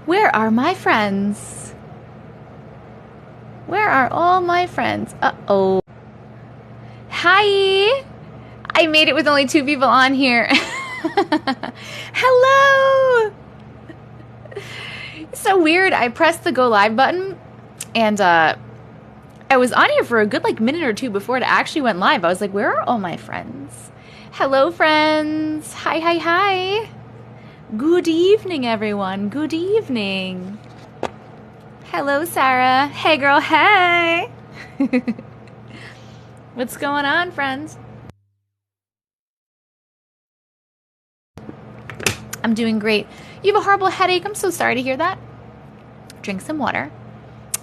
Where are my friends? Where are all my friends? Uh-oh. Hi! I made it with only 2 people on here. Hello! So weird. I pressed the go live button and I was on here for a good minute or 2 before it actually went live. I was like, where are all my friends? Hello, friends. Hi, hi, hi. Good evening, everyone. Good evening. Hello, Sarah. Hey, girl. Hey. What's going on, friends? I'm doing great. You have a horrible headache. I'm so sorry to hear that. Drink some water.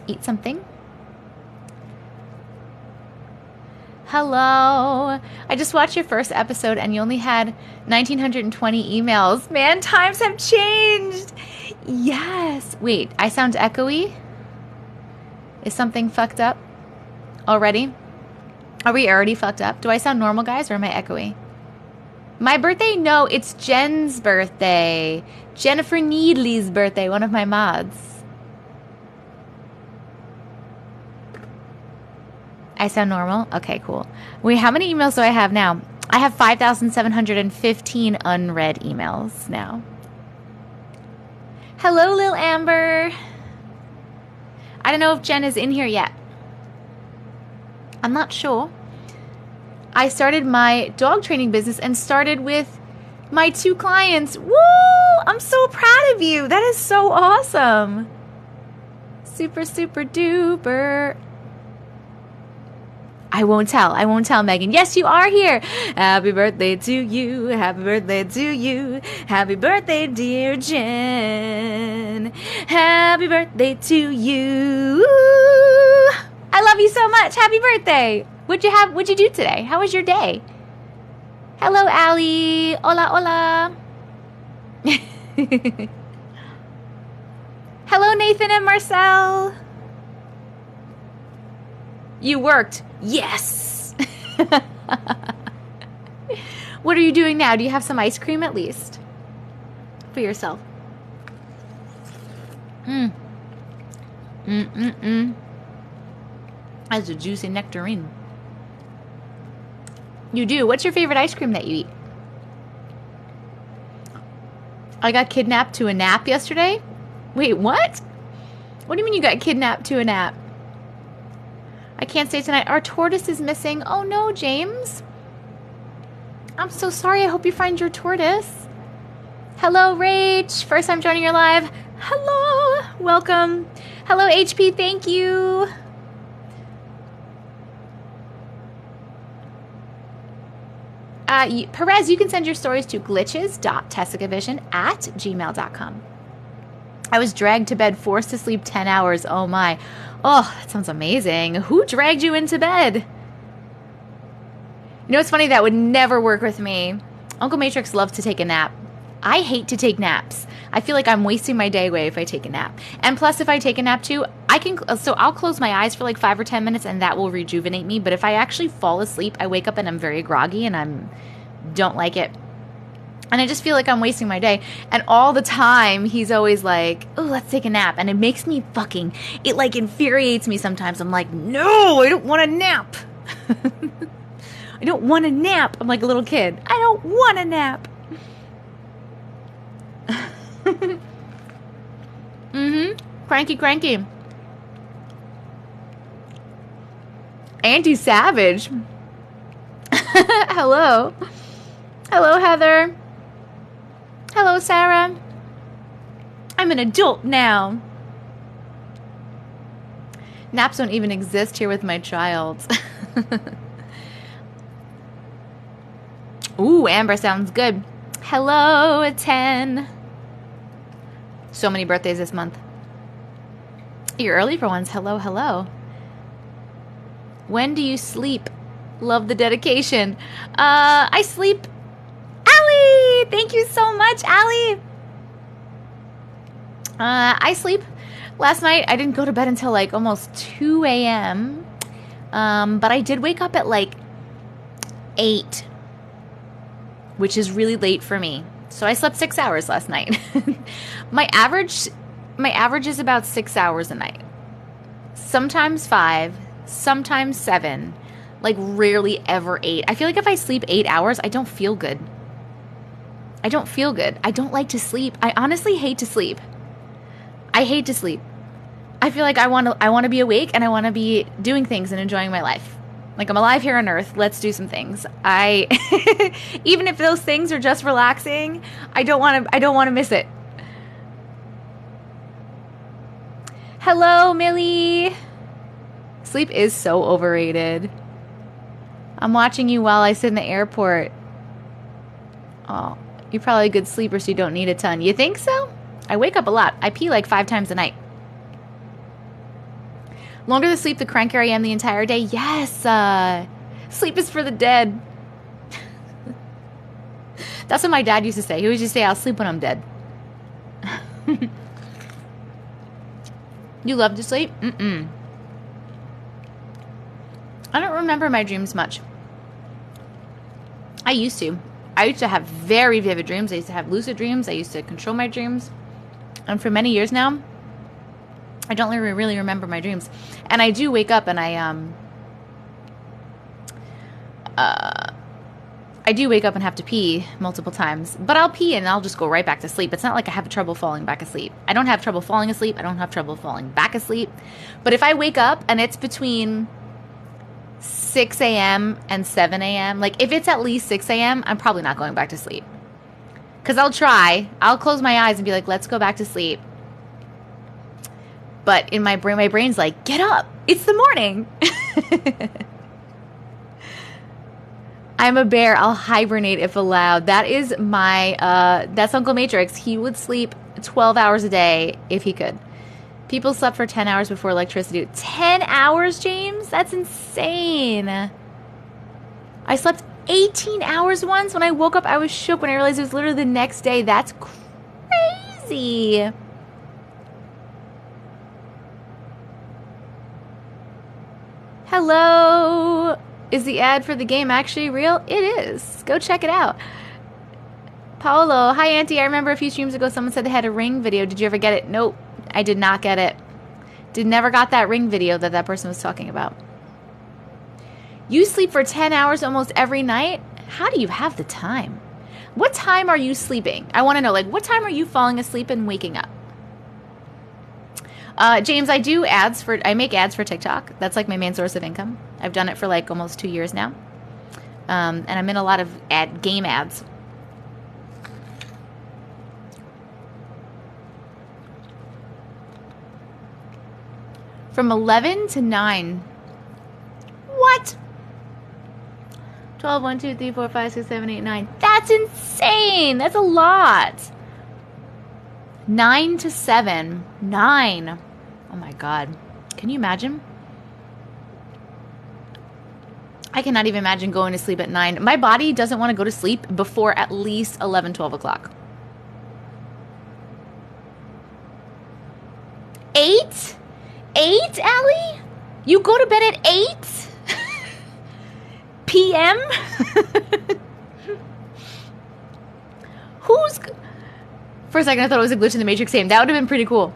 Eat something. Hello. I just watched your first episode and you only had 1,920 emails. Man, times have changed. Yes. Wait, I sound echoey? Is something fucked up already? Are we already fucked up? Do I sound normal, guys, or am I echoey? My birthday? No, it's Jen's birthday. Jennifer Needley's birthday, one of my mods. I sound normal? Okay, cool. Wait, how many emails do I have now? I have 5,715 unread emails now. Hello, Lil Amber. I don't know if Jen is in here yet. I'm not sure. I started my dog training business and started with my 2 clients. Woo! I'm so proud of you. That is so awesome. Super, super duper. I won't tell. I won't tell, Megan. Yes, you are here. Happy birthday to you. Happy birthday to you. Happy birthday, dear Jen. Happy birthday to you. I love you so much. Happy birthday. What'd you do today? How was your day? Hello, Allie. Hola, hola. Hello, Nathan and Marcel. You worked. Yes. What are you doing now? Do you have some ice cream at least? For yourself. That's a juicy nectarine. You do? What's your favorite ice cream that you eat? I got kidnapped to a nap yesterday. Wait, what? What do you mean you got kidnapped to a nap? I can't stay tonight. Our tortoise is missing. Oh no, James. I'm so sorry. I hope you find your tortoise. Hello, Rach. First time joining your live. Hello. Welcome. Hello, HP. Thank you. Perez, you can send your stories to glitches.tessicavision@gmail.com. I was dragged to bed, forced to sleep 10 hours. Oh my. Oh, that sounds amazing. Who dragged you into bed? You know, it's funny, that would never work with me. Uncle Matrix loves to take a nap. I hate to take naps. I feel like I'm wasting my day away if I take a nap. And plus, if I take a nap too, I'll close my eyes for 5 or 10 minutes and that will rejuvenate me. But if I actually fall asleep, I wake up and I'm very groggy and don't like it. And I just feel like I'm wasting my day. And all the time, he's always like, oh, let's take a nap. And it makes me it infuriates me sometimes. I'm like, no, I don't want a nap. I don't want a nap. I'm like a little kid. I don't want a nap. Cranky. Anti-savage. Hello. Hello, Heather. Hello, Sarah. I'm an adult now. Naps don't even exist here with my child. Ooh, Amber sounds good. Hello, 10. So many birthdays this month. You're early for once. Hello, hello. When do you sleep? Love the dedication. I sleep. Allie! Thank you so much, Allie. I sleep. Last night, I didn't go to bed until almost 2 a.m. But I did wake up at 8, which is really late for me. So I slept 6 hours last night. My average my average is about 6 hours a night. Sometimes 5, sometimes 7, like rarely ever 8. I feel like if I sleep 8 hours, I don't feel good. I don't feel good. I don't like to sleep. I honestly hate to sleep. I hate to sleep. I feel like I want to be awake and I want to be doing things and enjoying my life. Like, I'm alive here on Earth. Let's do some things. Even if those things are just relaxing, I don't want to miss it. Hello, Millie. Sleep is so overrated. I'm watching you while I sit in the airport. Oh, you're probably a good sleeper, so you don't need a ton. You think so? I wake up a lot. I pee like 5 times a night. Longer the sleep, the crankier I am the entire day. Yes. Sleep is for the dead. That's what my dad used to say. He would just say, I'll sleep when I'm dead. You love to sleep? Mm-mm. I don't remember my dreams much. I used to. I used to have very vivid dreams. I used to have lucid dreams. I used to control my dreams. And for many years now, I don't really remember my dreams. And I do wake up and I do wake up and have to pee multiple times. But I'll pee and I'll just go right back to sleep. It's not like I have trouble falling back asleep. I don't have trouble falling asleep. I don't have trouble falling back asleep. But if I wake up and it's between 6 a.m. and 7 a.m., like if it's at least 6 a.m., I'm probably not going back to sleep. Because I'll close my eyes and be like, let's go back to sleep. But in my brain's like, get up. It's the morning. I'm a bear. I'll hibernate if allowed. That is that's Uncle Matrix. He would sleep 12 hours a day if he could. People slept for 10 hours before electricity. 10 hours, James? That's insane. I slept 18 hours once. When I woke up, I was shook when I realized it was literally the next day. That's crazy. Hello. Is the ad for the game actually real? It is. Go check it out. Paolo. Hi, Auntie. I remember a few streams ago someone said they had a Ring video. Did you ever get it? Nope. I did not get it. Never got that Ring video that person was talking about. You sleep for 10 hours almost every night? How do you have the time? What time are you sleeping? I want to know, like, what time are you falling asleep and waking up? James, I make ads for TikTok. That's like my main source of income. I've done it for like almost 2 years now. And I'm in a lot of game ads. From 11 to 9. What? 12, 1, 2, 3, 4, 5, 6, 7, 8, 9. That's insane. That's a lot. 9 to 7. 9. Oh my God. Can you imagine? I cannot even imagine going to sleep at 9. My body doesn't want to go to sleep before at least 11, 12 o'clock. 8? 8, Allie? You go to bed at 8 p.m.? For a second, I thought it was a glitch in the Matrix game. That would have been pretty cool.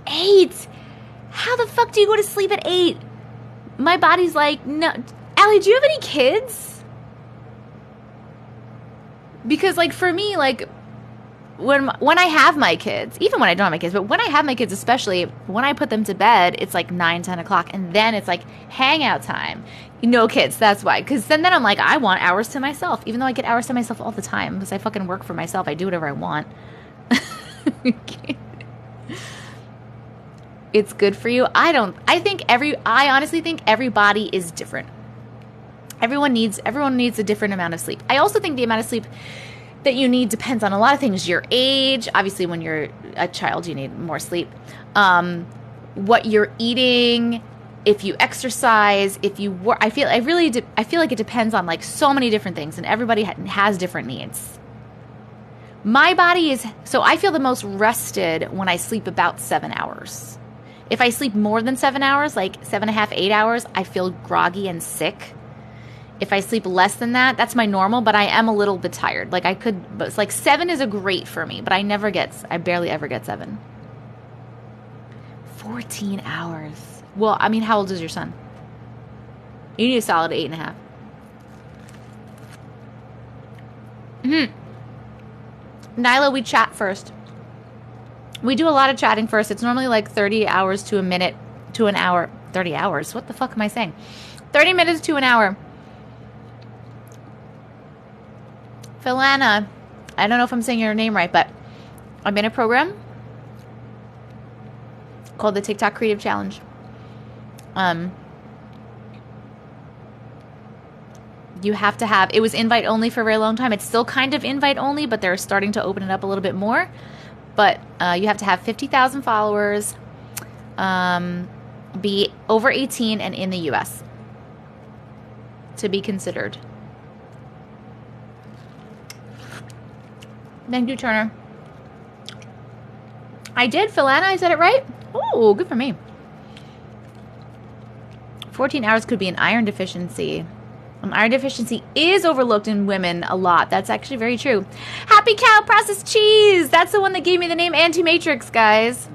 8? How the fuck do you go to sleep at 8? My body's like, no. Allie, do you have any kids? Because, like, for me, like, when I have my kids, even when I don't have my kids, but when I have my kids, especially when I put them to bed, it's like 9, 10 o'clock, and then it's like hangout time. No kids, that's why. Because then I'm like, I want hours to myself, even though I get hours to myself all the time because I fucking work for myself. I do whatever I want. It's good for you. I honestly think every body is different. Everyone needs a different amount of sleep. I also think the amount of sleep that you need depends on a lot of things. Your age, obviously when you're a child you need more sleep. What you're eating, if you exercise, if you work. I feel like it depends on like so many different things, and everybody has different needs. My body so I feel the most rested when I sleep about 7 hours. If I sleep more than 7 hours, like 7.5, 8 hours, I feel groggy and sick. If I sleep less than that, that's my normal, but I am a little bit tired. Like but it's like 7 is a great for me, but I barely ever get 7. 14 hours. Well, I mean, how old is your son? You need a solid 8.5. Nyla, we chat first. We do a lot of chatting first. It's normally like 30 hours to a minute to an hour. 30 hours? What the fuck am I saying? 30 minutes to an hour. Philana, I don't know if I'm saying your name right, but I'm in a program called the TikTok Creative Challenge. You have to have, it was invite only for a very long time. It's still kind of invite only, but they're starting to open it up a little bit more. But you have to have 50,000 followers, be over 18 and in the US to be considered. Thank you, Turner. I did, Philana. I said it right. Oh, good for me. 14 hours could be an iron deficiency. Iron deficiency is overlooked in women a lot. That's actually very true. Happy Cow Processed Cheese. That's the one that gave me the name Anti-Matrix, guys.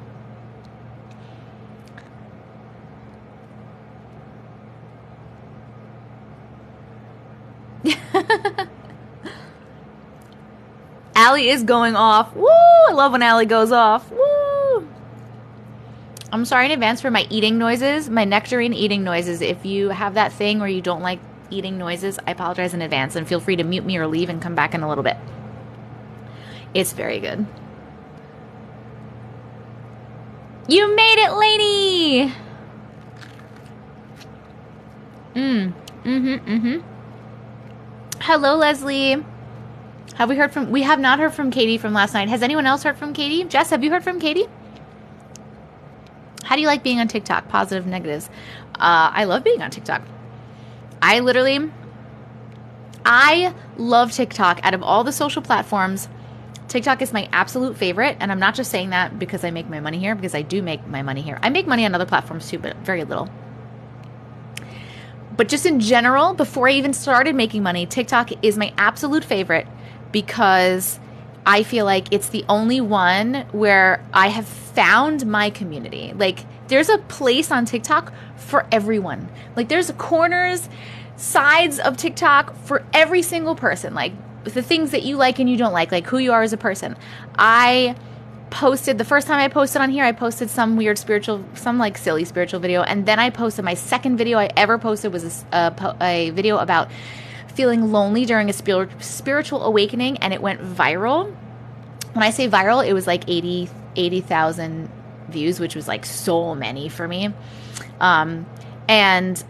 Allie is going off. Woo! I love when Allie goes off. Woo! I'm sorry in advance for my eating noises, my nectarine eating noises. If you have that thing where you don't like eating noises, I apologize in advance, and feel free to mute me or leave and come back in a little bit. It's very good. You made it, lady! Hello, Leslie. We have not heard from Katie from last night. Has anyone else heard from Katie? Jess, have you heard from Katie? How do you like being on TikTok? Positive, negatives. I love being on TikTok. I love TikTok. Out of all the social platforms, TikTok is my absolute favorite. And I'm not just saying that because I make my money here, because I do make my money here. I make money on other platforms too, but very little. But just in general, before I even started making money, TikTok is my absolute favorite because I feel like it's the only one where I have found my community. Like, there's a place on TikTok for everyone. Like, there's corners, sides of TikTok for every single person. Like, the things that you like and you don't like who you are as a person. The first time I posted on here, I posted some weird like silly spiritual video. And then I posted, my second video I ever posted was a video about feeling lonely during a spiritual awakening, and it went viral. When I say viral, it was like 80,000 views, which was like so many for me. And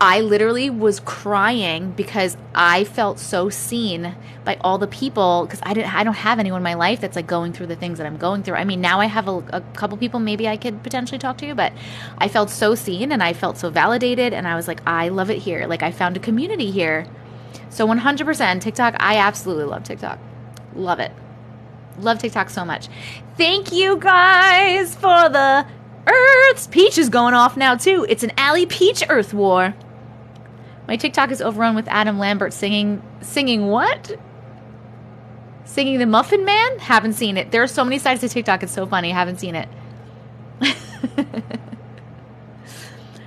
I literally was crying because I felt so seen by all the people, because I don't have anyone in my life that's like going through the things that I'm going through. I mean, now I have a couple people maybe I could potentially talk to, but I felt so seen and I felt so validated, and I was like, I love it here. Like, I found a community here. So 100% TikTok, I absolutely love TikTok. Love it. Love TikTok so much. Thank you guys for the Earths. Peach is going off now too. It's an Allie Peach Earth War. My TikTok is overrun with Adam Lambert singing what? Singing the Muffin Man? Haven't seen it. There are so many sides to TikTok. It's so funny. Haven't seen it.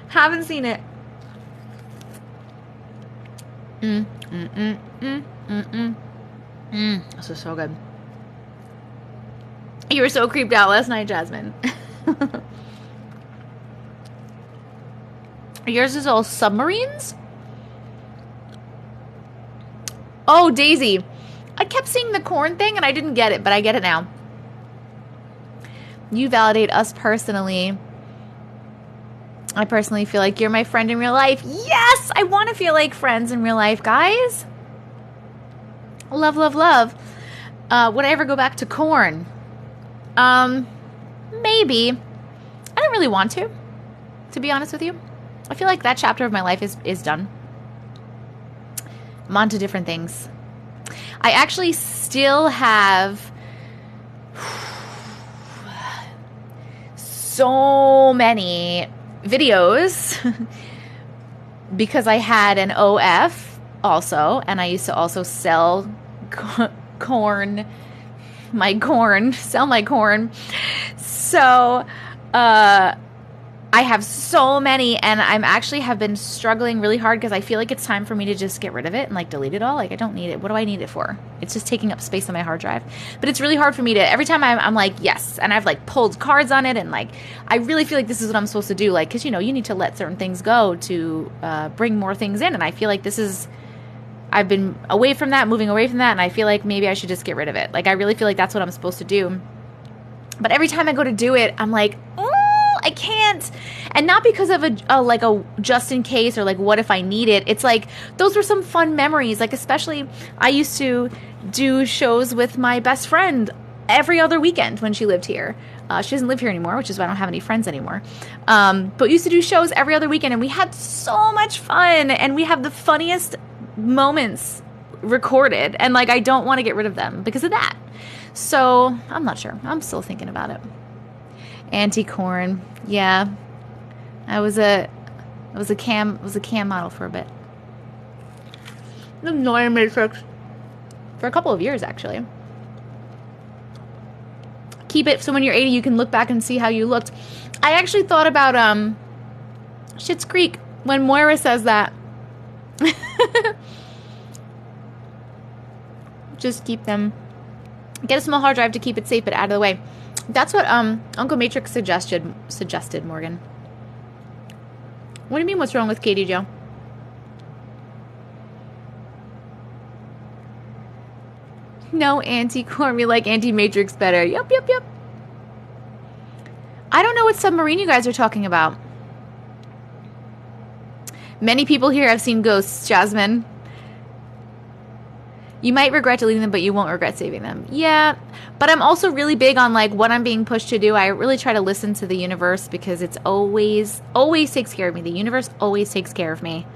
Haven't seen it. This is so good. You were so creeped out last night, Jasmine. Yours is all submarines? Oh, Daisy. I kept seeing the corn thing and I didn't get it, but I get it now. You validate us personally. I personally feel like you're my friend in real life. Yes! I want to feel like friends in real life, guys. Love, love, love. Would I ever go back to corn? Maybe. I don't really want to be honest with you. I feel like that chapter of my life is done. I'm on to different things. I actually still have so many videos because I had an OF also, and I used to also sell corn, sell my corn. So, I have so many, and I'm actually have been struggling really hard because I feel like it's time for me to just get rid of it and like delete it all. Like, I don't need it. What do I need it for? It's just taking up space on my hard drive. But it's really hard for me to, every time I'm like, yes. And I've like pulled cards on it, and like, I really feel like this is what I'm supposed to do. Like, cause you know, you need to let certain things go to bring more things in. And I feel like this is, I've been away from that, moving away from that. And I feel like maybe I should just get rid of it. Like, I really feel like that's what I'm supposed to do. But every time I go to do it, I'm like, I can't. And not because of a just in case or like what if I need it. It's like those were some fun memories. Like, especially I used to do shows with my best friend every other weekend when she lived here. She doesn't live here anymore, which is why I don't have any friends anymore. But we used to do shows every other weekend, and we had so much fun, and we have the funniest moments recorded, and like I don't want to get rid of them because of that. So I'm not sure. I'm still thinking about it. Anti-corn. Yeah. I was a cam model for a bit. Annoying Matrix. For a couple of years, actually. Keep it so when you're 80 you can look back and see how you looked. I actually thought about Schitt's Creek when Moira says that. Just keep them. Get a small hard drive to keep it safe but out of the way. That's what Uncle Matrix suggested, Morgan. What do you mean, what's wrong with Katie Jo? No anti-corn. We like anti-Matrix better. Yep. I don't know what submarine you guys are talking about. Many people here have seen ghosts, Jasmine. You might regret deleting them, but you won't regret saving them. Yeah, but I'm also really big on like what I'm being pushed to do. I really try to listen to the universe because it's always takes care of me. The universe always takes care of me.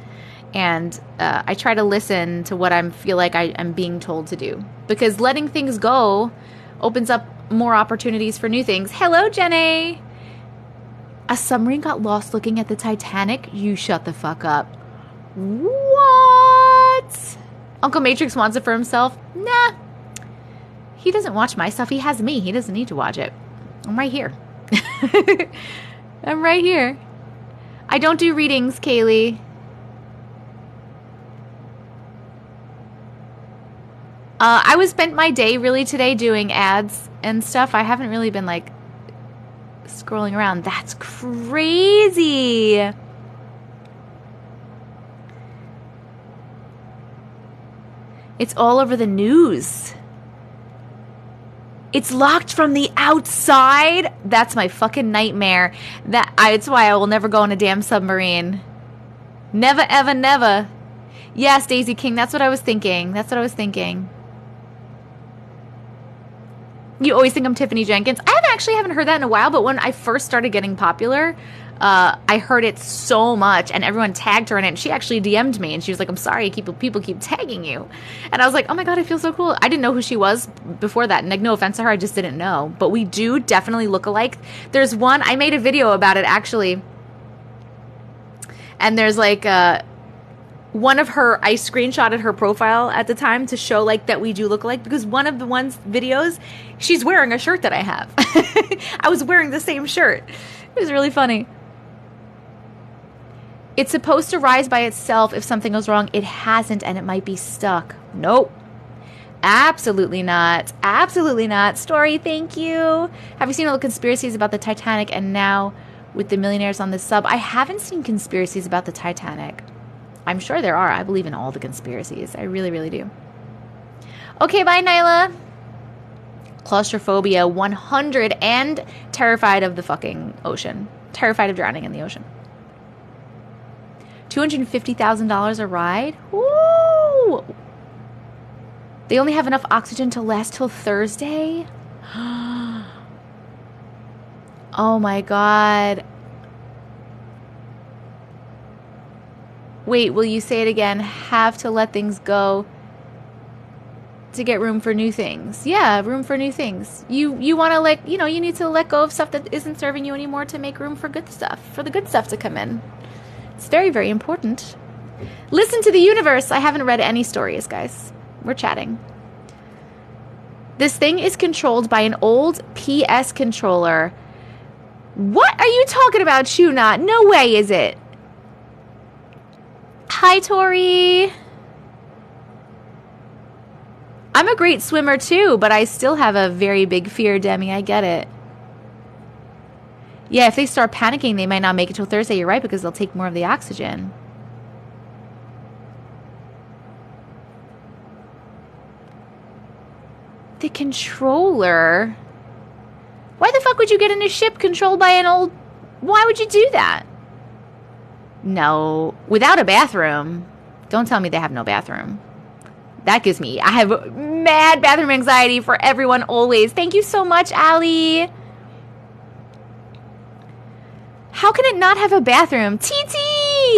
And I try to listen to what I feel like I'm being told to do. Because letting things go opens up more opportunities for new things. Hello, Jenny! A submarine got lost looking at the Titanic? You shut the fuck up. What? Uncle Matrix wants it for himself? Nah. He doesn't watch my stuff. He has me. He doesn't need to watch it. I'm right here. I'm right here. I don't do readings, Kaylee. I spent my day really today doing ads and stuff. I haven't really been like scrolling around. That's crazy. It's all over the news. It's locked from the outside. That's my fucking nightmare. It's why I will never go on a damn submarine. Never, ever, never. Yes, Daisy King. That's what I was thinking. You always think I'm Tiffany Jenkins. I haven't heard that in a while, but when I first started getting popular, I heard it so much, and everyone tagged her in it, and she actually DM'd me, and she was like, I'm sorry, people keep tagging you. And I was like, oh my god, I feel so cool. I didn't know who she was before that, and like, no offense to her, I just didn't know. But we do definitely look alike. There's one, I made a video about it, actually, and there's like, one of her, I screenshotted her profile at the time to show like that we do look alike, because one of the videos, she's wearing a shirt that I have. I was wearing the same shirt. It was really funny. It's supposed to rise by itself if something goes wrong. It hasn't, and it might be stuck. Nope. Absolutely not. Absolutely not. Story, thank you. Have you seen all the conspiracies about the Titanic and now with the millionaires on the sub? I haven't seen conspiracies about the Titanic. I'm sure there are. I believe in all the conspiracies. I really, really do. Okay, bye, Nyla. Claustrophobia 100 and terrified of the fucking ocean. Terrified of drowning in the ocean. $250,000 a ride? Woo! They only have enough oxygen to last till Thursday? Oh my god. Wait, will you say it again? Have to let things go to get room for new things. Yeah, room for new things. You want to you need to let go of stuff that isn't serving you anymore to make room for good stuff, for the good stuff to come in. It's very, very important. Listen to the universe. I haven't read any stories, guys. We're chatting. This thing is controlled by an old PS controller. What are you talking about, Shuna? No way is it. Hi, Tori. I'm a great swimmer too, but I still have a very big fear, Demi. I get it. Yeah, if they start panicking, they might not make it till Thursday. You're right, because they'll take more of the oxygen. The controller? Why the fuck would you get in a ship controlled by an old... Why would you do that? No. Without a bathroom. Don't tell me they have no bathroom. That gives me... I have mad bathroom anxiety for everyone always. Thank you so much, Allie. How can it not have a bathroom? TT!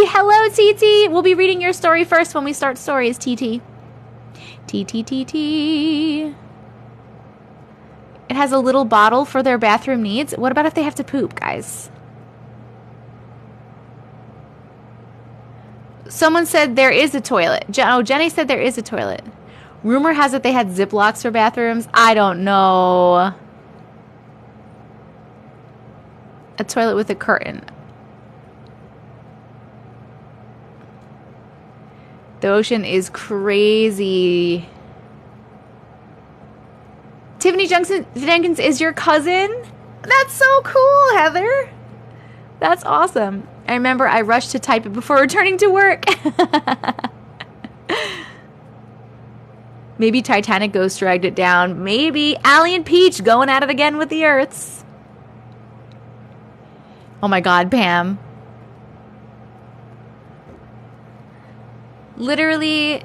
Hello, TT! We'll be reading your story first when we start stories, TT. TT. It has a little bottle for their bathroom needs. What about if they have to poop, guys? Someone said there is a toilet. Oh, Jenny said there is a toilet. Rumor has it they had Ziplocs for bathrooms. I don't know. A toilet with a curtain. The ocean is crazy. Tiffany Jenkins is your cousin? That's so cool, Heather. That's awesome. I remember I rushed to type it before returning to work. Maybe Titanic Ghost dragged it down. Maybe Allie and Peach going at it again with the Earths. Oh my God, Pam. Literally,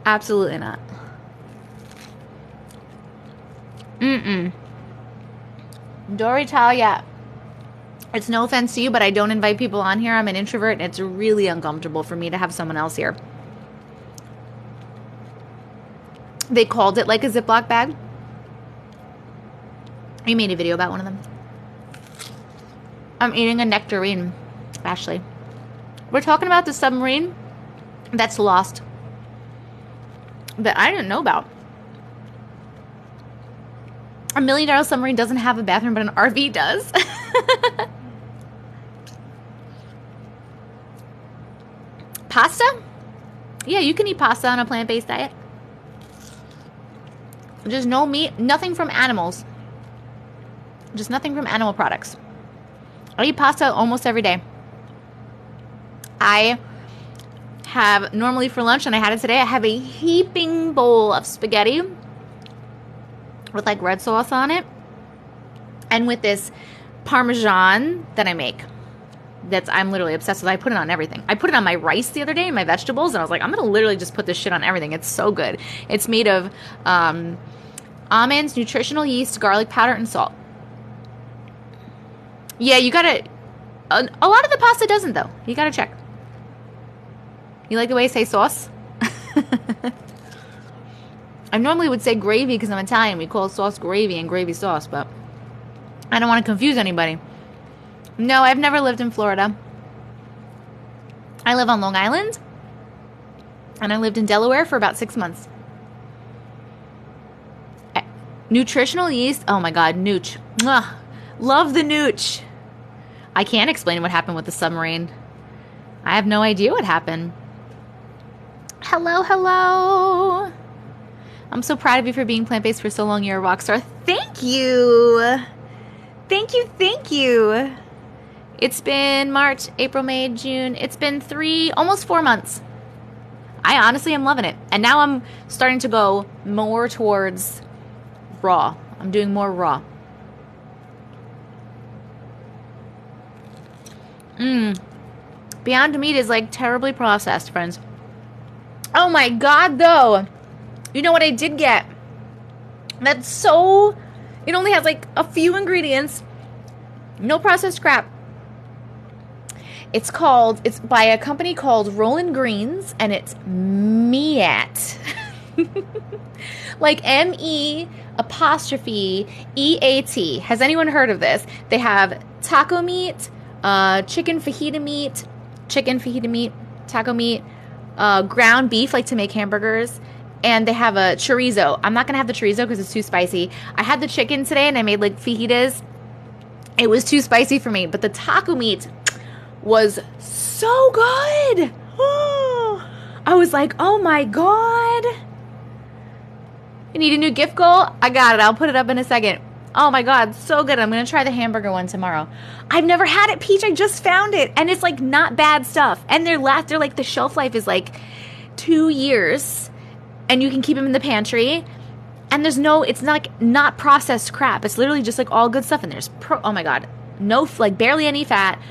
absolutely not. Doritalia. It's no offense to you, but I don't invite people on here. I'm an introvert, and it's really uncomfortable for me to have someone else here. They called it like a Ziploc bag. I made a video about one of them. I'm eating a nectarine, Ashley. We're talking about the submarine that's lost that I didn't know about. A $1 million submarine doesn't have a bathroom, but an RV does. Pasta? Yeah, you can eat pasta on a plant-based diet. Just no meat, nothing from animals. Just nothing from animal products. I eat pasta almost every day. I have normally for lunch, and I had it today, I have a heaping bowl of spaghetti with like red sauce on it, and with this Parmesan that I make. I'm literally obsessed with. I put it on everything. I put it on my rice the other day and my vegetables, and I was like, I'm gonna literally just put this shit on everything. It's so good. It's made of almonds, nutritional yeast, garlic powder, and salt. Yeah, you gotta... A lot of the pasta doesn't, though. You gotta check. You like the way I say sauce? I normally would say gravy because I'm Italian. We call sauce gravy and gravy sauce, but I don't want to confuse anybody. No, I've never lived in Florida. I live on Long Island, and I lived in Delaware for about 6 months. Nutritional yeast. Oh my God, nooch. Mwah. Love the nooch. I can't explain what happened with the submarine. I have no idea what happened. Hello, hello. I'm so proud of you for being plant-based for so long. You're a rock star. Thank you. Thank you, thank you. It's been March, April, May, June. It's been almost 4 months. I honestly am loving it. And now I'm starting to go more towards raw. I'm doing more raw. Beyond Meat is like terribly processed, friends. Oh my God, though. You know what I did get? That's so... It only has like a few ingredients. No processed crap. It's by a company called Roland Greens, and it's Meat. Like M-E ''E-A-T. Has anyone heard of this? They have taco meat, chicken fajita meat, taco meat, ground beef, like to make hamburgers, and they have a chorizo. I'm not gonna have the chorizo because it's too spicy. I had the chicken today and I made like fajitas. It was too spicy for me, but the taco meat was so good. I was like, oh my God. You need a new gift goal? I got it. I'll put it up in a second. Oh my God, so good. I'm going to try the hamburger one tomorrow. I've never had it, Peach. I just found it. And it's like not bad stuff. And they're like, the shelf life is like 2 years. And you can keep them in the pantry. And it's not processed crap. It's literally just like all good stuff. And there's, oh my God, no, like barely any fat,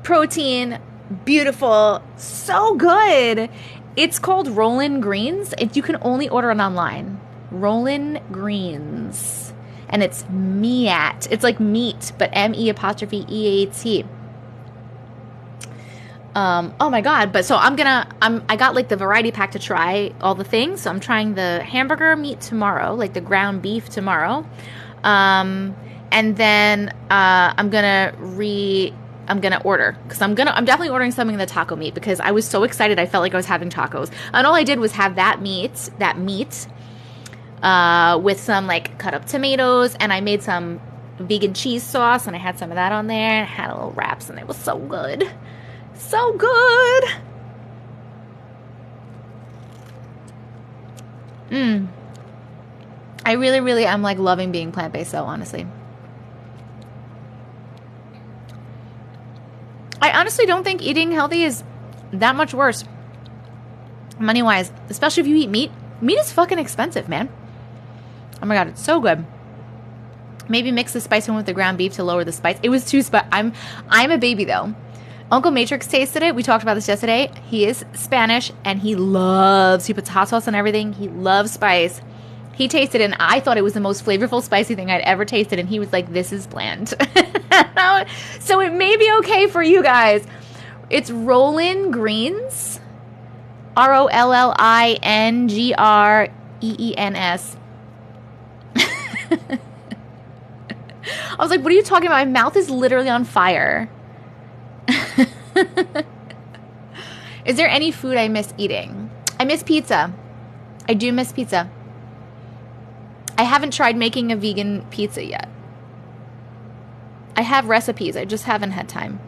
protein, beautiful, so good. It's called Rollin' Greens. You can only order it online. Rollin' Greens. And it's meat. It's like meat, but ME'Eat. Oh my God. But so I got like the variety pack to try all the things. So I'm trying the hamburger meat tomorrow, like the ground beef tomorrow. And then, I'm going to order because I'm definitely ordering something in the taco meat because I was so excited. I felt like I was having tacos, and all I did was have that meat, with some like cut up tomatoes, and I made some vegan cheese sauce, and I had some of that on there, and I had a little wraps, and it was so good. So good. I really, really am like loving being plant-based though, honestly. I honestly don't think eating healthy is that much worse money-wise, especially if you eat meat. Meat is fucking expensive, man. Oh my God, it's so good. Maybe mix the spice one with the ground beef to lower the spice. It was too spicy. I'm a baby though. Uncle Matrix tasted it. We talked about this yesterday. He is Spanish and he puts hot sauce on everything. He loves spice. He tasted it and I thought it was the most flavorful spicy thing I'd ever tasted, and he was like, this is bland. So it may be okay for you guys. It's Rollin' Greens. ROLLINGREENS. I was like, what are you talking about? My mouth is literally on fire. Is there any food I miss eating? I miss pizza. I do miss pizza. I haven't tried making a vegan pizza yet. I have recipes. I just haven't had time.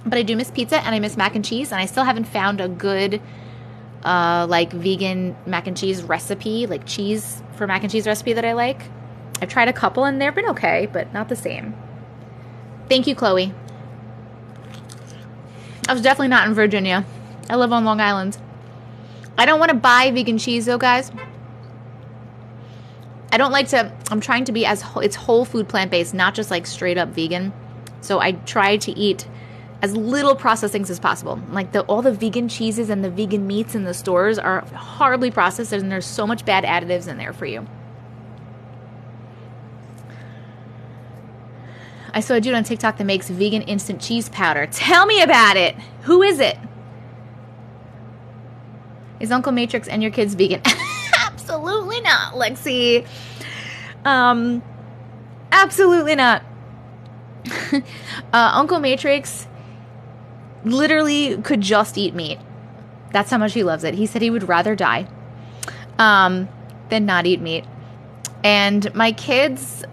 But I do miss pizza, and I miss mac and cheese, and I still haven't found a good like vegan mac and cheese recipe, like cheese for mac and cheese recipe that I like. I've tried a couple and they've been okay, but not the same. Thank you, Chloe. I was definitely not in Virginia. I live on Long Island. I don't want to buy vegan cheese though, guys. I don't like to, I'm trying to be it's whole food plant-based, not just like straight up vegan. So I try to eat as little processed things as possible. Like all the vegan cheeses and the vegan meats in the stores are horribly processed, and there's so much bad additives in there for you. I saw a dude on TikTok that makes vegan instant cheese powder. Tell me about it. Who is it? Is Uncle Matrix and your kids vegan? Absolutely not, Lexi. Absolutely not. Uncle Matrix literally could just eat meat. That's how much he loves it. He said he would rather die than not eat meat. And my kids,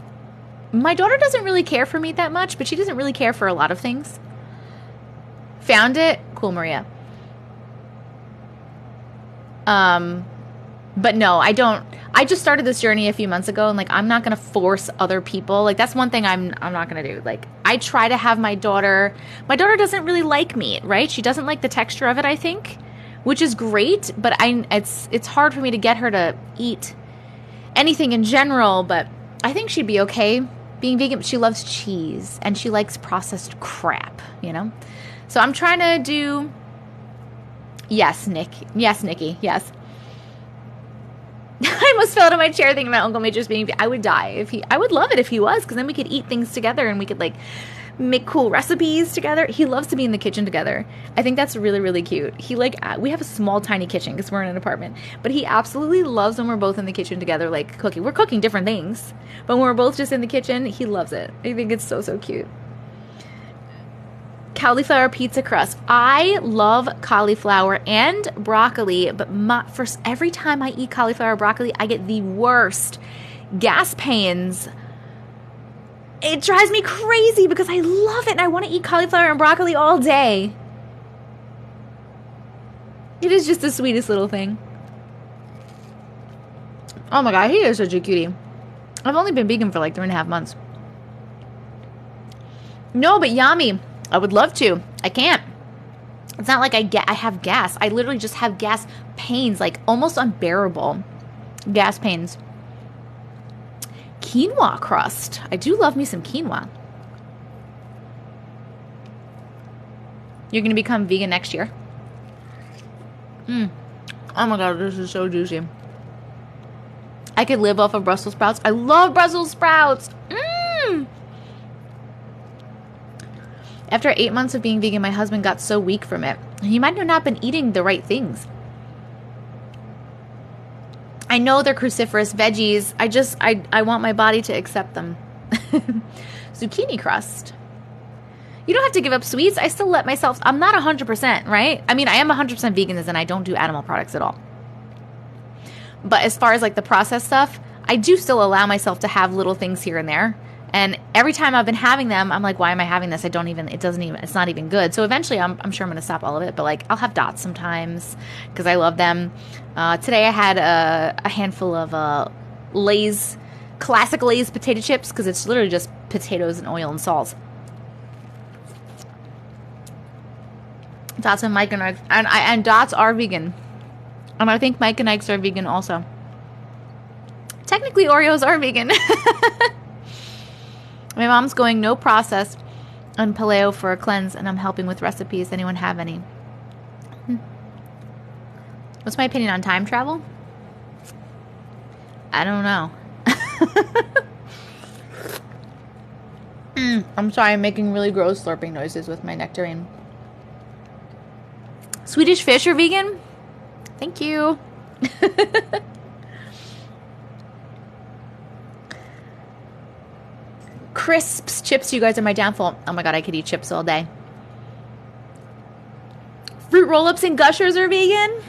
my daughter doesn't really care for meat that much, but she doesn't really care for a lot of things. Found it? Cool, Maria. But no, I don't. I just started this journey a few months ago, and like, I'm not going to force other people. Like, that's one thing I'm not going to do. Like, I try to have my daughter doesn't really like meat, right? She doesn't like the texture of it, I think, which is great, but it's hard for me to get her to eat anything in general, but I think she'd be okay being vegan. She loves cheese and she likes processed crap, you know? So I'm trying to do, yes, Nikki, yes. I almost fell out of my chair thinking about Uncle Matrix being, I would die I would love it if he was, because then we could eat things together and we could like make cool recipes together. He loves to be in the kitchen together. I think that's really, really cute. He we have a small, tiny kitchen because we're in an apartment, but he absolutely loves when we're both in the kitchen together, like cooking. We're cooking different things, but when we're both just in the kitchen, he loves it. I think it's so, so cute. Cauliflower pizza crust. I love cauliflower and broccoli, but every time I eat cauliflower or broccoli, I get the worst gas pains. It drives me crazy because I love it and I want to eat cauliflower and broccoli all day. It is just the sweetest little thing. Oh my god, he is such a cutie. I've only been vegan for like 3.5 months. No, but Yami, I would love to. I can't. It's not like I have gas. I literally just have gas pains, like almost unbearable gas pains. Quinoa crust. I do love me some quinoa. You're going to become vegan next year? Oh my god, this is so juicy. I could live off of Brussels sprouts. I love Brussels sprouts. After 8 months of being vegan, my husband got so weak from it. He might have not been eating the right things. I know they're cruciferous veggies. I want my body to accept them. Zucchini crust. You don't have to give up sweets. I still let myself... I'm not 100%, right? I mean, I am 100% vegan and I don't do animal products at all. But as far as like the processed stuff, I do still allow myself to have little things here and there. And every time I've been having them, I'm like, why am I having this? It's not even good. So eventually I'm sure I'm going to stop all of it. But like, I'll have dots sometimes because I love them. Today I had a handful of Lay's, classic Lay's potato chips because it's literally just potatoes and oil and salt. Dots and Mike and Eggs. And Dots are vegan. And I think Mike and Eggs are vegan also. Technically, Oreos are vegan. My mom's going no process on paleo for a cleanse, and I'm helping with recipes. Anyone have any? What's my opinion on time travel? I don't know. I'm sorry, I'm making really gross slurping noises with my nectarine. Swedish fish are vegan? Thank you. Crisps, chips, you guys are my downfall. Oh my god, I could eat chips all day. Fruit roll-ups and gushers are vegan?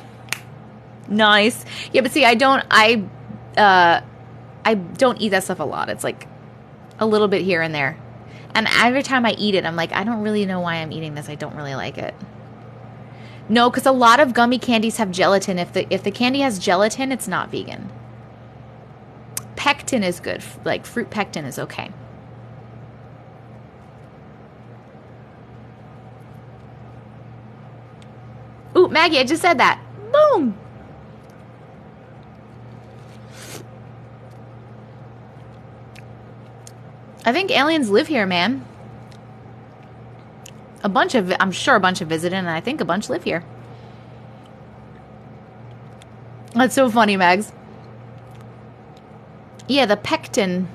Nice. Yeah, but see, I don't eat that stuff a lot. It's like a little bit here and there. And every time I eat it, I'm like, I don't really know why I'm eating this. I don't really like it. No, because a lot of gummy candies have gelatin. If the candy has gelatin, it's not vegan. Pectin is good. Like, fruit pectin is okay. Ooh, Maggie, I just said that. Boom! I think aliens live here, man. I'm sure a bunch have visited, and I think a bunch live here. That's so funny, Mags. Yeah, the pectin.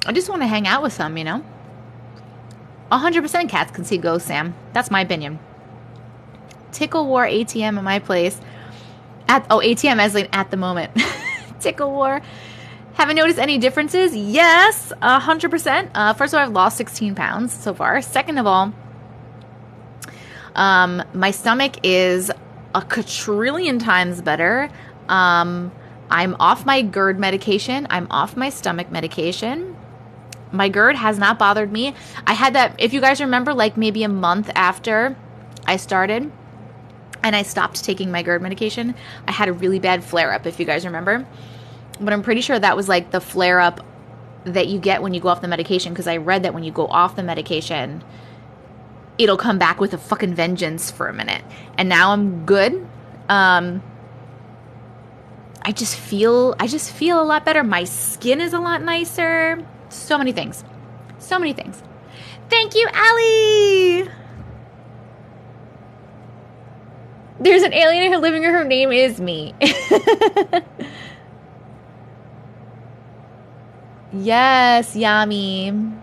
I just want to hang out with some, you know? 100% cats can see ghosts, Sam. That's my opinion. Tickle War ATM at my place. ATM as like at the moment. Tickle War. Haven't noticed any differences? Yes, 100%. First of all, I've lost 16 pounds so far. Second of all, my stomach is a quadrillion times better. I'm off my GERD medication. I'm off my stomach medication. My GERD has not bothered me. I had that, if you guys remember, like maybe a month after I started and I stopped taking my GERD medication, I had a really bad flare-up, if you guys remember. But I'm pretty sure that was like the flare-up that you get when you go off the medication, because I read that when you go off the medication, it'll come back with a fucking vengeance for a minute. And now I'm good. I just feel a lot better. My skin is a lot nicer. So many things. So many things. Thank you, Allie! There's an alien in her living room. Her name is me. Yes, Yami.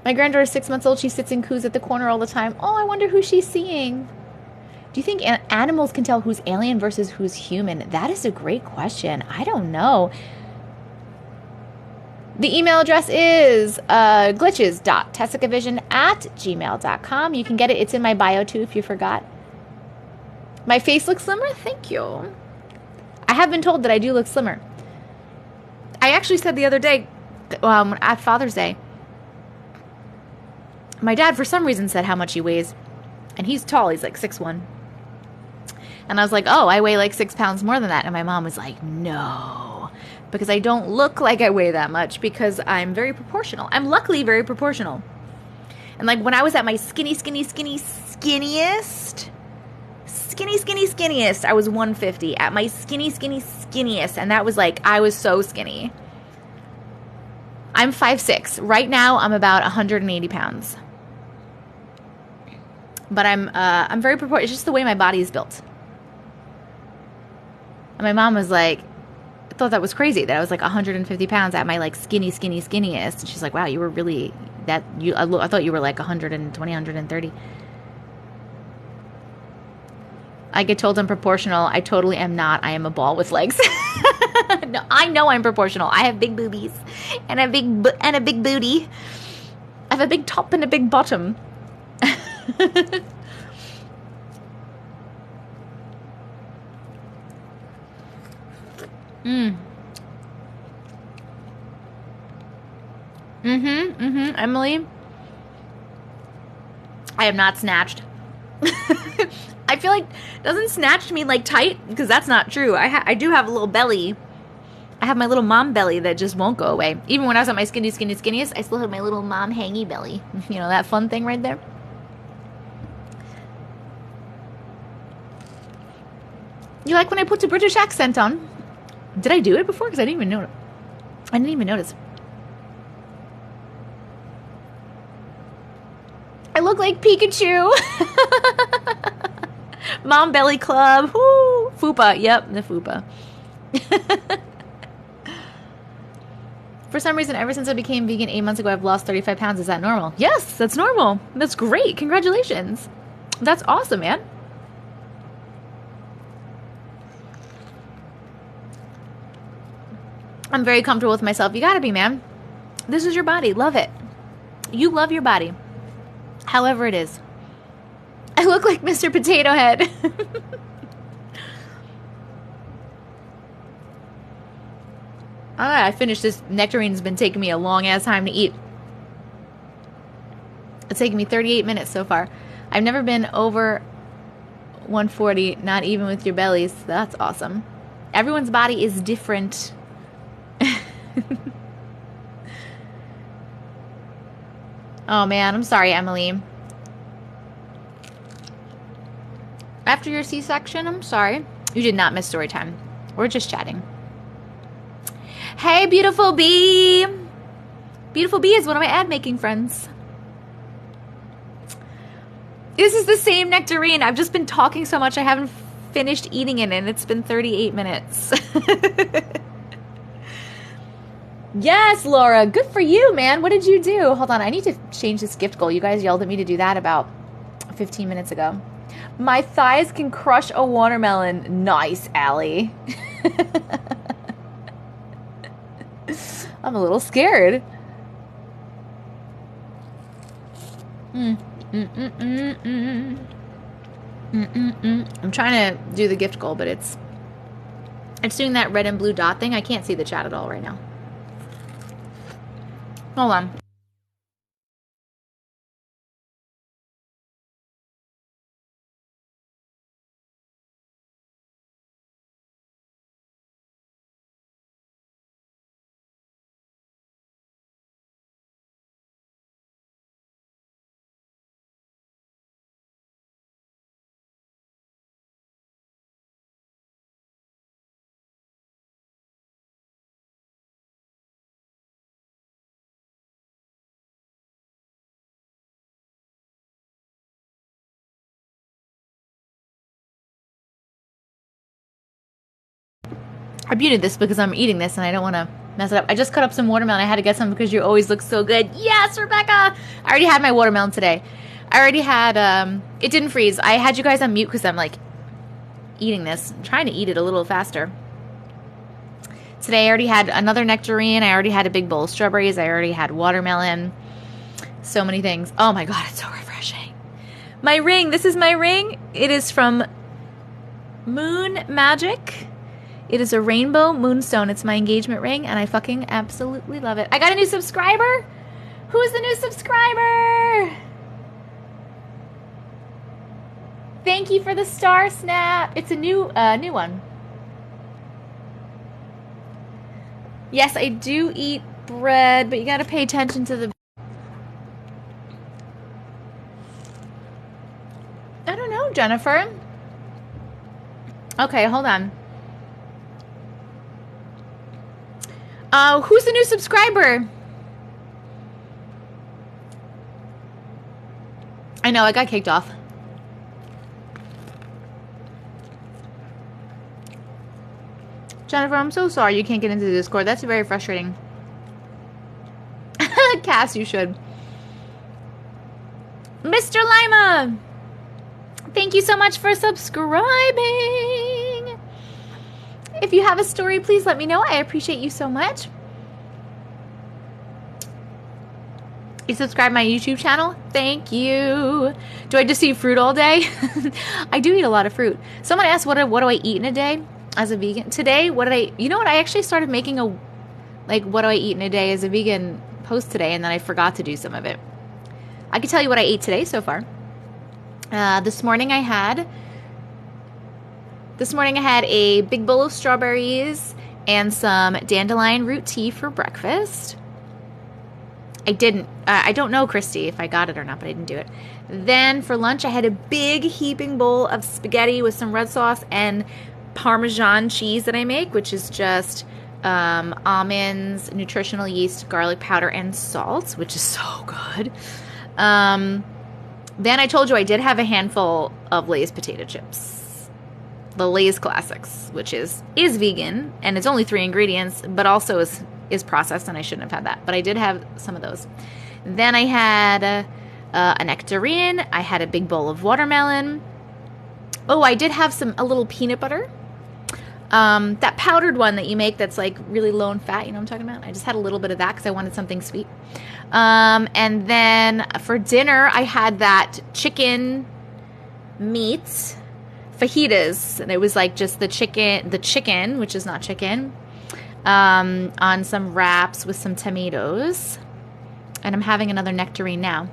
My granddaughter is 6 months old. She sits and coos at the corner all the time. Oh, I wonder who she's seeing. Do you think animals can tell who's alien versus who's human? That is a great question. I don't know. The email address is glitches.tessicavision@gmail.com. You can get it. It's in my bio too if you forgot. My face looks slimmer? Thank you. I have been told that I do look slimmer. I actually said the other day, at Father's Day, my dad for some reason said how much he weighs. And he's tall. He's like 6'1". And I was like, oh, I weigh like 6 pounds more than that. And my mom was like, no. Because I don't look like I weigh that much because I'm very proportional. I'm luckily very proportional. And like when I was at my skinniest, I was 150. At my skinniest. And that was like, I was so skinny. I'm 5'6". Right now, I'm about 180 pounds. But I'm very proportional. It's just the way my body is built. And my mom was like, I thought that was crazy that I was like 150 pounds at my like skiniest. And she's like, wow, you were really I thought you were like 120, 130. I get told I'm proportional. I totally am not. I am a ball with legs. No, I know I'm proportional. I have big boobies and a big booty. I have a big top and a big bottom. Emily, I am not snatched. I feel like, doesn't snatched mean like tight? Because that's not true. I do have a little belly. I have my little mom belly that just won't go away. Even when I was at my skinniest, I still have my little mom hangy belly. You know, that fun thing right there? You like when I put a British accent on? Did I do it before? Because I didn't even know it. I didn't even notice. I look like Pikachu. Mom Belly Club. Woo. Fupa. Yep, the Fupa. For some reason, ever since I became vegan 8 months ago, I've lost 35 pounds. Is that normal? Yes, that's normal. That's great. Congratulations. That's awesome, man. I'm very comfortable with myself. You gotta be, man. This is your body. Love it. You love your body. However it is. I look like Mr. Potato Head. Alright, I finished this. Nectarine's been taking me a long-ass time to eat. It's taken me 38 minutes so far. I've never been over 140, not even with your bellies. That's awesome. Everyone's body is different. Oh man, I'm sorry, Emily. After your C-section, I'm sorry. You did not miss story time. We're just chatting. Hey, Beautiful Bee. Beautiful Bee is one of my ad-making friends. This is the same nectarine. I've just been talking so much I haven't finished eating it, and it's been 38 minutes. Yes, Laura. Good for you, man. What did you do? Hold on. I need to change this gift goal. You guys yelled at me to do that about 15 minutes ago. My thighs can crush a watermelon. Nice, Allie. I'm a little scared. I'm trying to do the gift goal, but it's doing that red and blue dot thing. I can't see the chat at all right now. Hold on. I muted this because I'm eating this and I don't want to mess it up. I just cut up some watermelon. I had to get some because you always look so good. Yes, Rebecca! I already had my watermelon today. I already had, it didn't freeze. I had you guys on mute because I'm like eating this. I'm trying to eat it a little faster. Today I already had another nectarine. I already had a big bowl of strawberries. I already had watermelon. So many things. Oh my God, it's so refreshing. My ring. This is my ring. It is from Moon Magic. It is a rainbow moonstone. It's my engagement ring, and I fucking absolutely love it. I got a new subscriber. Who is the new subscriber? Thank you for the star snap. It's a new one. Yes, I do eat bread, but you got to pay attention to the... I don't know, Jennifer. Okay, hold on. Who's the new subscriber? I know, I got kicked off. Jennifer, I'm so sorry you can't get into the Discord. That's very frustrating. Cass, you should. Mr. Lima! Thank you so much for subscribing. If you have a story, please let me know. I appreciate you so much. You subscribe to my YouTube channel? Thank you. Do I just eat fruit all day? I do eat a lot of fruit. Someone asked, what do I eat in a day as a vegan? Today, you know what? I actually started making a, what do I eat in a day as a vegan post today, and then I forgot to do some of it. I can tell you what I ate today so far. This morning I had a big bowl of strawberries and some dandelion root tea for breakfast. I don't know, Christy, if I got it or not, but I didn't do it. Then for lunch, I had a big heaping bowl of spaghetti with some red sauce and Parmesan cheese that I make, which is just almonds, nutritional yeast, garlic powder, and salt, which is so good. Then I told you I did have a handful of Lay's potato chips. The Lay's Classics, which is vegan, and it's only 3 ingredients, but also is processed, and I shouldn't have had that. But I did have some of those. Then I had a nectarine. I had a big bowl of watermelon. Oh, I did have a little peanut butter. That powdered one that you make that's like really low in fat, you know what I'm talking about? I just had a little bit of that because I wanted something sweet. And then for dinner, I had that chicken meat fajitas, and it was like just the chicken, which is not chicken, on some wraps with some tomatoes. And I'm having another nectarine now.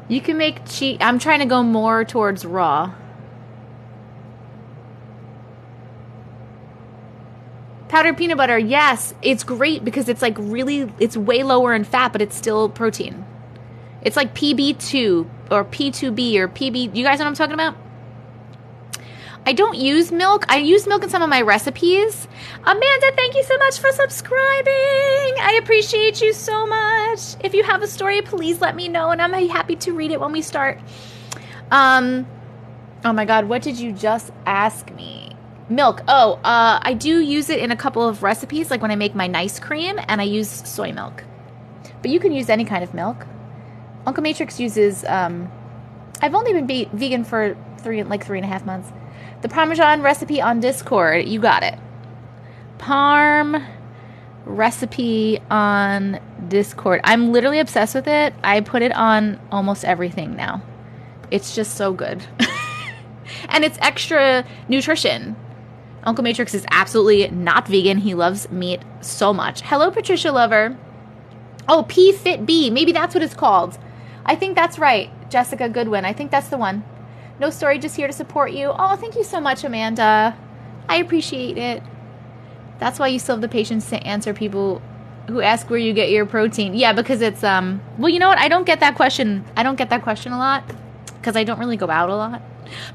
You can make cheese. I'm trying to go more towards raw. Powdered peanut butter, yes, it's great because it's like it's way lower in fat, but it's still protein. It's like PB2 or P2B or PB. You guys know what I'm talking about? I don't use milk. I use milk in some of my recipes. Amanda, thank you so much for subscribing. I appreciate you so much. If you have a story, please let me know, and I'm happy to read it when we start. Oh my God, what did you just ask me? Milk. Oh, I do use it in a couple of recipes, like when I make my nice cream, and I use soy milk. But you can use any kind of milk. Uncle Matrix uses, I've only been vegan for 3.5 months. The Parmesan recipe on Discord, you got it. Parm recipe on Discord. I'm literally obsessed with it. I put it on almost everything now. It's just so good. And it's extra nutrition. Uncle Matrix is absolutely not vegan. He loves meat so much. Hello, Patricia Lover. Oh, P-Fit-B. Maybe that's what it's called. I think that's right. Jessica Goodwin. I think that's the one. No story, just here to support you. Oh, thank you so much, Amanda. I appreciate it. That's why you still have the patience to answer people who ask where you get your protein. Yeah, because it's, well, you know what? I don't get that question. I don't get that question a lot because I don't really go out a lot.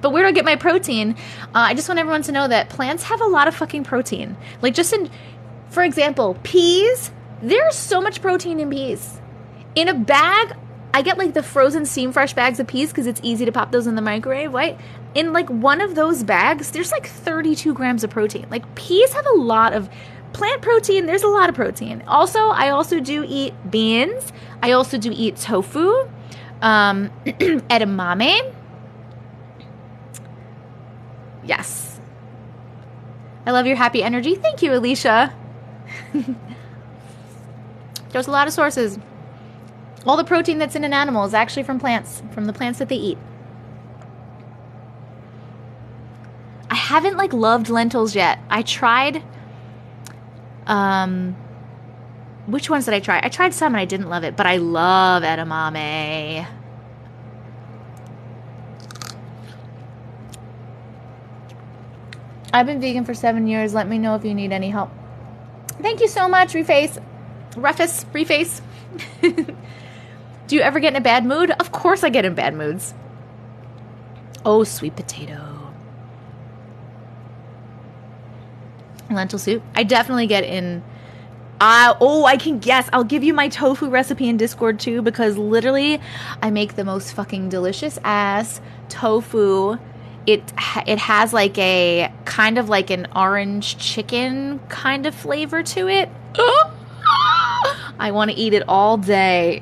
But where do I get my protein? I just want everyone to know that plants have a lot of fucking protein. Like just for example, peas. There's so much protein in peas. In a bag, I get like the frozen steam fresh bags of peas because it's easy to pop those in the microwave, right? In like one of those bags, there's like 32 grams of protein. Like peas have a lot of plant protein. There's a lot of protein. Also, I also do eat beans. I also do eat tofu. Edamame. Yes. I love your happy energy. Thank you, Alicia. There's a lot of sources. All the protein that's in an animal is actually from plants, from the plants that they eat. I haven't like loved lentils yet. I tried, which ones did I try? I tried some and I didn't love it, but I love edamame. I've been vegan for 7 years. Let me know if you need any help. Thank you so much, Reface. Reface. Do you ever get in a bad mood? Of course I get in bad moods. Oh, sweet potato. Lentil soup. I definitely get in. I can guess. I'll give you my tofu recipe in Discord too, because literally I make the most fucking delicious ass tofu. It has like a kind of like an orange chicken kind of flavor to it. I want to eat it all day.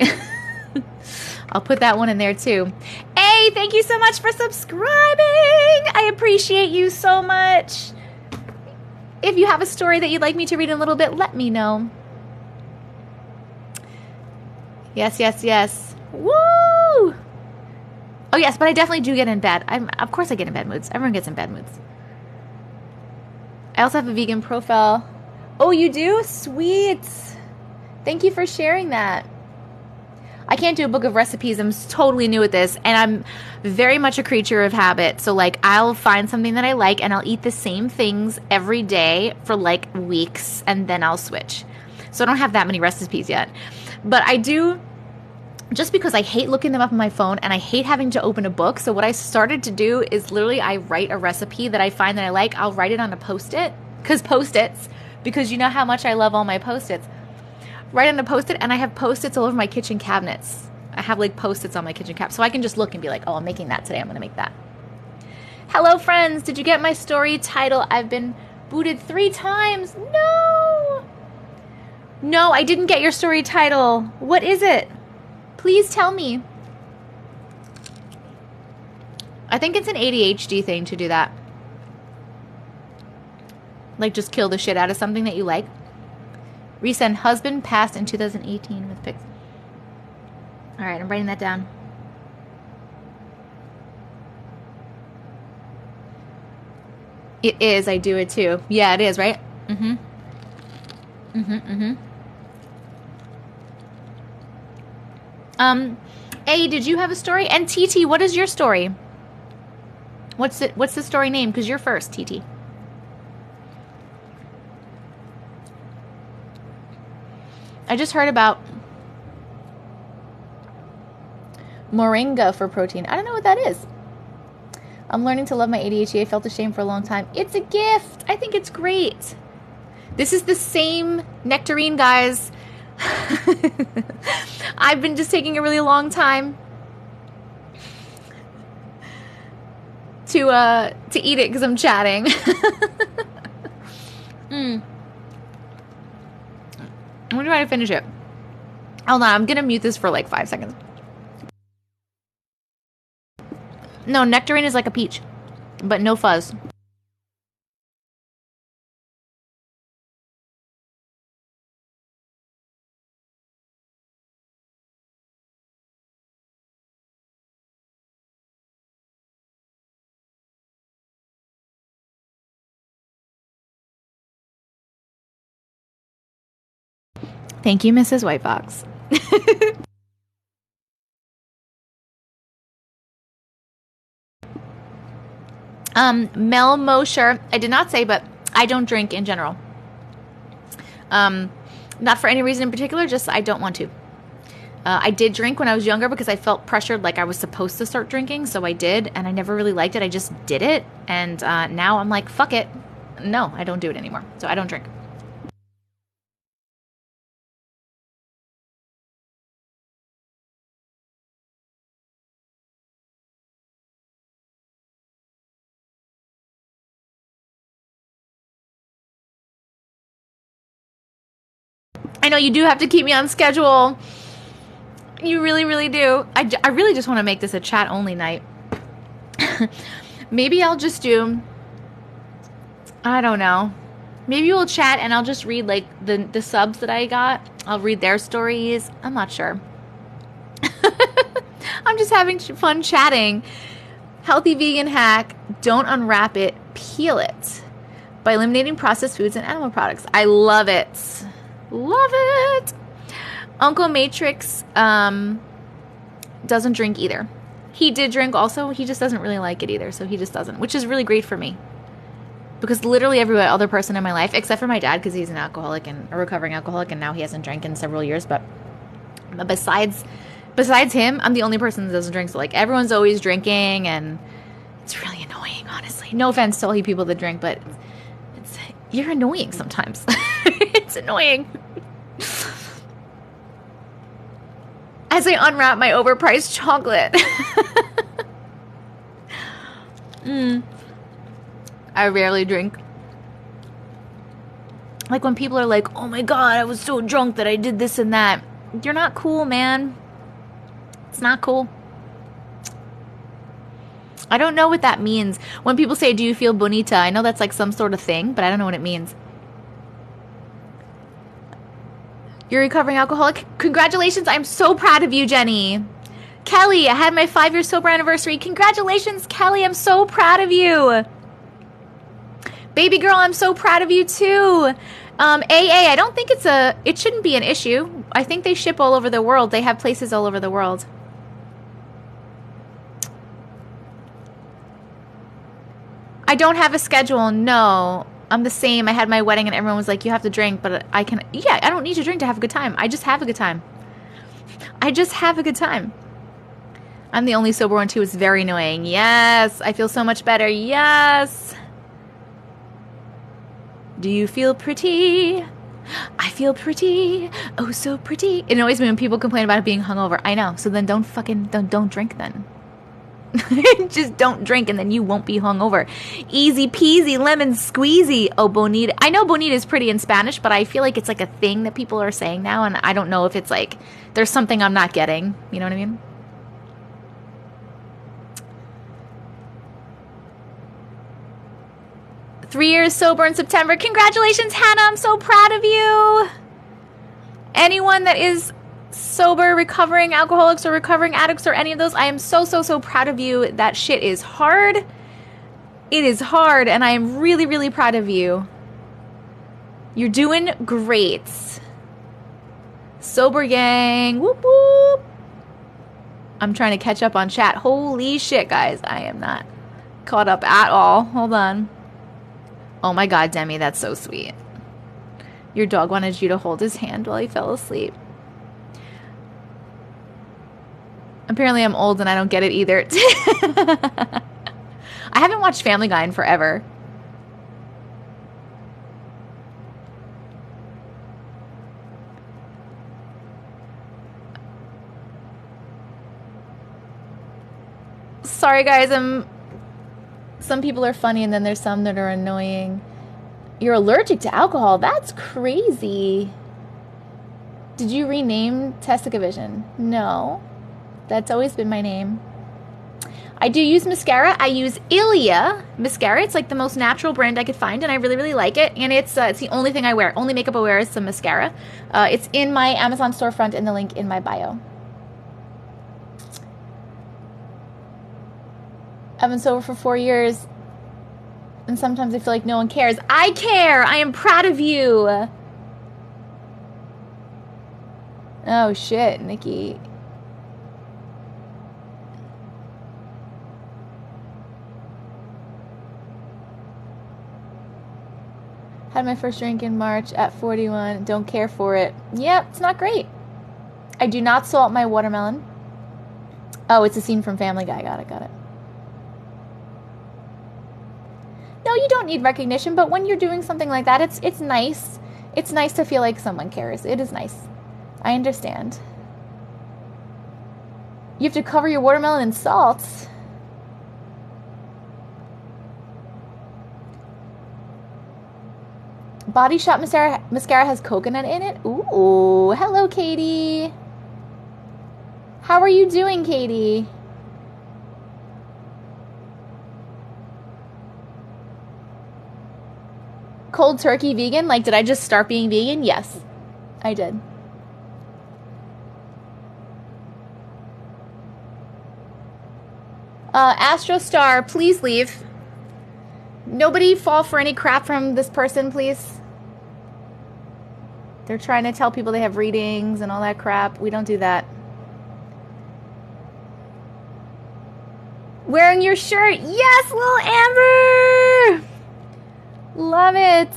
I'll put that one in there too. Hey, thank you so much for subscribing. I appreciate you so much. If you have a story that you'd like me to read in a little bit, let me know. Yes, yes, yes. Woo! Oh, yes, but I definitely do get in bad. Of course I get in bad moods. Everyone gets in bad moods. I also have a vegan profile. Oh, you do? Sweet. Thank you for sharing that. I can't do a book of recipes. I'm totally new at this, and I'm very much a creature of habit. So, like, I'll find something that I like, and I'll eat the same things every day for, like, weeks, and then I'll switch. So I don't have that many recipes yet. But I do, just because I hate looking them up on my phone, and I hate having to open a book. So what I started to do is literally I write a recipe that I find that I like. I'll write it on a Post-it, because you know how much I love all my Post-its. Write on a Post-it, and I have Post-its all over my kitchen cabinets. I have like Post-its on my kitchen cap, so I can just look and be like, oh, I'm making that today. I'm going to make that. Hello, friends. Did you get my story title? I've been booted 3 times. No, I didn't get your story title. What is it? Please tell me. I think it's an ADHD thing to do that. Like, just kill the shit out of something that you like. Resend husband passed in 2018 with pics. All right, I'm writing that down. It is. I do it too. Yeah, it is, right? A, did you have a story? And TT, what is your story? What's the story name? Because you're first, TT. I just heard about moringa for protein. I don't know what that is. I'm learning to love my ADHD. I felt ashamed for a long time. It's a gift. I think it's great. This is the same nectarine, guys. I've been just taking a really long time to eat it because I'm chatting. I'm gonna try to finish it. Hold on, I'm gonna mute this for like 5 seconds. No, nectarine is like a peach, but no fuzz. Thank you, Mrs. White Fox. Mel Mosher, I did not say, but I don't drink in general. Not for any reason in particular, just I don't want to. I did drink when I was younger because I felt pressured like I was supposed to start drinking, so I did, and I never really liked it. I just did it, and now I'm like, fuck it. No, I don't do it anymore, so I don't drink. I know you do have to keep me on schedule. You really, really do. I really just want to make this a chat only night. Maybe I'll just do, I don't know. Maybe we'll chat and I'll just read like the subs that I got. I'll read their stories. I'm not sure. I'm just having fun chatting. Healthy vegan hack. Don't unwrap it. Peel it. By eliminating processed foods and animal products. I love it. Love it. Uncle Matrix doesn't drink either. He did drink also. He just doesn't really like it either. So he just doesn't. Which is really great for me. Because literally every other person in my life, except for my dad, because he's an alcoholic and a recovering alcoholic, and now he hasn't drank in several years. But besides him, I'm the only person that doesn't drink. So like everyone's always drinking, and it's really annoying, honestly. No offense to all you people that drink, but you're annoying sometimes. It's annoying. As I unwrap my overpriced chocolate. I rarely drink. Like when people are like, oh my god, I was so drunk that I did this and that. You're not cool, man. It's not cool. I don't know what that means. When people say, do you feel bonita? I know that's like some sort of thing, but I don't know what it means. You're a recovering alcoholic? Congratulations. I'm so proud of you, Jenny. Kelly, I had my 5-year sober anniversary. Congratulations, Kelly. I'm so proud of you. Baby girl, I'm so proud of you too. AA, I don't think it shouldn't be an issue. I think they ship all over the world. They have places all over the world. I don't have a schedule. No, I'm the same. I had my wedding and everyone was like, you have to drink, but I don't need to drink to have a good time. I just have a good time. I just have a good time. I'm the only sober one too. It's very annoying. Yes. I feel so much better. Yes. Do you feel pretty? I feel pretty. Oh, so pretty. It annoys me when people complain about being hungover. I know. So then don't drink then. Just don't drink and then you won't be hungover. Easy peasy lemon squeezy. Oh, bonita. I know bonita is pretty in Spanish, but I feel like it's like a thing that people are saying now, and I don't know if it's like there's something I'm not getting. You know what I mean? Three years sober in September. Congratulations, Hannah. I'm so proud of you. Anyone that is sober, recovering alcoholics or recovering addicts or any of those, I am so, so, so proud of you. That shit is hard. It is hard, and I am really, really proud of you. You're doing great. Sober gang. Whoop, whoop. I'm trying to catch up on chat. Holy shit, guys. I am not caught up at all. Hold on. Oh my god, Demi, that's so sweet. Your dog wanted you to hold his hand while he fell asleep. Apparently I'm old and I don't get it either. I haven't watched Family Guy in forever. Sorry guys, some people are funny and then there's some that are annoying. You're allergic to alcohol? That's crazy. Did you rename TessicaVision? No. That's always been my name. I do use mascara. I use Ilia mascara. It's like the most natural brand I could find, and I really, really like it. And it's the only thing I wear. Only makeup I wear is some mascara. It's in my Amazon storefront and the link in my bio. I've been sober for 4 years, and sometimes I feel like no one cares. I care! I am proud of you! Oh shit, Nikki. Had my first drink in March at 41. Don't care for it. Yeah, it's not great. I do not salt my watermelon. Oh, it's a scene from Family Guy. Got it. No, you don't need recognition, but when you're doing something like that, it's nice. It's nice to feel like someone cares. It is nice. I understand. You have to cover your watermelon in salt. Body Shop mascara has coconut in it. Ooh, hello, Katie. How are you doing, Katie? Cold turkey vegan? Like, did I just start being vegan? Yes, I did. Astrostar, please leave. Nobody fall for any crap from this person, please. They're trying to tell people they have readings and all that crap. We don't do that. Wearing your shirt. Yes, little Amber. Love it.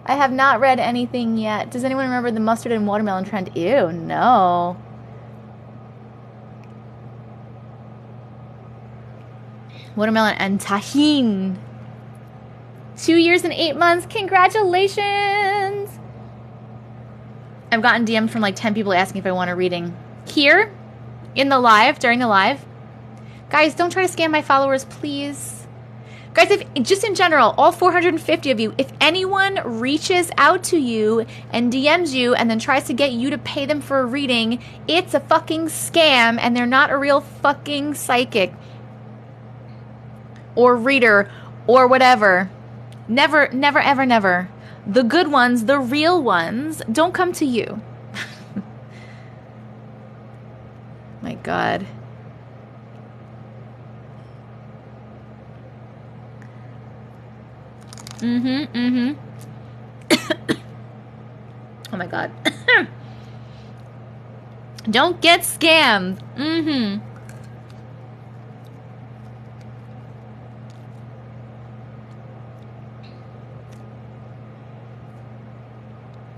I have not read anything yet. Does anyone remember the mustard and watermelon trend? Ew, no. Watermelon and tahini. 2 years and 8 months. Congratulations. I've gotten DM'd from like 10 people asking if I want a reading. Here, in the live, during the live. Guys, don't try to scam my followers, please. Guys, if just in general, all 450 of you, if anyone reaches out to you and DMs you and then tries to get you to pay them for a reading, it's a fucking scam and they're not a real fucking psychic or reader or whatever. Never, never, ever, never. The good ones, the real ones, don't come to you. My God. Oh my God. Don't get scammed.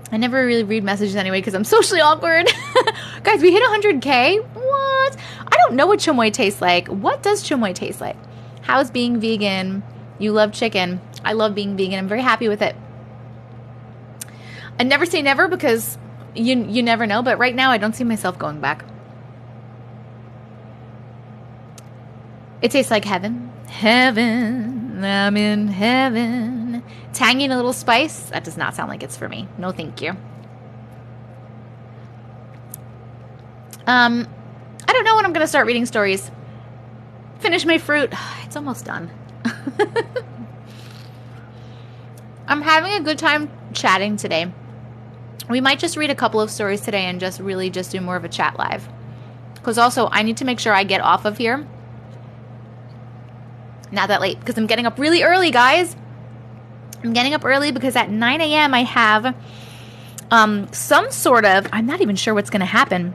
I never really read messages anyway because I'm socially awkward. Guys, we hit 100K? What? I don't know what chamoy tastes like. What does chamoy taste like? How's being vegan? You love chicken. I love being vegan. I'm very happy with it. I never say never because you never know, but right now I don't see myself going back. It tastes like heaven. Heaven. I'm in heaven. Tangy and a little spice. That does not sound like it's for me. No, thank you. I don't know when I'm going to start reading stories. Finish my fruit. It's almost done. I'm having a good time chatting today. We might just read a couple of stories today and just really just do more of a chat live. Because also, I need to make sure I get off of here. Not that late, because I'm getting up really early, guys. I'm getting up early because at 9 a.m. I have some sort of, I'm not even sure what's going to happen,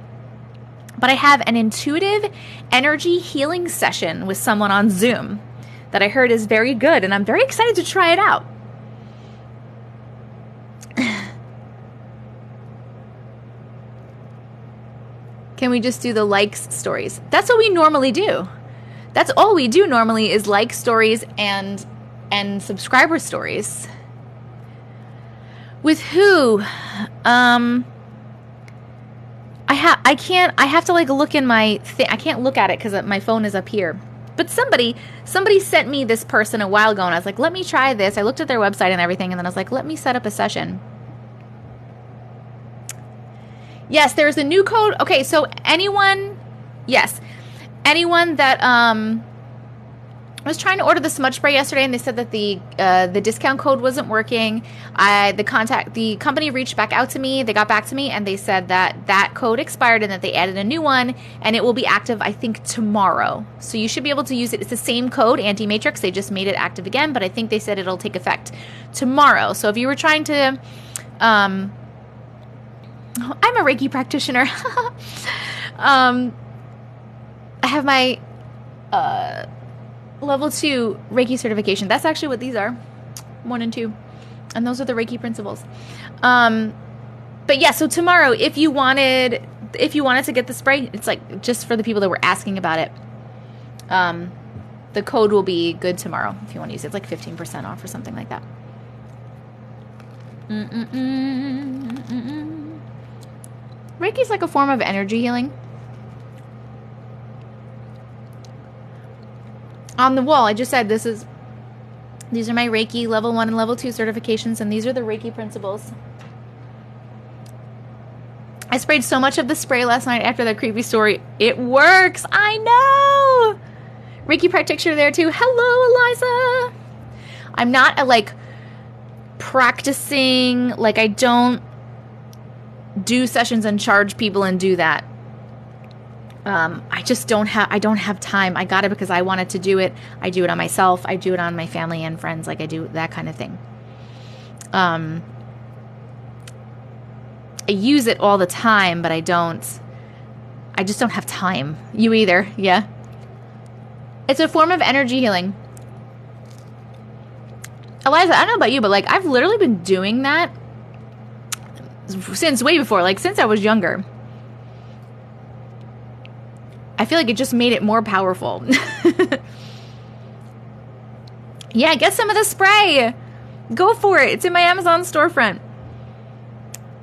but I have an intuitive energy healing session with someone on Zoom that I heard is very good, and I'm very excited to try it out. Can we just do the likes stories? That's what we normally do. That's all we do normally is like stories and subscriber stories. With who? I have to like look in my thing. I can't look at it because my phone is up here. But somebody sent me this person a while ago, and I was like, let me try this. I looked at their website and everything, and then I was like, let me set up a session. Yes, there's a new code. Okay, so anyone that I was trying to order the smudge spray yesterday, and they said that the discount code wasn't working. The company reached back out to me. They got back to me, and they said that code expired and that they added a new one, and it will be active, I think, tomorrow. So you should be able to use it. It's the same code, Anti-Matrix. They just made it active again, but I think they said it'll take effect tomorrow. So if you were trying to... I'm a Reiki practitioner. I have my level 2 Reiki certification. That's actually what these are, 1 and 2, and those are the Reiki principles. But yeah, so tomorrow, if you wanted to get the spray, it's like just for the people that were asking about it. The code will be good tomorrow if you want to use it. It's like 15% off or something like that. Reiki's like a form of energy healing. On the wall, I just said these are my Reiki level 1 and level 2 certifications, and these are the Reiki principles. I sprayed so much of the spray last night after that creepy story. It works. I know. Reiki practitioner there too. Hello, Eliza. I'm not practicing. Like, I don't do sessions and charge people and do that. I just don't have time. I got it because I wanted to do it. I do it on myself. I do it on my family and friends. Like, I do that kind of thing. I use it all the time, but I just don't have time. You either. Yeah. It's a form of energy healing. Eliza, I don't know about you, but like, I've literally been doing that since way before, like since I was younger. I feel like it just made it more powerful. Yeah, get some of the spray. Go for it. It's in my Amazon storefront.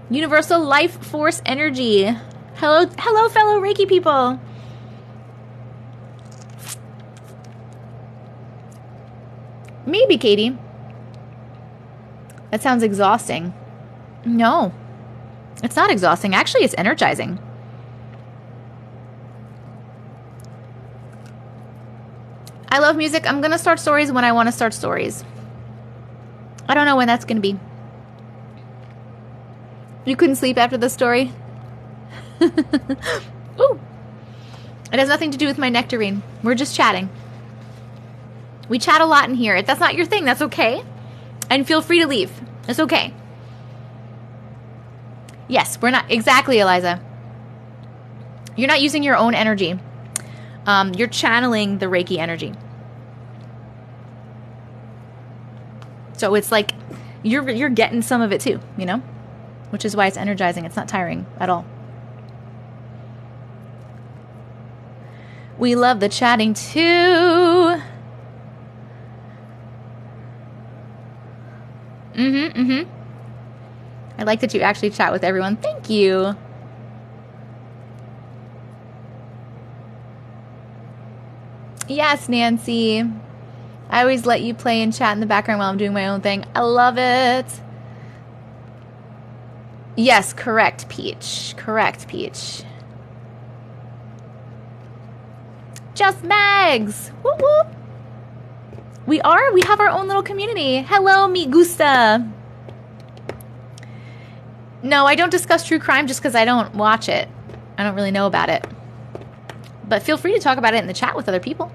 Universal Life Force Energy. Hello, fellow Reiki people. Maybe, Katie. That sounds exhausting. No, it's not exhausting. Actually, it's energizing. I love music. I'm going to start stories when I want to start stories. I don't know when that's going to be. You couldn't sleep after the story? Ooh. It has nothing to do with my nectarine. We're just chatting. We chat a lot in here. If that's not your thing, that's okay. And feel free to leave. It's okay. Yes, we're not. Exactly, Eliza. You're not using your own energy. You're channeling the Reiki energy. So it's like you're getting some of it too, you know? Which is why it's energizing. It's not tiring at all. We love the chatting too. I like that you actually chat with everyone. Thank you. Yes, Nancy. I always let you play and chat in the background while I'm doing my own thing. I love it. Yes, correct, Peach. Correct, Peach. Just Mags. Whoop, whoop. We have our own little community. Hello, me gusta. No, I don't discuss true crime just because I don't watch it. I don't really know about it. But feel free to talk about it in the chat with other people.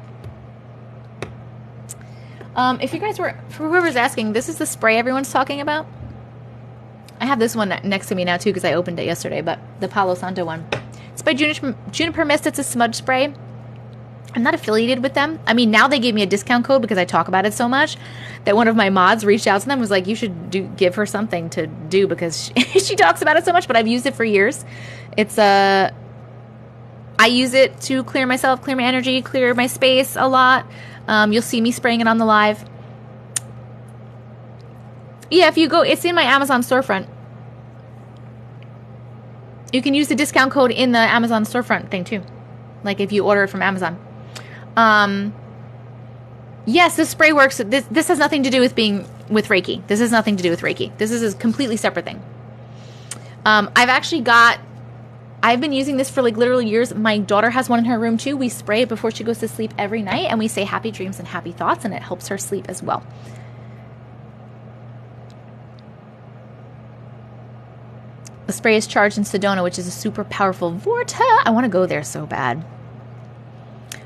If you guys were, for whoever's asking, this is the spray everyone's talking about. I have this one next to me now too because I opened it yesterday, but the Palo Santo one. It's by Juniper Mist. It's a smudge spray. I'm not affiliated with them. I mean, now they gave me a discount code because I talk about it so much that one of my mods reached out to them and was like, you should give her something to do because she talks about it so much, but I've used it for years. It's I use it to clear myself, clear my energy, clear my space a lot. You'll see me spraying it on the live. Yeah, if you go, it's in my Amazon storefront. You can use the discount code in the Amazon storefront thing too. Like if you order it from Amazon. Yes, this spray works. This has nothing to do with being with Reiki. This has nothing to do with Reiki. This is a completely separate thing. I've been using this for like literally years. My daughter has one in her room too. We spray it before she goes to sleep every night and we say happy dreams and happy thoughts and it helps her sleep as well. The spray is charged in Sedona, which is a super powerful vortex. I want to go there so bad.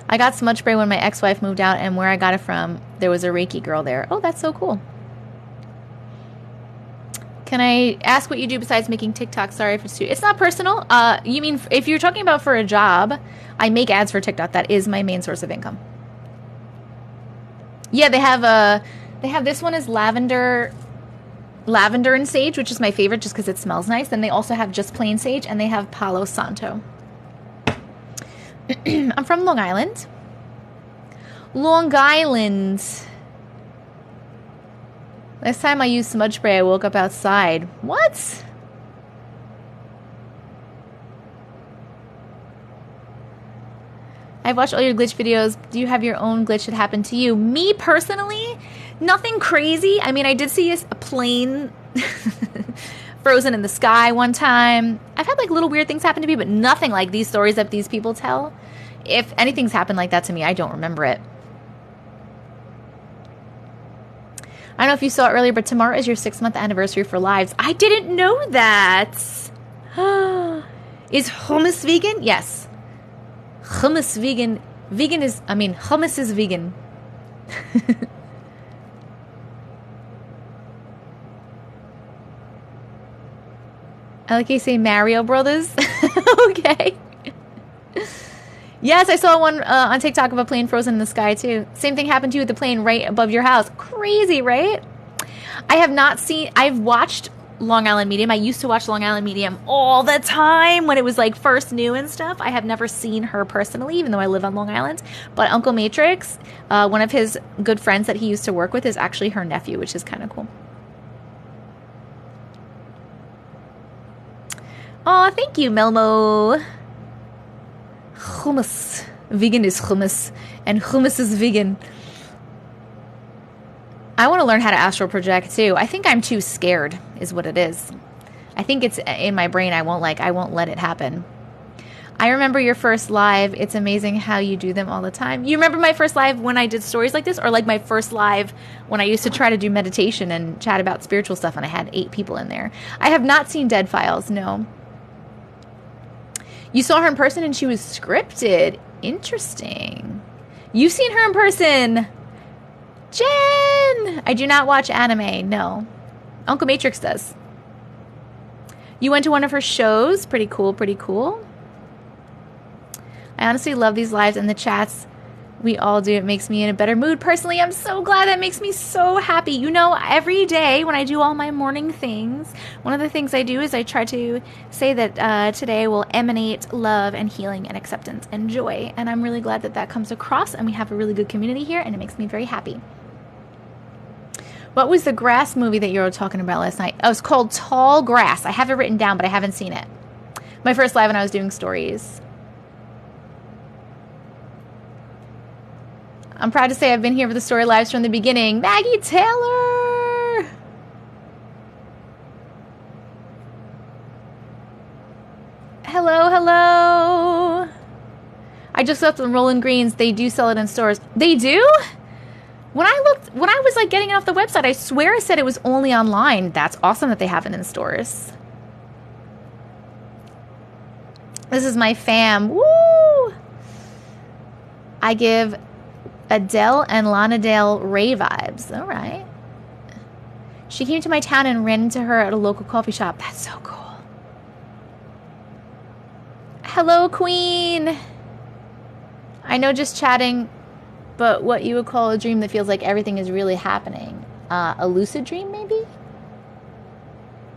I got smudge spray when my ex-wife moved out, and where I got it from, there was a Reiki girl there. Oh, that's so cool. Can I ask what you do besides making TikTok? Sorry if it's too... It's not personal. You mean if you're talking about for a job, I make ads for TikTok. That is my main source of income. Yeah, they have this one is lavender and sage, which is my favorite just because it smells nice. Then they also have just plain sage, and they have Palo Santo. I'm from Long Island. Long Island. Last time I used smudge spray, I woke up outside. What? I've watched all your glitch videos. Do you have your own glitch that happened to you? Me personally, nothing crazy. I mean, I did see a plane frozen in the sky one time. I've had like little weird things happen to me, but nothing like these stories that these people tell. If anything's happened like that to me, I don't remember it. I don't know if you saw it earlier, but tomorrow is your 6-month anniversary for lives. I didn't know that. Is hummus vegan? Yes. Hummus vegan. Hummus is vegan. I like you say Mario Brothers. Okay. Yes, I saw one on TikTok of a plane frozen in the sky too. Same thing happened to you with the plane right above your house. Crazy, right? I've watched Long Island Medium. I used to watch Long Island Medium all the time when it was like first new and stuff. I have never seen her personally, even though I live on Long Island. But Uncle Matrix, one of his good friends that he used to work with, is actually her nephew, which is kind of cool. Aw, thank you, Melmo. Hummus. Vegan is hummus. And hummus is vegan. I want to learn how to astral project too. I think I'm too scared is what it is. I think it's in my brain. I won't let it happen. I remember your first live. It's amazing how you do them all the time. You remember my first live when I did stories like this? Or like my first live when I used to try to do meditation and chat about spiritual stuff and I had 8 people in there. I have not seen Dead Files, no. You saw her in person and she was scripted. Interesting. You've seen her in person. Jen! I do not watch anime, no. Uncle Matrix does. You went to one of her shows. Pretty cool, pretty cool. I honestly love these lives and the chats we all do. It makes me in a better mood. Personally, I'm so glad. That makes me so happy. You know, every day when I do all my morning things, one of the things I do is I try to say that today will emanate love and healing and acceptance and joy. And I'm really glad that that comes across and we have a really good community here and it makes me very happy. What was the grass movie that you were talking about last night? Oh, it's called Tall Grass. I have it written down, but I haven't seen it. My first live when I was doing stories. I'm proud to say I've been here for the story lives from the beginning. Maggie Taylor! Hello, hello! I just left on Rolling Greens. They do sell it in stores. They do? When I was like getting it off the website, I swear I said it was only online. That's awesome that they have it in stores. This is my fam. Woo! I give Adele and Lana Del Rey vibes. All right. She came to my town and ran into her at a local coffee shop. That's so cool. Hello, Queen. I know just chatting, but what you would call a dream that feels like everything is really happening. A lucid dream, maybe?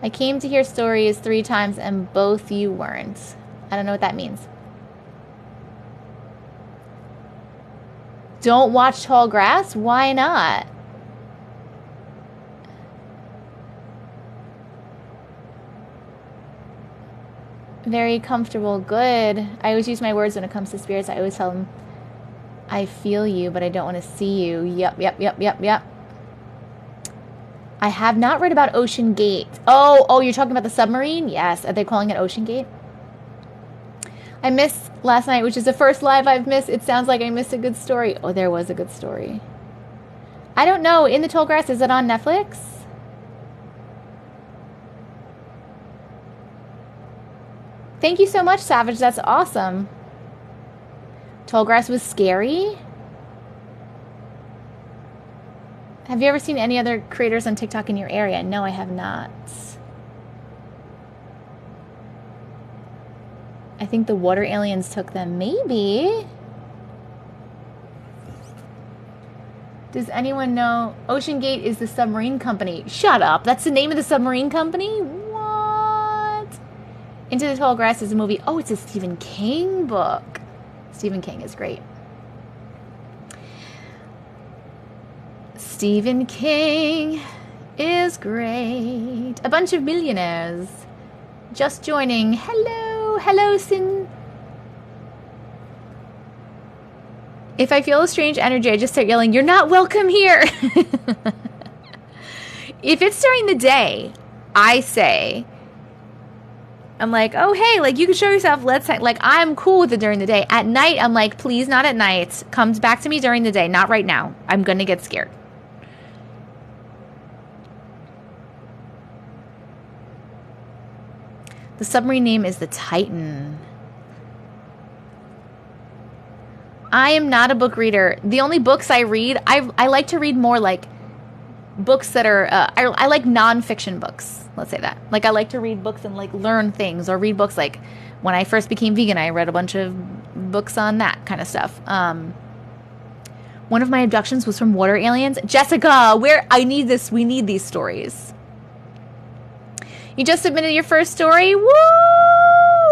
I came to hear stories 3 times and both you weren't. I don't know what that means. Don't watch Tall Grass? Why not? Very comfortable. Good. I always use my words when it comes to spirits. I always tell them, I feel you, but I don't want to see you. Yep. I have not read about Ocean Gate. Oh, you're talking about the submarine? Yes. Are they calling it Ocean Gate? I missed last night, which is the first live I've missed. It sounds like I missed a good story. Oh, there was a good story. I don't know. In the Tall Grass, is it on Netflix? Thank you so much, Savage. That's awesome. Tall Grass was scary. Have you ever seen any other creators on TikTok in your area? No, I have not. I think the water aliens took them. Maybe. Does anyone know? Ocean Gate is the submarine company. Shut up. That's the name of the submarine company? What? Into the Tall Grass is a movie. Oh, it's a Stephen King book. Stephen King is great. Stephen King is great. A bunch of millionaires just joining. Hello, Sin. If I feel a strange energy, I just start yelling, "You're not welcome here." If it's during the day, I say, I'm like, oh, hey, like, you can show yourself. Let's, like, I'm cool with it during the day. At night, I'm like, please, not at night. Comes back to me during the day. Not right now. I'm going to get scared. The submarine name is the Titan. I am not a book reader. The only books I read, I like to read more like books that are, I like nonfiction books. Let's say that. Like, I like to read books and like learn things, or read books like when I first became vegan, I read a bunch of books on that kind of stuff. One of my abductions was from water aliens. Jessica, we need these stories. You just submitted your first story. Woo!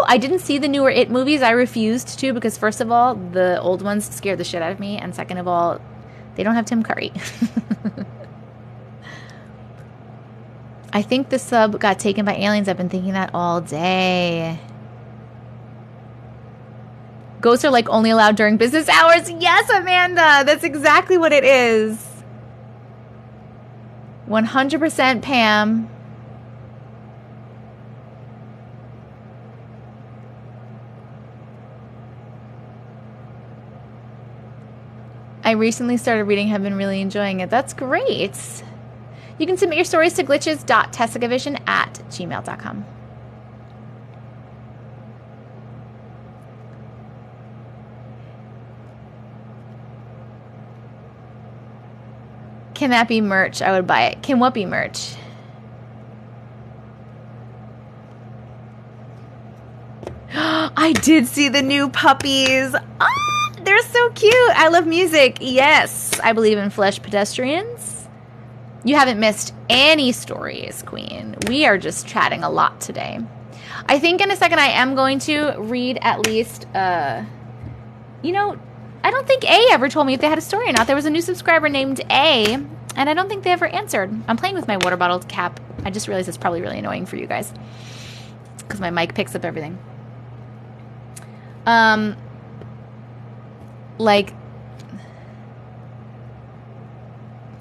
I didn't see the newer It movies. I refused to because, first of all, the old ones scared the shit out of me. And second of all, they don't have Tim Curry. I think the sub got taken by aliens. I've been thinking that all day. Ghosts are like only allowed during business hours. Yes, Amanda. That's exactly what it is. 100% Pam. I recently started reading, have been really enjoying it. That's great. You can submit your stories to glitches.tessicavision@gmail.com. Can that be merch? I would buy it. Can what be merch? I did see the new puppies. Ah, they're so cute. I love music. Yes, I believe in flesh pedestrians. You haven't missed any stories, Queen. We are just chatting a lot today. I think in a second I am going to read at least, you know, I don't think A ever told me if they had a story or not. There was a new subscriber named A, and I don't think they ever answered. I'm playing with my water bottle cap. I just realized it's probably really annoying for you guys because my mic picks up everything.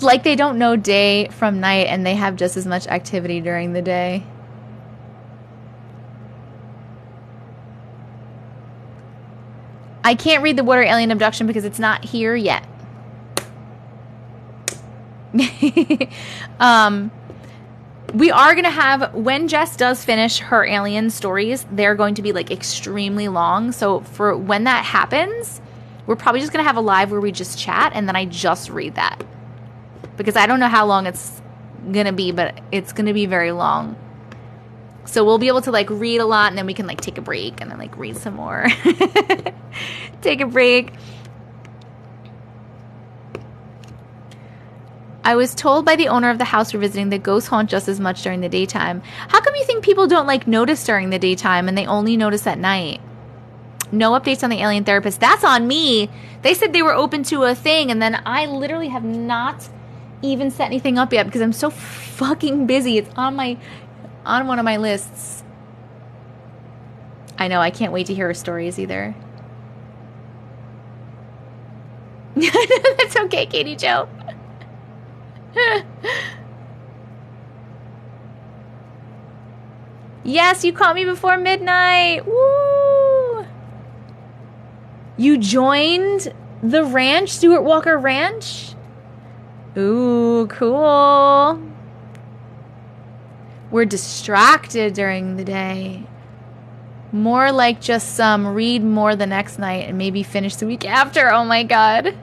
Like they don't know day from night and they have just as much activity during the day. I can't read the water alien abduction because it's not here yet. We are going to have, when Jess does finish her alien stories, they're going to be like extremely long. So for when that happens, we're probably just going to have a live where we just chat and then I just read that. Because I don't know how long it's going to be, but it's going to be very long. So we'll be able to like read a lot and then we can like take a break and then like read some more. Take a break. I was told by the owner of the house we're visiting that ghosts haunt just as much during the daytime. How come you think people don't like notice during the daytime and they only notice at night? No updates on the alien therapist. That's on me. They said they were open to a thing and then I literally have not even set anything up yet because I'm so fucking busy. It's on one of my lists. I know, I can't wait to hear her stories either. That's okay, Katie Joe. Yes, you caught me before midnight. Woo! You joined the ranch, Stuart Walker Ranch? Ooh, cool. We're distracted during the day. More like just read more the next night and maybe finish the week after. Oh my God.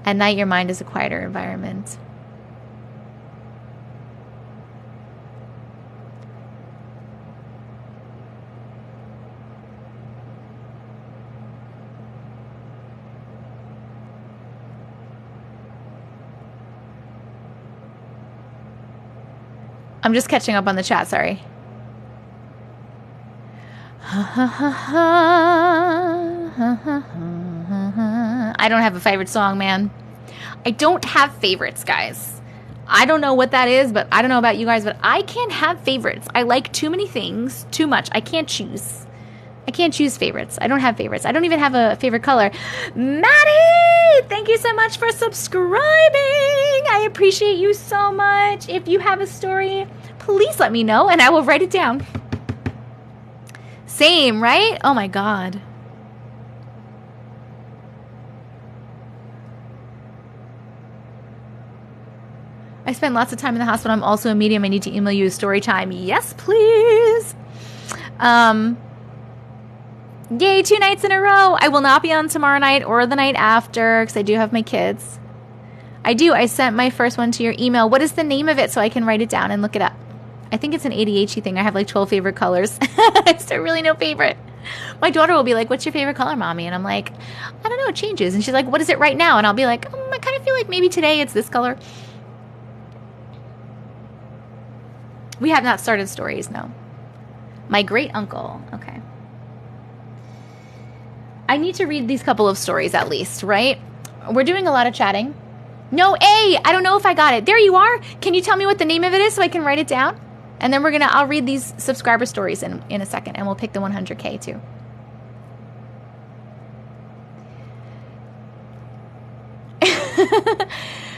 At night, your mind is a quieter environment. I'm just catching up on the chat, sorry. I don't have a favorite song, man. I don't have favorites, guys. I don't know what that is, but I don't know about you guys, but I can't have favorites. I like too many things, too much. I can't choose. I can't choose favorites. I don't have favorites. I don't even have a favorite color. Maddie, thank you so much for subscribing. I appreciate you so much. If you have a story, please let me know and I will write it down. Same, right? Oh my God. I spend lots of time in the hospital. I'm also a medium. I need to email you a story time. Yes, please. Yay, 2 nights in a row. I will not be on tomorrow night or the night after because I do have my kids. I do. I sent my first one to your email. What is the name of it so I can write it down and look it up? I think it's an ADHD thing. I have like 12 favorite colors. It's really no favorite. My daughter will be like, what's your favorite color, Mommy? And I'm like, I don't know, it changes. And she's like, what is it right now? And I'll be like, I kind of feel like maybe today it's this color. We have not started stories, no. My great uncle. Okay. I need to read these couple of stories at least, right? We're doing a lot of chatting. No, A, I don't know if I got it. There you are. Can you tell me what the name of it is so I can write it down? And then I'll read these subscriber stories in a second, and we'll pick the 100K too.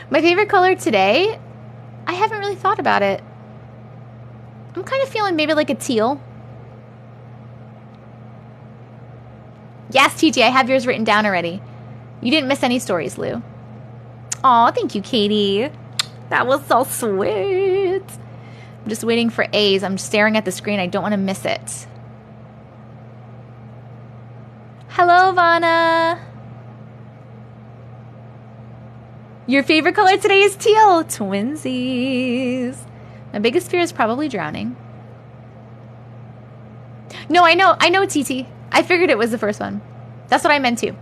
My favorite color today? I haven't really thought about it. I'm kind of feeling maybe like a teal. Yes, TT, I have yours written down already. You didn't miss any stories, Lou. Aw, thank you, Katie. That was so sweet. I'm just waiting for A's. I'm staring at the screen. I don't want to miss it. Hello, Vana. Your favorite color today is teal. Twinsies. My biggest fear is probably drowning. No, I know, TT. I figured it was the first one. That's what I meant to.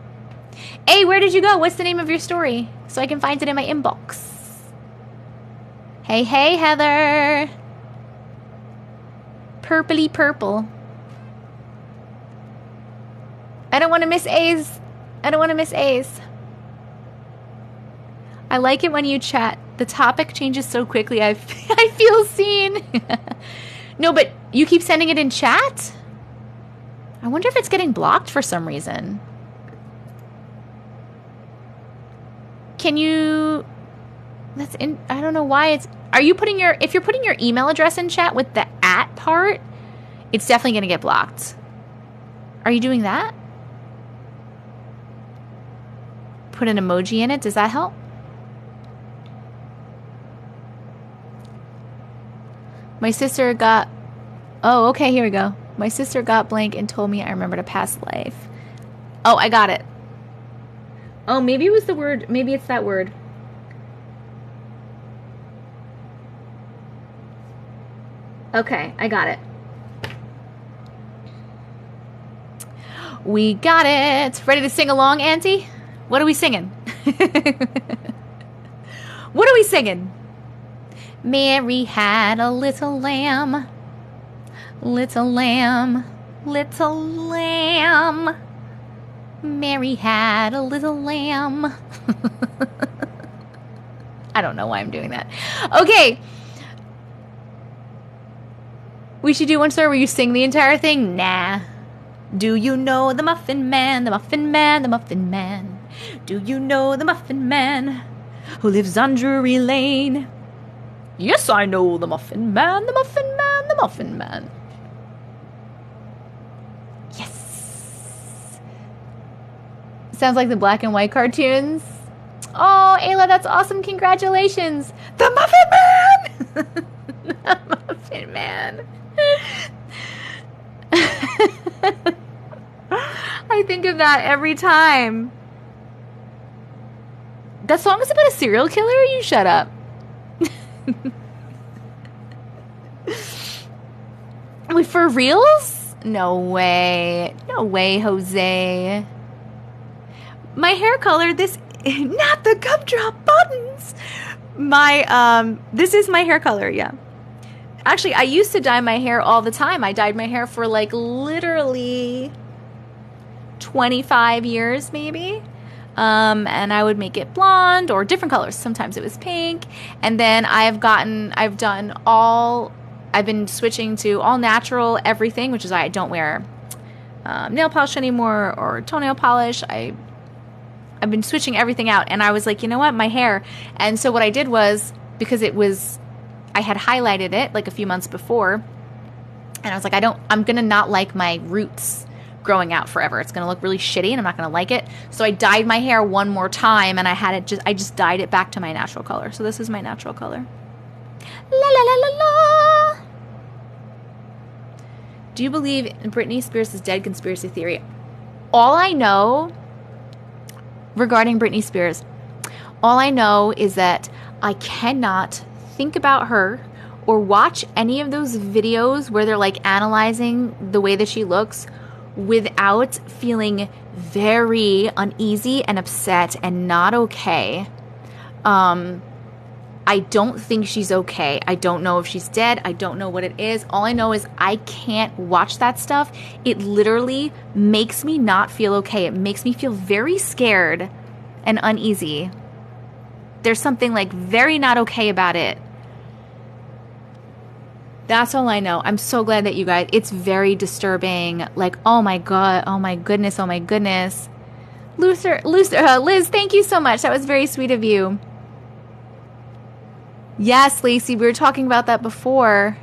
Hey, where did you go? What's the name of your story? So I can find it in my inbox. Hey, Heather. Purpley purple. I don't want to miss A's. I don't want to miss A's. I like it when you chat. The topic changes so quickly. I feel seen. No, but you keep sending it in chat? I wonder if it's getting blocked for some reason. Can you... I don't know why it's... If you're putting your email address in chat with the @ part, it's definitely going to get blocked. Are you doing that? Put an emoji in it. Does that help? My sister got... Oh, okay, here we go. My sister got blank and told me I remembered a past life. Oh, I got it. Oh, maybe it was the word. Maybe it's that word. Okay, I got it. We got it. Ready to sing along, Auntie? What are we singing? What are we singing? Mary had a little lamb. Little lamb. Little lamb. Mary had a little lamb. I don't know why I'm doing that. Okay. We should do one story where you sing the entire thing? Nah. Do you know the Muffin Man, the Muffin Man, the Muffin Man? Do you know the Muffin Man who lives on Drury Lane? Yes, I know the Muffin Man, the Muffin Man, the Muffin Man. Yes. Sounds like the black and white cartoons. Oh, Ayla, that's awesome. Congratulations. The Muffin Man! The Muffin Man. I think of that every time. That song is about a serial killer? You shut up. Wait, for reals? No way. No way, Jose. My hair color, this... Not the gumdrop buttons! This is my hair color, yeah. Actually, I used to dye my hair all the time. I dyed my hair for like literally 25 years maybe. And I would make it blonde or different colors. Sometimes it was pink. And then I've been switching to all natural everything, which is why I don't wear nail polish anymore or toenail polish. I've been switching everything out. And I was like, you know what, my hair. And so what I did was, because I had highlighted it like a few months before, And I was like, I'm going to not like my roots growing out forever. It's going to look really shitty and I'm not going to like it. So I dyed my hair one more time and I just dyed it back to my natural color. So this is my natural color. La la la la la. Do you believe in Britney Spears is dead conspiracy theory? All I know regarding Britney Spears, all I know is that I cannot think about her or watch any of those videos where they're like analyzing the way that she looks without feeling very uneasy and upset and not okay. I don't think she's okay. I don't know if she's dead. I don't know what it is. All I know is I can't watch that stuff. It literally makes me not feel okay. It makes me feel very scared and uneasy. There's something like very not okay about it. That's all I know. I'm so glad that you guys, it's very disturbing. Like, oh my God, oh my goodness, oh my goodness. Liz, thank you so much. That was very sweet of you. Yes, Lacey, we were talking about that before.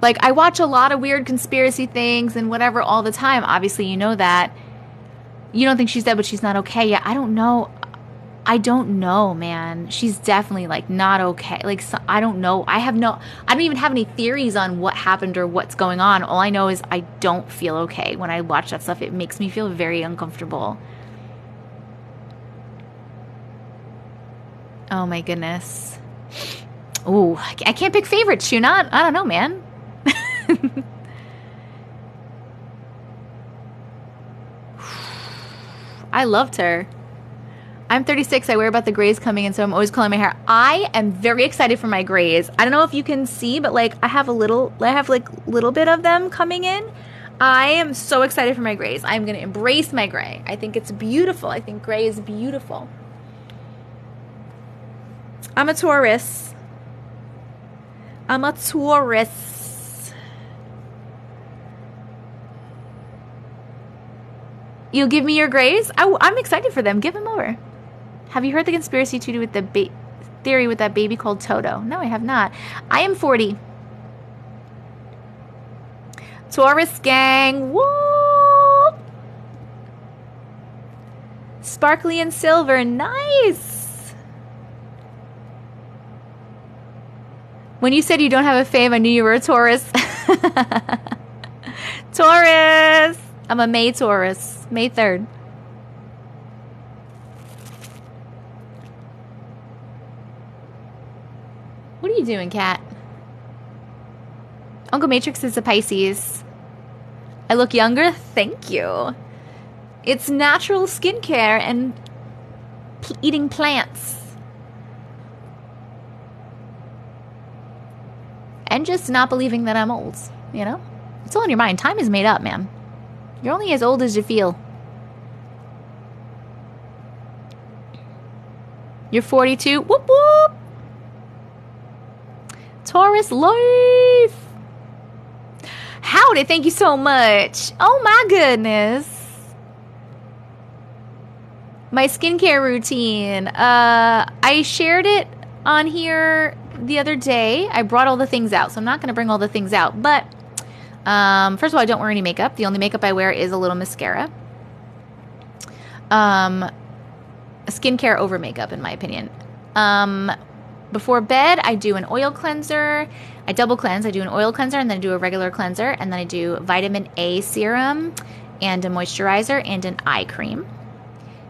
Like, I watch a lot of weird conspiracy things and whatever all the time. Obviously, you know that. You don't think she's dead, but she's not okay. Yeah, I don't know. I don't know, man. She's definitely, like, not okay. Like, so, I don't know. I don't even have any theories on what happened or what's going on. All I know is I don't feel okay when I watch that stuff. It makes me feel very uncomfortable. Oh, my goodness. Ooh, I can't pick favorites, Shunat. I don't know, man. I loved her. I'm 36. I worry about the grays coming in, so I'm always curling my hair. I am very excited for my grays. I don't know if you can see, but like I have like little bit of them coming in. I am so excited for my grays. I'm going to embrace my gray. I think it's beautiful. I think gray is beautiful. I'm a Taurus. You'll give me your grays? I'm excited for them. Give them over. Have you heard the conspiracy to do with the theory with that baby called Toto? No, I have not. I am 40. Taurus gang. Whoop! Sparkly and silver. Nice! When you said you don't have a fave, I knew you were a Taurus. Taurus! I'm a May Taurus. May 3rd. What are you doing, Kat? Uncle Matrix is a Pisces. I look younger? Thank you. It's natural skincare and eating plants. And just not believing that I'm old, you know? It's all in your mind. Time is made up, man. You're only as old as you feel. You're 42. Whoop, whoop. Taurus life. Howdy. Thank you so much. Oh, my goodness. My skincare routine. I shared it on here the other day. I brought all the things out, so I'm not going to bring all the things out. But first of all, I don't wear any makeup. The only makeup I wear is a little mascara. Skincare over makeup, in my opinion. Before bed, I do an oil cleanser. I double cleanse. I do an oil cleanser, and then I do a regular cleanser, and then I do vitamin A serum and a moisturizer and an eye cream.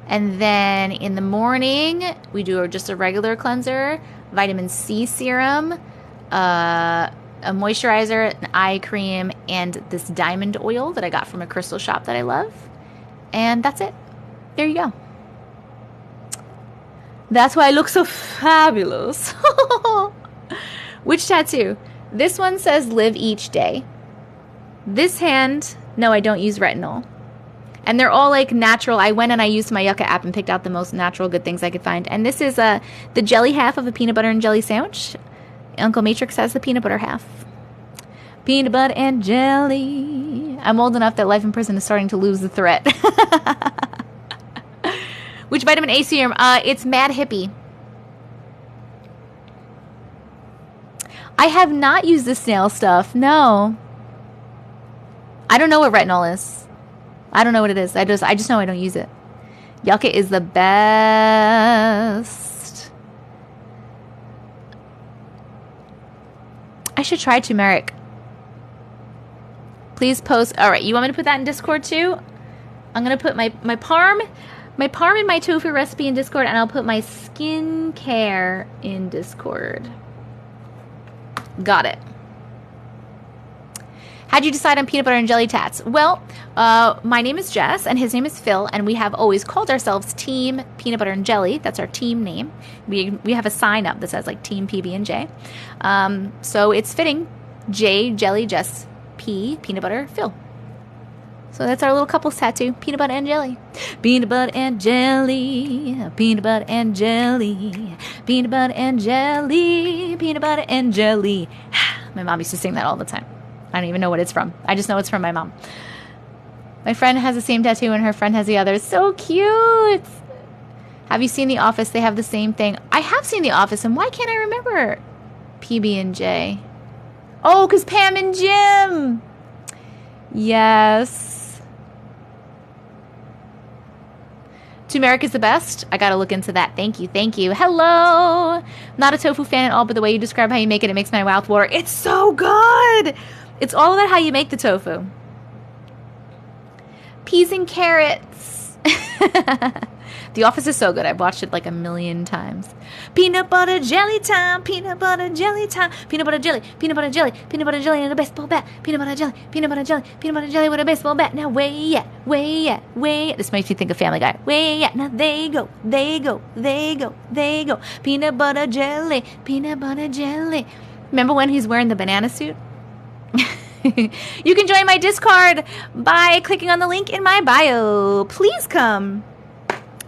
And then in the morning, we do just a regular cleanser, vitamin C serum, a moisturizer, an eye cream, and this diamond oil that I got from a crystal shop that I love. And that's it. There you go. That's why I look so fabulous. Which tattoo? This one says live each day. This hand, no, I don't use retinol. And they're all like natural. I went and I used my Yucca app and picked out the most natural good things I could find. And this is the jelly half of a peanut butter and jelly sandwich. Uncle Matrix has the peanut butter half. Peanut butter and jelly. I'm old enough that life in prison is starting to lose the threat. Which vitamin A serum? It's Mad Hippie. I have not used the snail stuff. No. I don't know what retinol is. I don't know what it is. I just know I don't use it. Yucca is the best. I should try turmeric. Please post. All right, you want me to put that in Discord too? I'm going to put my parm and my tofu recipe in Discord, and I'll put my skincare in Discord. Got it. How'd you decide on peanut butter and jelly tats? Well, my name is Jess, and his name is Phil, and we have always called ourselves Team Peanut Butter and Jelly. That's our team name. We have a sign up that says like Team PB&J. So it's fitting. J, Jelly, Jess, P, Peanut Butter, Phil. So that's our little couple's tattoo. Peanut butter and jelly. Peanut butter and jelly. Peanut butter and jelly. Peanut butter and jelly. Peanut butter and jelly. My mom used to sing that all the time. I don't even know what it's from. I just know it's from my mom. My friend has the same tattoo and her friend has the other. So cute. Have you seen The Office? They have the same thing. I have seen The Office, and why can't I remember PB&J? Oh, because Pam and Jim. Yes. Turmeric is the best. I gotta look into that. Thank you. Thank you. Hello. Not a tofu fan at all, but the way you describe how you make it, it makes my mouth water. It's so good. It's all about how you make the tofu. Peas and carrots. The Office is so good. I've watched it like a million times. Peanut butter jelly time. Peanut butter jelly time. Peanut butter jelly. Peanut butter jelly. Peanut butter jelly and a baseball bat. Peanut butter jelly. Peanut butter jelly. Peanut butter jelly with a baseball bat. Now way at. Way at. Way at. This makes me think of Family Guy. Way at. Now they go. They go. They go. They go. Peanut butter jelly. Peanut butter jelly. Remember when he's wearing the banana suit? You can join my Discord by clicking on the link in my bio. Please come.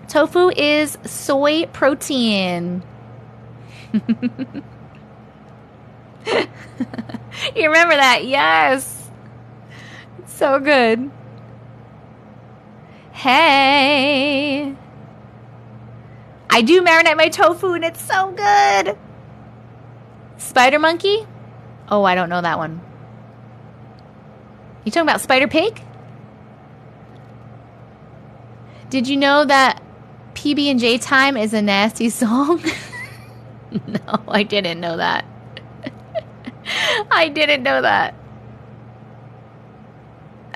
Tofu is soy protein. You remember that? Yes. It's so good. Hey. I do marinate my tofu and it's so good. Spider monkey? Oh, I don't know that one. You talking about Spider Pig? Did you know that PB&J Time is a nasty song? No, I didn't know that. I didn't know that.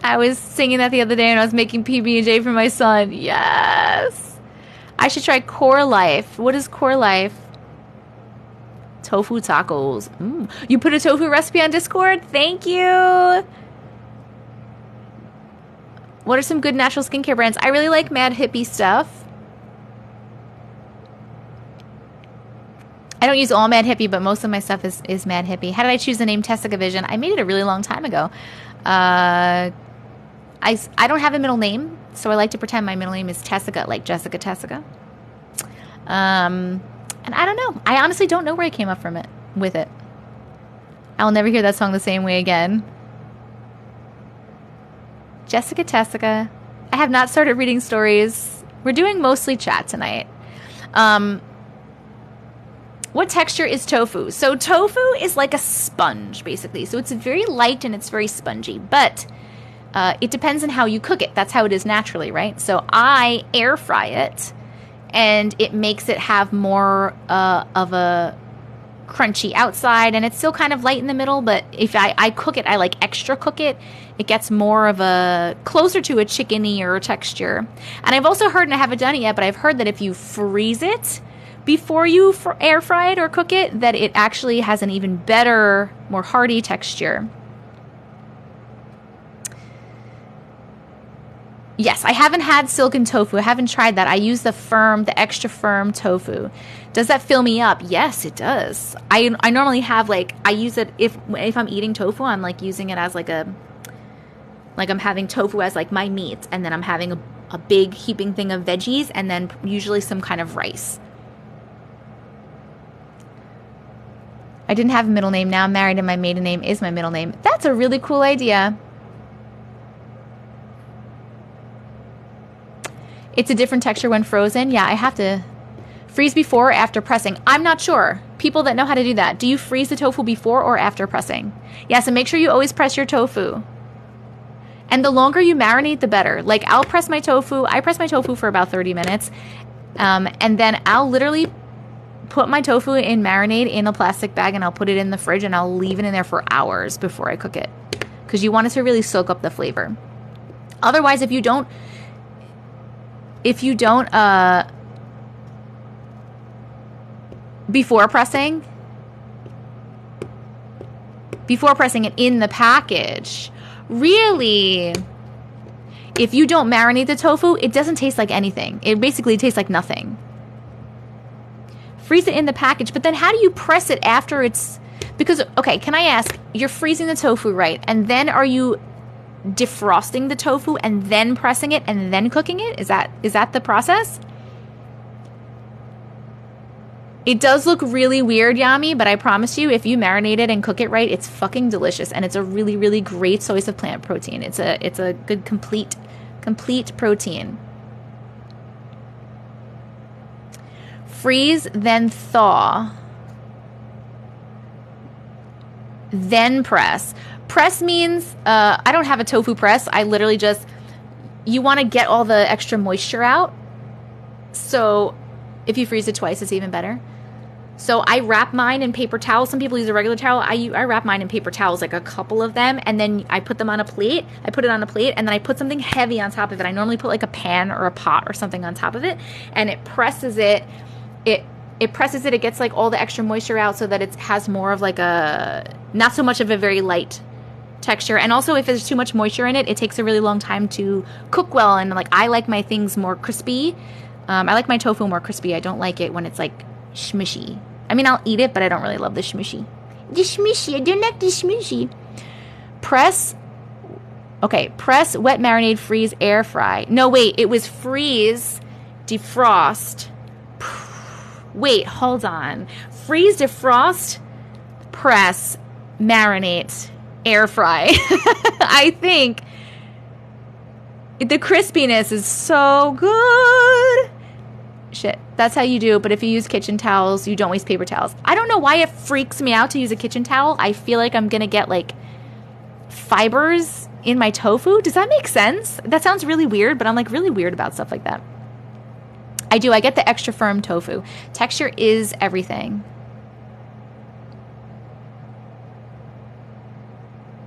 I was singing that the other day and I was making PB&J for my son. Yes. I should try Core Life. What is Core Life? Tofu tacos. You put a tofu recipe on Discord? Thank you. What are some good natural skincare brands? I really like Mad Hippie stuff. I don't use all Mad Hippie, but most of my stuff is Mad Hippie. How did I choose the name TessicaVision? I made it a really long time ago. I don't have a middle name, so I like to pretend my middle name is Tessica, like Jessica Tessica. And I don't know. I honestly don't know where I came up from with it. I'll never hear that song the same way again. Jessica Tessica. I have not started reading stories. We're doing mostly chat tonight. What texture is tofu? So tofu is like a sponge, basically. So it's very light and it's very spongy. But it depends on how you cook it. That's how it is naturally, right? So I air fry it, and it makes it have more of a crunchy outside, and it's still kind of light in the middle. But if I cook it, I like extra cook it. It gets more of a closer to a chickeny-er texture. And I've also heard, and I haven't done it yet, but I've heard that if you freeze it before you air fry it or cook it, that it actually has an even better, more hearty texture. Yes, I haven't had silken tofu. I haven't tried that. I use the extra firm tofu. Does that fill me up? Yes, it does. I normally have I use it if I'm eating tofu, I'm using it as I'm having tofu as my meat, and then I'm having a big heaping thing of veggies, and then usually some kind of rice. I didn't have a middle name. Now I'm married and my maiden name is my middle name. That's a really cool idea. It's a different texture when frozen. Yeah, I have to freeze before or after pressing. I'm not sure. people that know how to do that. Do you freeze the tofu before or after pressing? Yes, and make sure you always press your tofu. And the longer you marinate, the better. Like, I press my tofu for about 30 minutes. And then I'll literally put my tofu in marinade in a plastic bag, and I'll put it in the fridge, and I'll leave it in there for hours before I cook it. Because you want it to really soak up the flavor. Otherwise, if you don't before pressing it in the package, really, if you don't marinate the tofu, it doesn't taste like anything. It basically tastes like nothing. Freeze it in the package, but then how do you press it after it's... Because, okay, can I ask, you're freezing the tofu, right? And then are you defrosting the tofu and then pressing it and then cooking it? Is that the process? It does look really weird, Yami, but I promise you, if you marinate it and cook it right, it's fucking delicious, and it's a really, really great source of plant protein. It's a good complete protein. Freeze, then thaw, then press. Press means I don't have a tofu press. I literally just, you want to get all the extra moisture out. So if you freeze it twice, it's even better. So I wrap mine in paper towels. Some people use a regular towel. I wrap mine in paper towels, like a couple of them, and then I put them on a plate. I put it on a plate, and then I put something heavy on top of it. I normally put like a pan or a pot or something on top of it, and it presses it. It presses it. It gets like all the extra moisture out so that it has more of like a, not so much of a very light texture. And also, if there's too much moisture in it, it takes a really long time to cook well. And like, I like my things more crispy. I like my tofu more crispy. I don't like it when it's like smushy. I mean, I'll eat it, but I don't really love the smushy. The smushy. I don't like the smushy. Press, wet marinade, freeze, air fry. No, wait, it was freeze, defrost. Wait, hold on. Freeze, defrost, press, marinate, air fry. I think the crispiness is so good. Shit, that's how you do it. But if you use kitchen towels, you don't waste paper towels. I don't know why it freaks me out to use a kitchen towel. I feel like I'm going to get like fibers in my tofu. Does that make sense? That sounds really weird, but I'm like really weird about stuff like that. I do. I get the extra firm tofu. Texture is everything.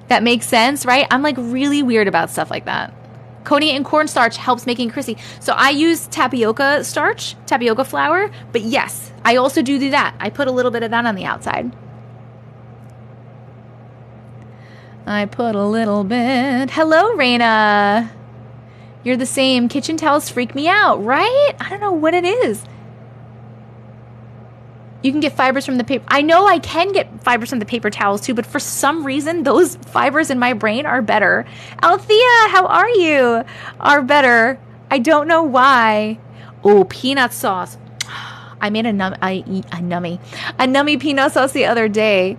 That makes sense, right? I'm like really weird about stuff like that. Coney and cornstarch helps making crispy. So I use tapioca starch, tapioca flour, but yes, I also do that. I put a little bit of that on the outside. I put a little bit. Hello, Raina. You're the same. Kitchen towels freak me out, right? I don't know what it is. You can get fibers from the paper. I know I can get fibers from the paper towels too, but for some reason, those fibers in my brain are better. Althea, how are you? Are better. I don't know why. Oh, peanut sauce. I made a nummy peanut sauce the other day.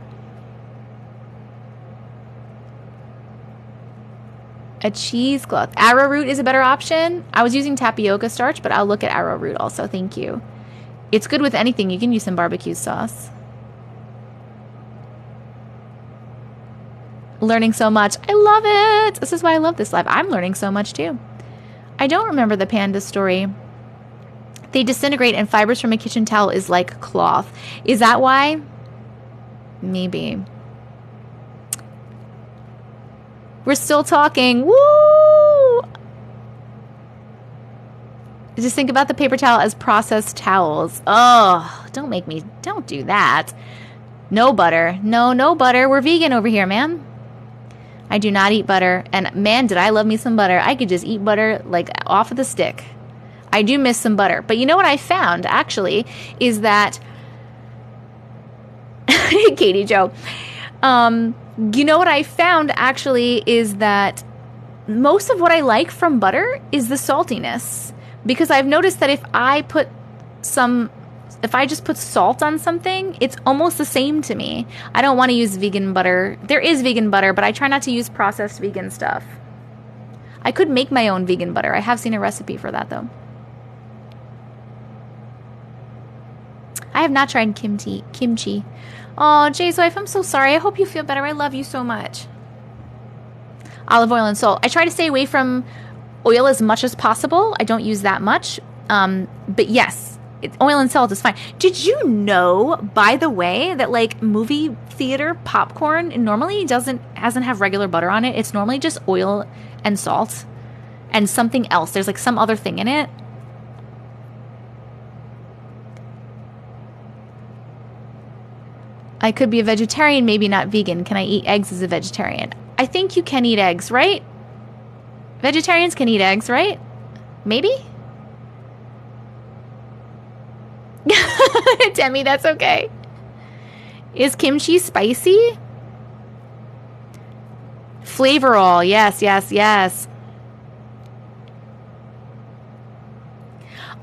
A cheesecloth. Arrowroot is a better option. I was using tapioca starch, but I'll look at arrowroot also. Thank you. It's good with anything. You can use some barbecue sauce. Learning so much. I love it. This is why I love this live. I'm learning so much too. I don't remember the panda story. They disintegrate and fibers from a kitchen towel is like cloth. Is that why? Maybe. We're still talking. Woo! Just think about the paper towel as processed towels. Oh, don't do that. No butter. No butter. We're vegan over here, man. I do not eat butter. And man, did I love me some butter. I could just eat butter like off of the stick. I do miss some butter. But you know what I found, actually, is that... Katie Jo. You know what I found, actually, is that most of what I like from butter is the saltiness. Because I've noticed that if I just put salt on something, it's almost the same to me. I don't want to use vegan butter. There is vegan butter, but I try not to use processed vegan stuff. I could make my own vegan butter. I have seen a recipe for that, though. I have not tried kimchi. Oh, Jay's wife, I'm so sorry. I hope you feel better. I love you so much. Olive oil and salt. I try to stay away from oil as much as possible. I don't use that much. But yes, oil and salt is fine. Did you know, by the way, that like movie theater popcorn normally hasn't have regular butter on it? It's normally just oil and salt and something else. There's like some other thing in it. I could be a vegetarian, maybe not vegan. Can I eat eggs as a vegetarian? I think you can eat eggs, right? Vegetarians can eat eggs, right? Maybe? Demi, that's okay. Is kimchi spicy? Flavorol, yes, yes, yes.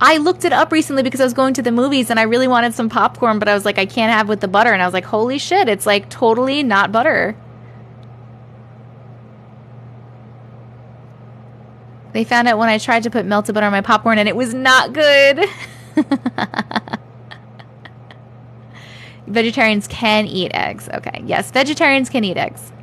I looked it up recently because I was going to the movies and I really wanted some popcorn, but I was like, I can't have with the butter. And I was like, holy shit, it's like totally not butter. They found out when I tried to put melted butter on my popcorn and it was not good. Vegetarians can eat eggs. Okay, yes, vegetarians can eat eggs.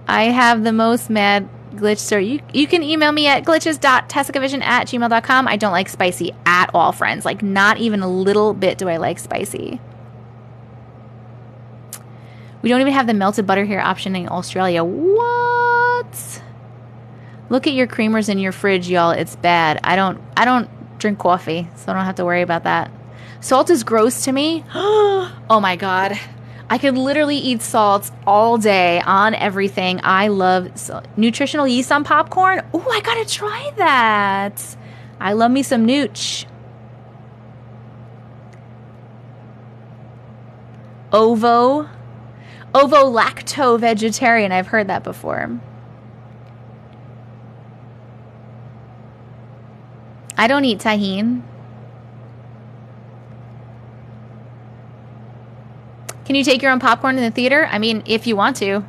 I have the most mad glitch, sir. You can email me at glitches.tessicavision@gmail.com. I don't like spicy at all, friends. Like, not even a little bit do I like spicy. We don't even have the melted butter here option in Australia. What? Look at your creamers in your fridge, y'all. It's bad. I don't drink coffee, so I don't have to worry about that. Salt is gross to me. Oh my god. I could literally eat salt all day on everything. I love nutritional yeast on popcorn. Oh, I gotta try that. I love me some nooch. Ovo-lacto vegetarian. I've heard that before. I don't eat tahini. Can you take your own popcorn in the theater? I mean, if you want to.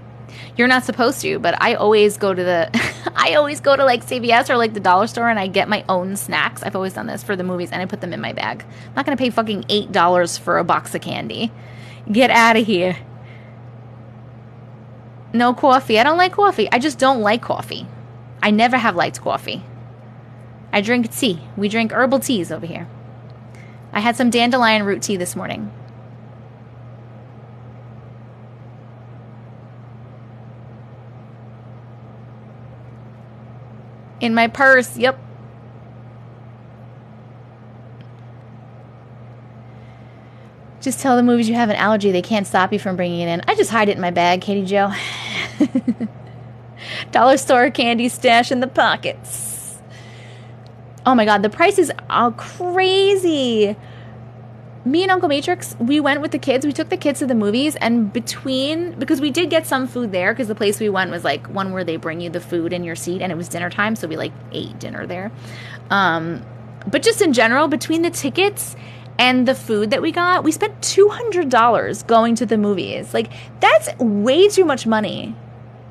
You're not supposed to, but I always go to the I always go to like CVS or like the dollar store and I get my own snacks. I've always done this for the movies and I put them in my bag. I'm not going to pay fucking $8 for a box of candy. Get out of here. No coffee. I don't like coffee. I just don't like coffee. I never have liked coffee. I drink tea. We drink herbal teas over here. I had some dandelion root tea this morning. In my purse, yep. Just tell the movies you have an allergy. They can't stop you from bringing it in. I just hide it in my bag, Katie Jo. Dollar store candy stash in the pockets. Oh my god, the prices are crazy. Me and Uncle Matrix, we went with the kids. We took the kids to the movies, and because we did get some food there, because the place we went was like one where they bring you the food in your seat, and it was dinner time, so we like ate dinner there. But just in general, between the tickets and the food that we got, we spent $200 going to the movies. Like, that's way too much money.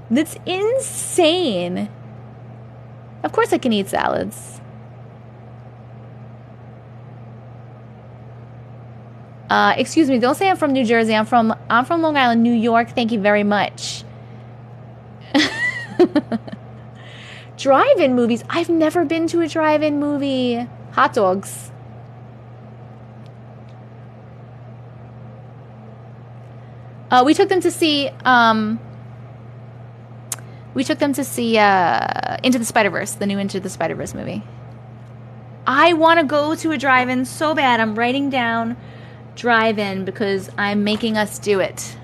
That's insane. Of course I can eat salads. Excuse me, don't say I'm from New Jersey. I'm from Long Island, New York. Thank you very much. Drive-in movies. I've never been to a drive-in movie. Hot dogs. We took them to see Into the Spider-Verse, the new Into the Spider-Verse movie. I want to go to a drive-in so bad. I'm writing down drive-in because I'm making us do it.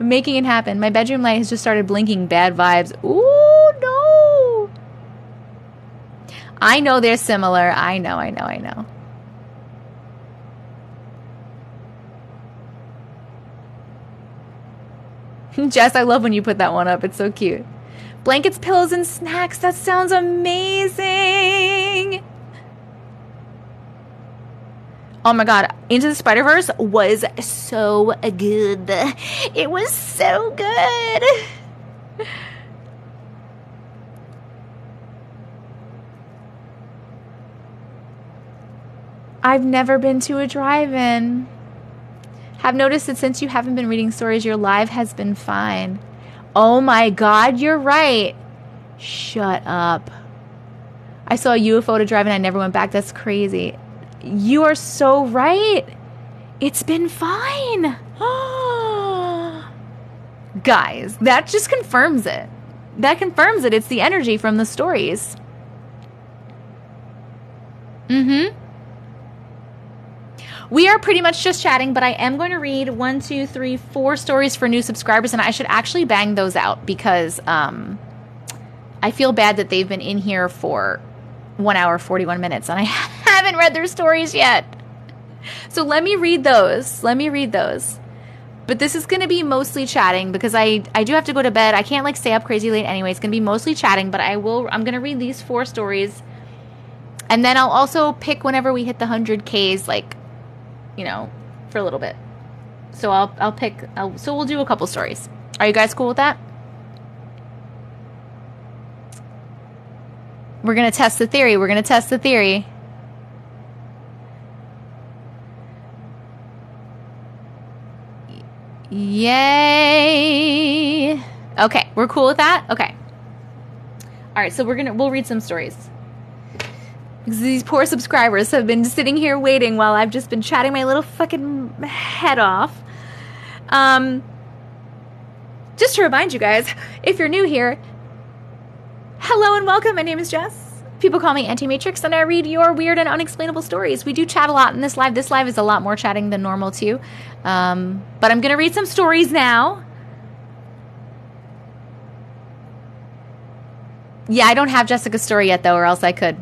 I'm making it happen. My bedroom light has just started blinking bad vibes. Ooh, no. I know they're similar. I know. Jess, I love when you put that one up. It's so cute. Blankets, pillows, and snacks. That sounds amazing. Oh my god, Into the Spider-Verse was so good. It was so good. I've never been to a drive-in. Have noticed that since you haven't been reading stories, your live has been fine. Oh my God, you're right. Shut up. I saw a UFO at a drive-in. I never went back. That's crazy. You are so right. It's been fine. Guys, that just confirms it. That confirms it. It's the energy from the stories. We are pretty much just chatting, but I am going to read 1, 2, 3, 4 stories for new subscribers, and I should actually bang those out because I feel bad that they've been in here for 1 hour, 41 minutes, and I haven't read their stories yet. So let me read those. But this is going to be mostly chatting because I do have to go to bed. I can't like stay up crazy late anyway. It's going to be mostly chatting, but I'm going to read these 4 stories. And then I'll also pick whenever we hit the 100Ks, like, you know, for a little bit. So I'll pick, so we'll do a couple stories. Are you guys cool with that? We're going to test the theory. Yay. Okay, we're cool with that? Okay. All right, so we'll read some stories. Because these poor subscribers have been sitting here waiting while I've just been chatting my little fucking head off. Just to remind you guys, if you're new here, hello and welcome. My name is Jess. People call me Anti-Matrix, and I read your weird and unexplainable stories. We do chat a lot in this live. This live is a lot more chatting than normal, too. But I'm going to read some stories now. Yeah, I don't have Jessica's story yet, though, or else I could.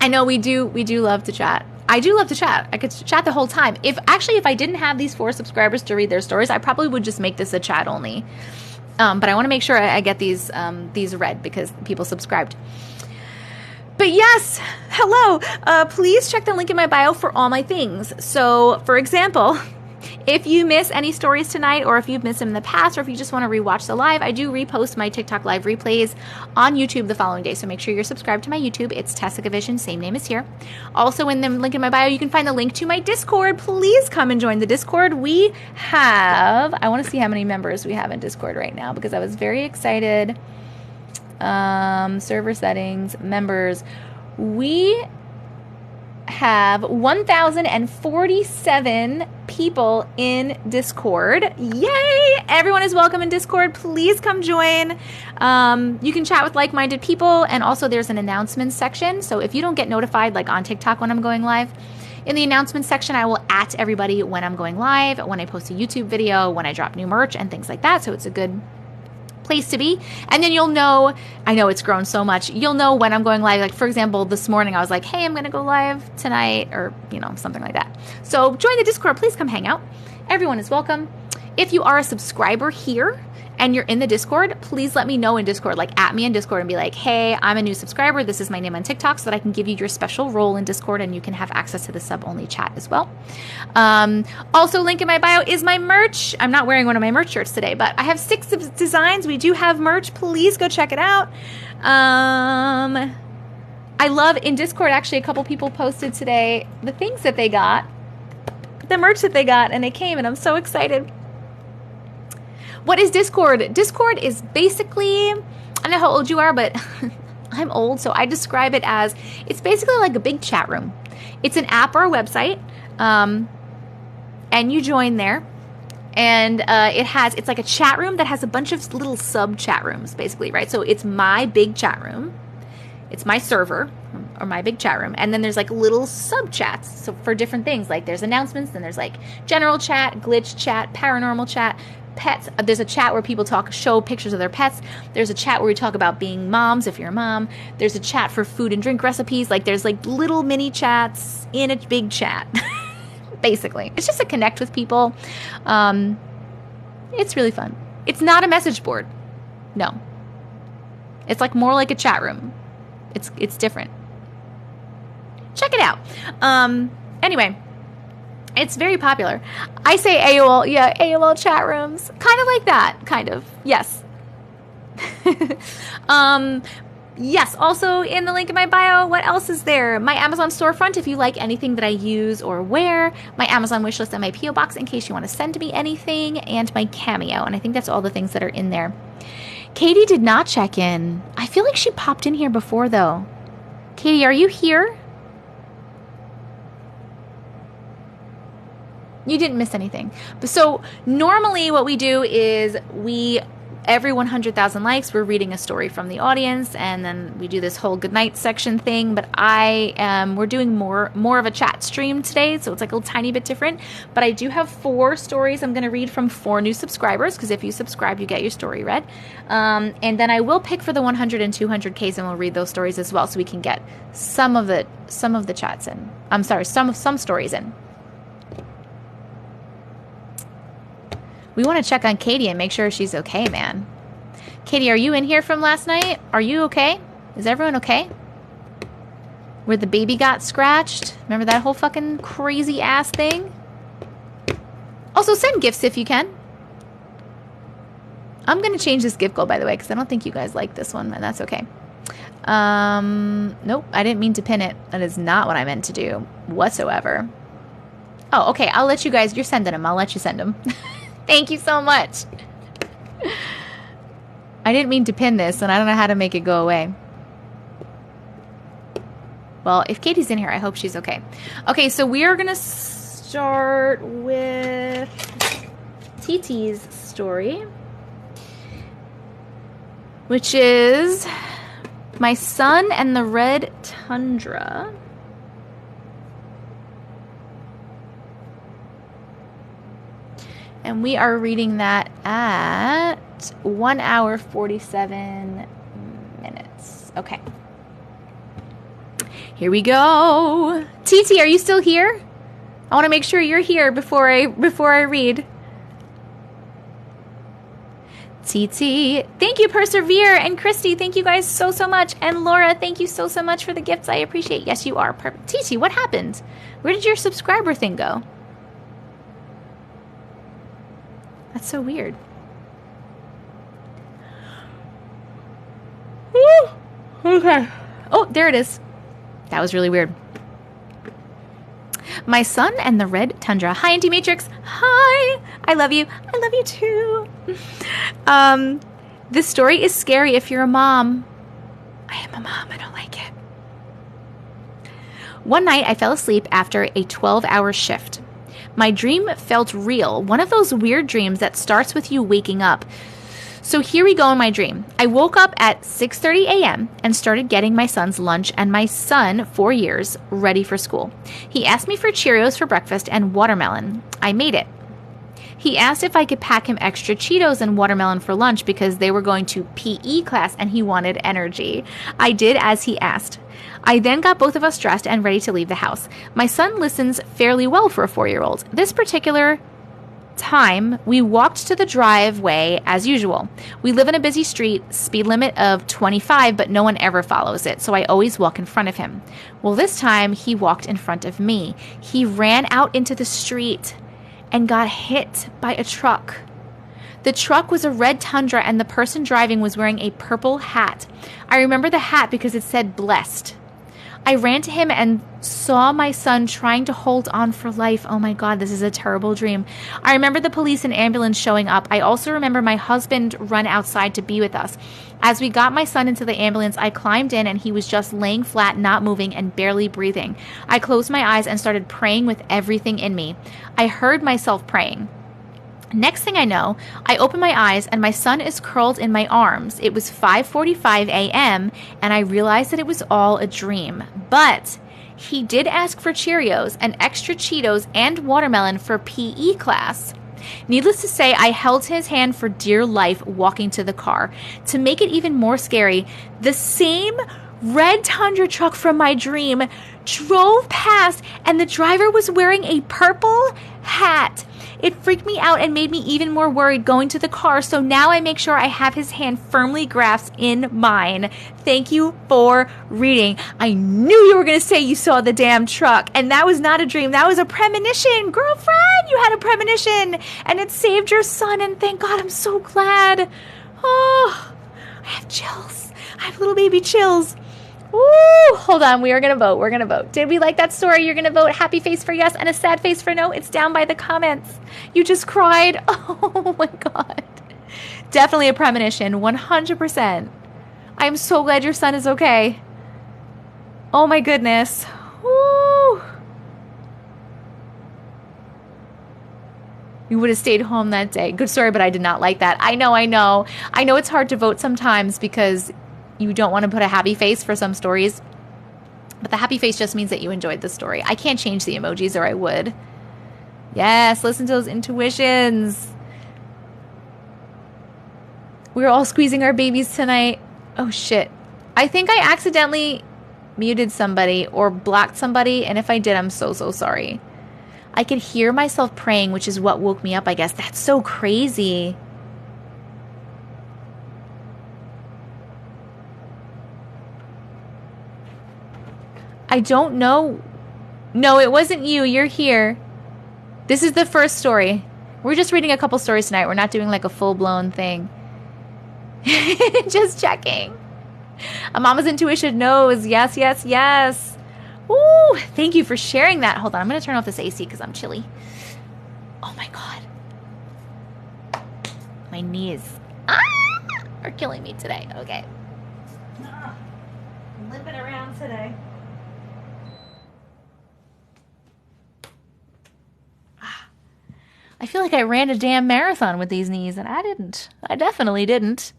I know we do love to chat. I do love to chat. I could chat the whole time. If I didn't have these 4 subscribers to read their stories, I probably would just make this a chat only. But I want to make sure I get these read because people subscribed. But yes, hello. Please check the link in my bio for all my things. So, for example, if you miss any stories tonight, or if you've missed them in the past, or if you just want to rewatch the live, I do repost my TikTok live replays on YouTube the following day. So make sure you're subscribed to my YouTube. It's TessicaVision, same name as here. Also, in the link in my bio, you can find the link to my Discord. Please come and join the Discord. We have, I want to see how many members we have in Discord right now because I was very excited. Server settings, members. We have 1,047 people in Discord. Yay! Everyone is welcome in Discord. Please come join. You can chat with like-minded people, and also there's an announcements section. So if you don't get notified, like on TikTok when I'm going live, in the announcements section, I will @ everybody when I'm going live, when I post a YouTube video, when I drop new merch, and things like that. So it's a good place to be. And then you'll know, I know it's grown so much, you'll know when I'm going live. Like, for example, this morning I was like, hey, I'm going to go live tonight, or, you know, something like that. So join the Discord. Please come hang out. Everyone is welcome. If you are a subscriber here and you're in the Discord, please let me know in Discord, like @ me in Discord and be like, hey, I'm a new subscriber. This is my name on TikTok, so that I can give you your special role in Discord and you can have access to the sub-only chat as well. Also, link in my bio is my merch. I'm not wearing one of my merch shirts today, but I have 6 designs. We do have merch. Please go check it out. I love in Discord, actually, a couple people posted today the things that they got, the merch that they got, and they came, and I'm so excited. What is Discord? Discord is basically, I don't know how old you are, but I'm old, so I describe it as, it's basically like a big chat room. It's an app or a website, and you join there, and it's like a chat room that has a bunch of little sub chat rooms, basically, right? So it's my big chat room, it's my server, or my big chat room, and then there's like little sub chats, so for different things, like there's announcements, then there's like general chat, glitch chat, paranormal chat, pets. There's a chat where people show pictures of their pets. There's a chat where we talk about being moms, if you're a mom. There's a chat for food and drink recipes. Like, there's like little mini chats in a big chat. Basically, it's just to connect with people. It's really fun. It's not a message board. No, it's like more like a chat room. It's different. Check it out. Anyway, it's very popular. I say AOL, yeah, AOL chat rooms. Kind of like that, kind of. Yes. Yes, also in the link in my bio, what else is there? My Amazon storefront if you like anything that I use or wear, my Amazon wishlist and my P.O. box in case you want to send me anything, and my Cameo. And I think that's all the things that are in there. Katie did not check in. I feel like she popped in here before, though. Katie, are you here? You didn't miss anything. So normally what we do is every 100,000 likes, we're reading a story from the audience, and then we do this whole goodnight section thing. But we're doing more of a chat stream today, so it's like a little tiny bit different. But I do have 4 stories I'm going to read from 4 new subscribers, because if you subscribe, you get your story read. And then I will pick for the 100 and 200Ks, and we'll read those stories as well, so we can get some of the chats in. I'm sorry, some stories in. We want to check on Katie and make sure she's okay, man. Katie, are you in here from last night? Are you okay? Is everyone okay? Where the baby got scratched? Remember that whole fucking crazy ass thing? Also, send gifts if you can. I'm going to change this gift goal, by the way, because I don't think you guys like this one, and that's okay. Nope, I didn't mean to pin it. That is not what I meant to do whatsoever. Oh, okay, I'll let you guys, you're sending them. I'll let you send them. Thank you so much. I didn't mean to pin this, and I don't know how to make it go away. Well, if Katie's in here, I hope she's okay. Okay, so we are going to start with TT's story, which is My Son and the Red Tundra. And we are reading that at 1 hour, 47 minutes. Okay. Here we go. TT, are you still here? I want to make sure you're here before I read. TT, thank you, Persevere, and Christy, thank you guys so much, and Laura, thank you so much for the gifts. I appreciate. Yes, you are perfect. TT, what happened? Where did your subscriber thing go? That's so weird. Woo! Okay. Oh, there it is. That was really weird. My Son and the Red Tundra. Hi, Auntie Matrix. Hi. I love you. I love you too. This story is scary if you're a mom. I am a mom. I don't like it. One night, I fell asleep after a 12-hour shift. My dream felt real, one of those weird dreams that starts with you waking up. So here we go in my dream. I woke up at 6:30 a.m. and started getting my son's lunch and my son, 4 years, ready for school. He asked me for Cheerios for breakfast and watermelon. I made it. He asked if I could pack him extra Cheetos and watermelon for lunch because they were going to PE class and he wanted energy. I did as he asked. I then got both of us dressed and ready to leave the house. My son listens fairly well for a 4-year-old. This particular time, we walked to the driveway as usual. We live in a busy street, speed limit of 25, but no one ever follows it, so I always walk in front of him. Well, this time, he walked in front of me. He ran out into the street and got hit by a truck. The truck was a red Tundra, and the person driving was wearing a purple hat. I remember the hat because it said blessed. I ran to him and saw my son trying to hold on for life. Oh my God, this is a terrible dream. I remember the police and ambulance showing up. I also remember my husband run outside to be with us. As we got my son into the ambulance, I climbed in and he was just laying flat, not moving and barely breathing. I closed my eyes and started praying with everything in me. I heard myself praying. Next thing I know, I open my eyes and my son is curled in my arms. It was 5:45 a.m. and I realized that it was all a dream. But he did ask for Cheerios and extra Cheetos and watermelon for PE class. Needless to say, I held his hand for dear life walking to the car. To make it even more scary, the same red Tundra truck from my dream drove past and the driver was wearing a purple hat. It freaked me out and made me even more worried going to the car, so now I make sure I have his hand firmly grasped in mine. Thank you for reading. I knew you were going to say you saw the damn truck, and that was not a dream. That was a premonition. Girlfriend, you had a premonition, and it saved your son, and thank God, I'm so glad. Oh, I have chills. I have little baby chills. Woo! Hold on. We are going to vote. We're going to vote. Did we like that story? You're going to vote happy face for yes and a sad face for no. It's down by the comments. You just cried. Oh my God. Definitely a premonition. 100%. I'm so glad your son is okay. Oh my goodness. Woo! You would have stayed home that day. Good story, but I did not like that. I know. I know it's hard to vote sometimes because you don't want to put a happy face for some stories. But the happy face just means that you enjoyed the story. I can't change the emojis, or I would. Yes, listen to those intuitions. We're all squeezing our babies tonight. Oh, shit. I think I accidentally muted somebody or blocked somebody, and if I did, I'm so sorry. I could hear myself praying, which is what woke me up, I guess. That's so crazy. I don't know. No, it wasn't you. You're here. This is the first story. We're just reading a couple stories tonight. We're not doing like a full-blown thing. Just checking. A mama's intuition knows. Yes, yes, yes. Ooh, thank you for sharing that. Hold on. I'm going to turn off this AC because I'm chilly. Oh, my God. My knees are killing me today. Okay. I'm limping around today. I feel like I ran a damn marathon with these knees, and I didn't. I definitely didn't.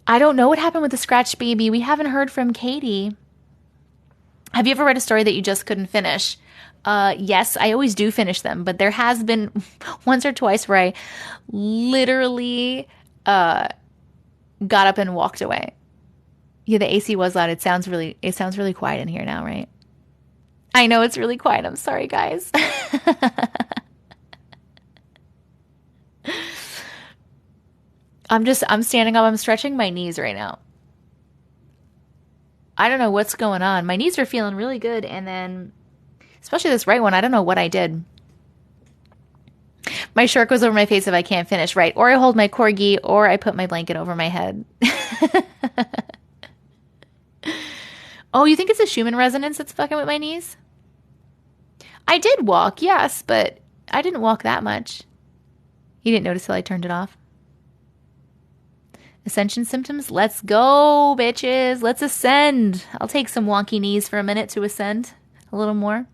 I don't know what happened with the scratched baby. We haven't heard from Katie. Have you ever read a story that you just couldn't finish? Yes, I always do finish them, but there has been once or twice where I literally got up and walked away. Yeah, the AC was loud. It sounds really quiet in here now, right? I know it's really quiet. I'm sorry, guys. I'm standing up. I'm stretching my knees right now. I don't know what's going on. My knees are feeling really good. And then, especially this right one, I don't know what I did. My shirt goes over my face if I can't finish, right? Or I hold my corgi, or I put my blanket over my head. Oh, you think it's a Schumann resonance that's fucking with my knees? I did walk, yes, but I didn't walk that much. You didn't notice till I turned it off. Ascension symptoms? Let's go, bitches. Let's ascend. I'll take some wonky knees for a minute to ascend a little more.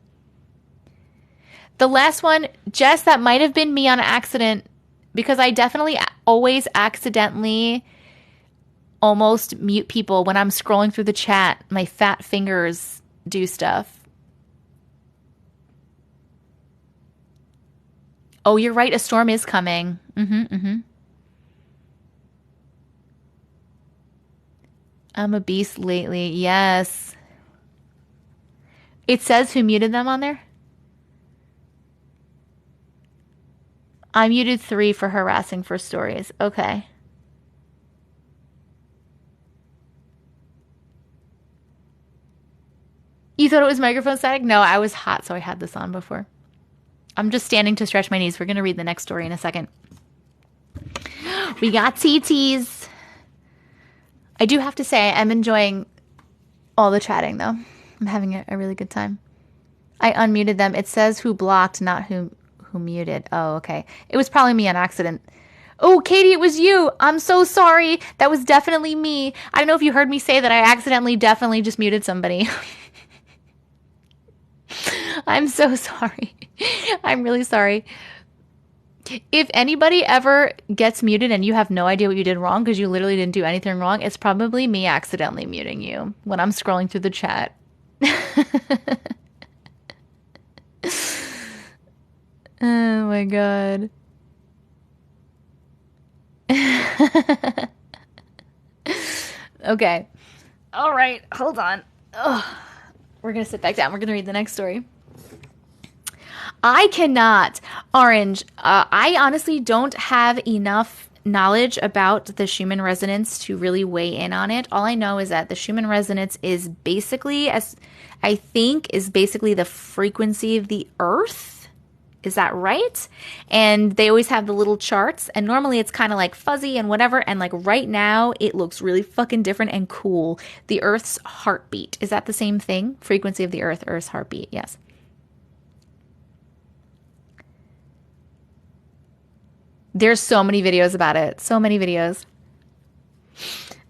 The last one, Jess, that might have been me on accident because I definitely always accidentally almost mute people when I'm scrolling through the chat. My fat fingers do stuff. Oh, you're right. A storm is coming. I'm a beast lately. Yes. It says who muted them on there. I muted 3 for harassing for stories. Okay. You thought it was microphone static? No, I was hot, so I had this on before. I'm just standing to stretch my knees. We're going to read the next story in a second. We got TTs. I do have to say I'm enjoying all the chatting, though. I'm having a really good time. I unmuted them. It says who blocked, not who muted. Oh, okay. It was probably me on accident. Oh, Katie, it was you. I'm so sorry. That was definitely me. I don't know if you heard me say that I accidentally definitely just muted somebody. I'm so sorry. I'm really sorry. If anybody ever gets muted and you have no idea what you did wrong because you literally didn't do anything wrong, it's probably me accidentally muting you when I'm scrolling through the chat. Oh my God. Okay. All right. Hold on. Ugh. We're going to sit back down. We're going to read the next story. I cannot. Orange, I honestly don't have enough knowledge about the Schumann resonance to really weigh in on it. All I know is that the Schumann resonance is basically, as I think, is basically the frequency of the earth. Is that right? And they always have the little charts, and normally it's kind of like fuzzy and whatever, and like right now it looks really fucking different and cool. The Earth's heartbeat. Is that the same thing? Frequency of the Earth, Earth's heartbeat. Yes. There's so many videos about it. So many videos.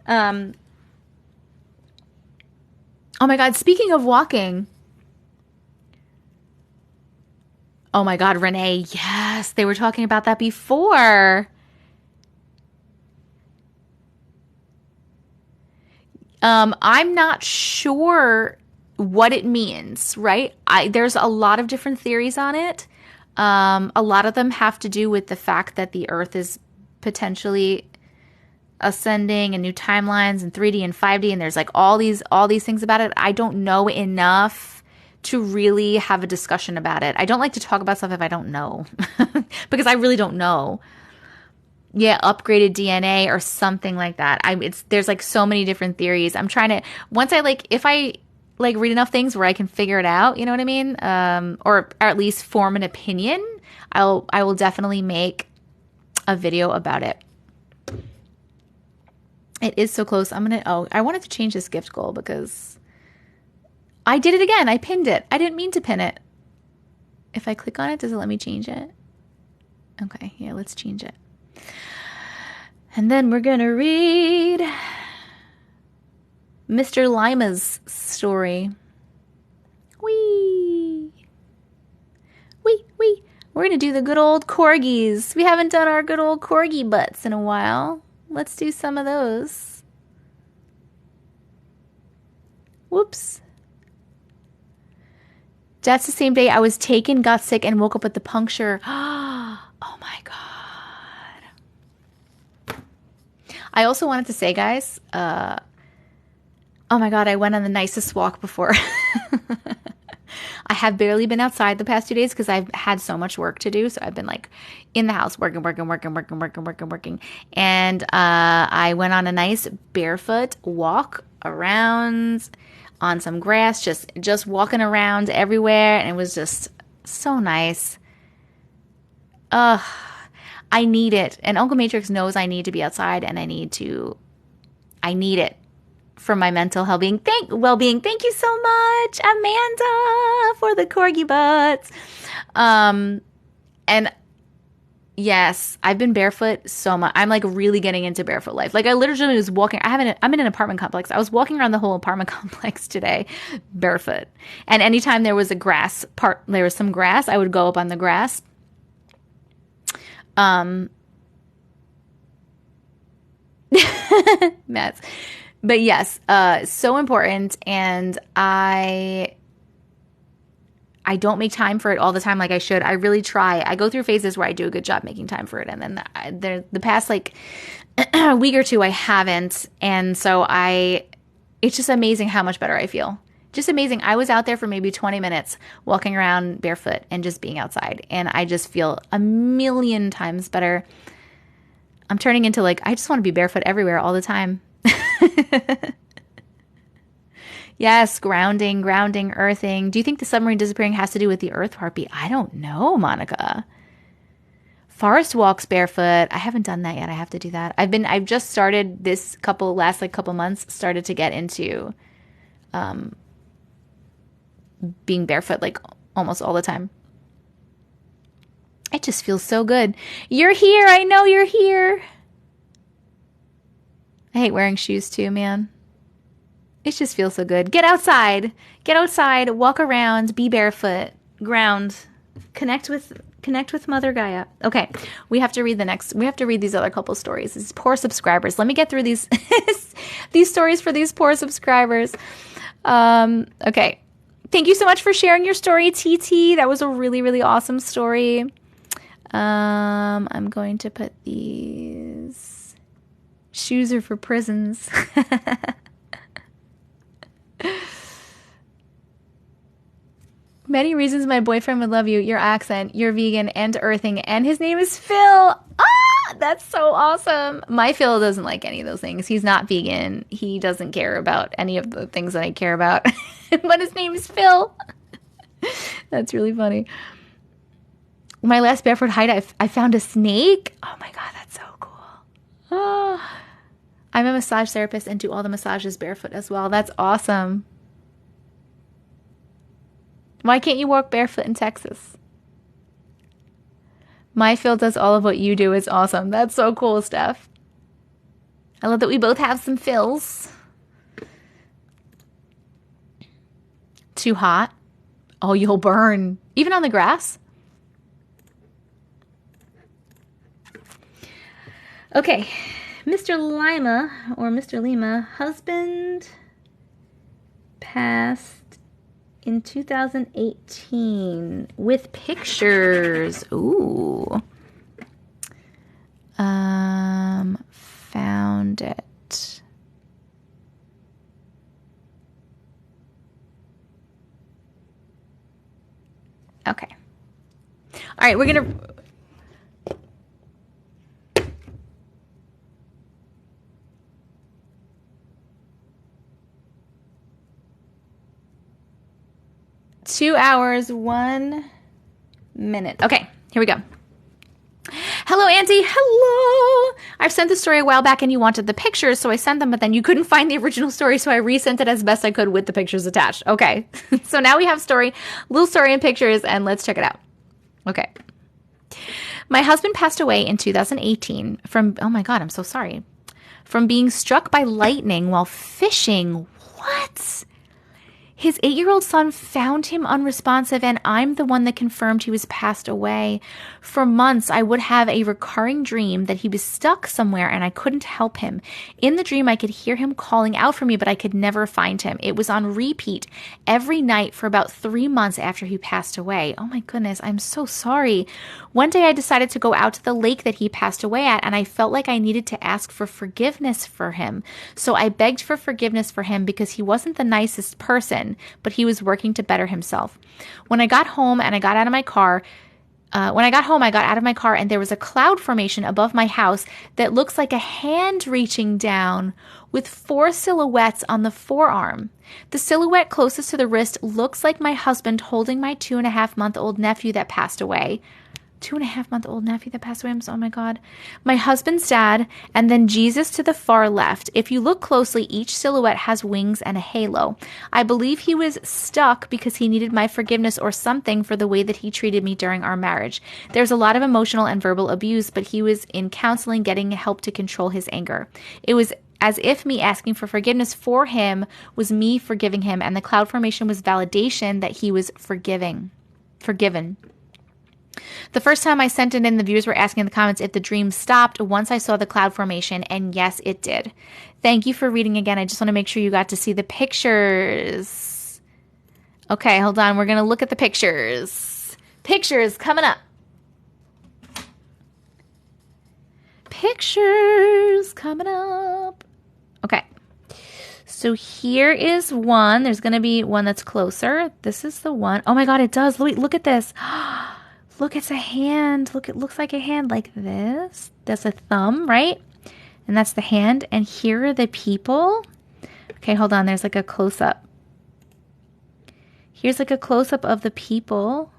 Oh my God, speaking of walking. Oh my God, Renee, yes, they were talking about that before. I'm not sure what it means, right? There's a lot of different theories on it. A lot of them have to do with the fact that the Earth is potentially ascending and new timelines and 3D and 5D, and there's like all these things about it. I don't know enough to really have a discussion about it. I don't like to talk about stuff if I don't know because I really don't know. Yeah, upgraded DNA or something like that. There's like so many different theories. I'm trying to, once I like, if I like read enough things where I can figure it out, you know what I mean? Or at least form an opinion, I will definitely make a video about it. It is so close. I wanted to change this gift goal because I did it again. I pinned it. I didn't mean to pin it. If I click on it, does it let me change it? Okay, yeah, let's change it. And then we're going to read Mr. Lima's story. Wee. We're going to do the good old corgis. We haven't done our good old corgi butts in a while. Let's do some of those. Whoops. That's the same day I was taken, got sick, and woke up with the puncture. Oh my God. I also wanted to say, guys, oh my God, I went on the nicest walk before. I have barely been outside the past 2 days because I've had so much work to do. So I've been like in the house working. And I went on a nice barefoot walk around on some grass, just walking around everywhere. And it was just so nice. I need it. And Uncle Matrix knows I need to be outside, and I need it for my mental well-being. Thank you so much, Amanda, for the corgi butts. And yes, I've been barefoot so much. I'm like really getting into barefoot life. Like I literally was walking. I'm in an apartment complex. I was walking around the whole apartment complex today barefoot. And anytime there was some grass, I would go up on the grass. Mess. But yes, so important. And I don't make time for it all the time like I should. I really try. I go through phases where I do a good job making time for it. And then the past like week or two, I haven't. And so it's just amazing how much better I feel. Just amazing. I was out there for maybe 20 minutes walking around barefoot and just being outside. And I just feel a million times better. I'm turning into like, I just want to be barefoot everywhere all the time. Yes, grounding, earthing. Do you think the submarine disappearing has to do with the Earth heartbeat? I don't know, Monica. Forest walks barefoot. I haven't done that yet. I have to do that. I've just started this couple months, started to get into being barefoot like almost all the time. It just feels so good. You're here. I know you're here. I hate wearing shoes too, man. It just feels so good. Get outside, walk around, be barefoot, ground, connect with Mother Gaia. Okay, we have to read these other couple stories. These poor subscribers. Let me get through these these stories for these poor subscribers. Okay. Thank you so much for sharing your story, TT. That was a really, really awesome story. I'm going to put these. Shoes are for prisons. Many reasons my boyfriend would love you. Your accent, you're vegan and earthing, and his name is Phil. Ah, that's so awesome. My Phil doesn't like any of those things. He's not vegan. He doesn't care about any of the things that I care about. But his name is Phil. That's really funny. My last barefoot hike, I found a snake. Oh my God, that's so cool. Oh, I'm a massage therapist and do all the massages barefoot as well. That's awesome. Why can't you walk barefoot in Texas? My Phil does all of what you do. Is awesome. That's so cool, Steph. I love that we both have some Phils. Too hot? Oh, you'll burn. Even on the grass? Okay. Mr. Lima, or Mr. Lima, husband passed in 2018 with pictures. Ooh. Found it. Okay. All right, we're going to... 2 hours, 1 minute. Okay, here we go. Hello, Auntie. Hello. I've sent the story a while back and you wanted the pictures, so I sent them, but then you couldn't find the original story, so I resent it as best I could with the pictures attached. Okay, so now we have little story and pictures, and let's check it out. Okay. My husband passed away in 2018 from, oh my God, I'm so sorry, from being struck by lightning while fishing. What? His 8-year-old son found him unresponsive, and I'm the one that confirmed he was passed away. For months, I would have a recurring dream that he was stuck somewhere and I couldn't help him. In the dream, I could hear him calling out for me, but I could never find him. It was on repeat every night for about 3 months after he passed away. Oh my goodness, I'm so sorry. One day I decided to go out to the lake that he passed away at, and I felt like I needed to ask for forgiveness for him. So I begged for forgiveness for him because he wasn't the nicest person, but he was working to better himself. When I got home and I got out of my car, and there was a cloud formation above my house that looks like a hand reaching down with 4 silhouettes on the forearm. The silhouette closest to the wrist looks like my husband holding my 2.5-month-old nephew that passed away. 2.5-month-old nephew that passed away. Oh my God. My husband's dad, and then Jesus to the far left. If you look closely, each silhouette has wings and a halo. I believe he was stuck because he needed my forgiveness or something for the way that he treated me during our marriage. There's a lot of emotional and verbal abuse, but he was in counseling getting help to control his anger. It was as if me asking for forgiveness for him was me forgiving him, and the cloud formation was validation that he was forgiven. The first time I sent it in, the viewers were asking in the comments if the dream stopped once I saw the cloud formation, and yes, it did. Thank you for reading again. I just want to make sure you got to see the pictures. Okay, hold on. We're going to look at the pictures. Pictures coming up. Pictures coming up. Okay. So here is one. There's going to be one that's closer. This is the one. Oh my God, it does. Look at this. Look, it's a hand. Look, it looks like a hand like this. That's a thumb, right? And that's the hand. And here are the people. Okay, hold on. There's like a close-up. Here's like a close-up of the people.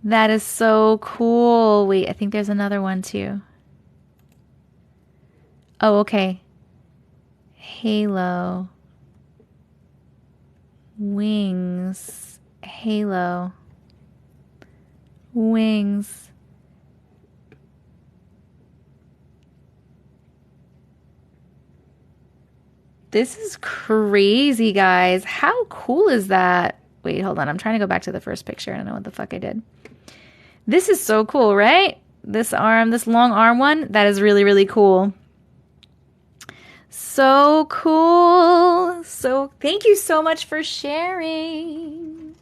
That is so cool. Wait, I think there's another one too. Oh, okay. Halo. Wings. Halo. Wings. This is crazy, guys. How cool is that? Wait, hold on. I'm trying to go back to the first picture. I don't know what the fuck I did. This is so cool, right? This arm, this long arm one, that is really, really cool. So cool. So thank you so much for sharing.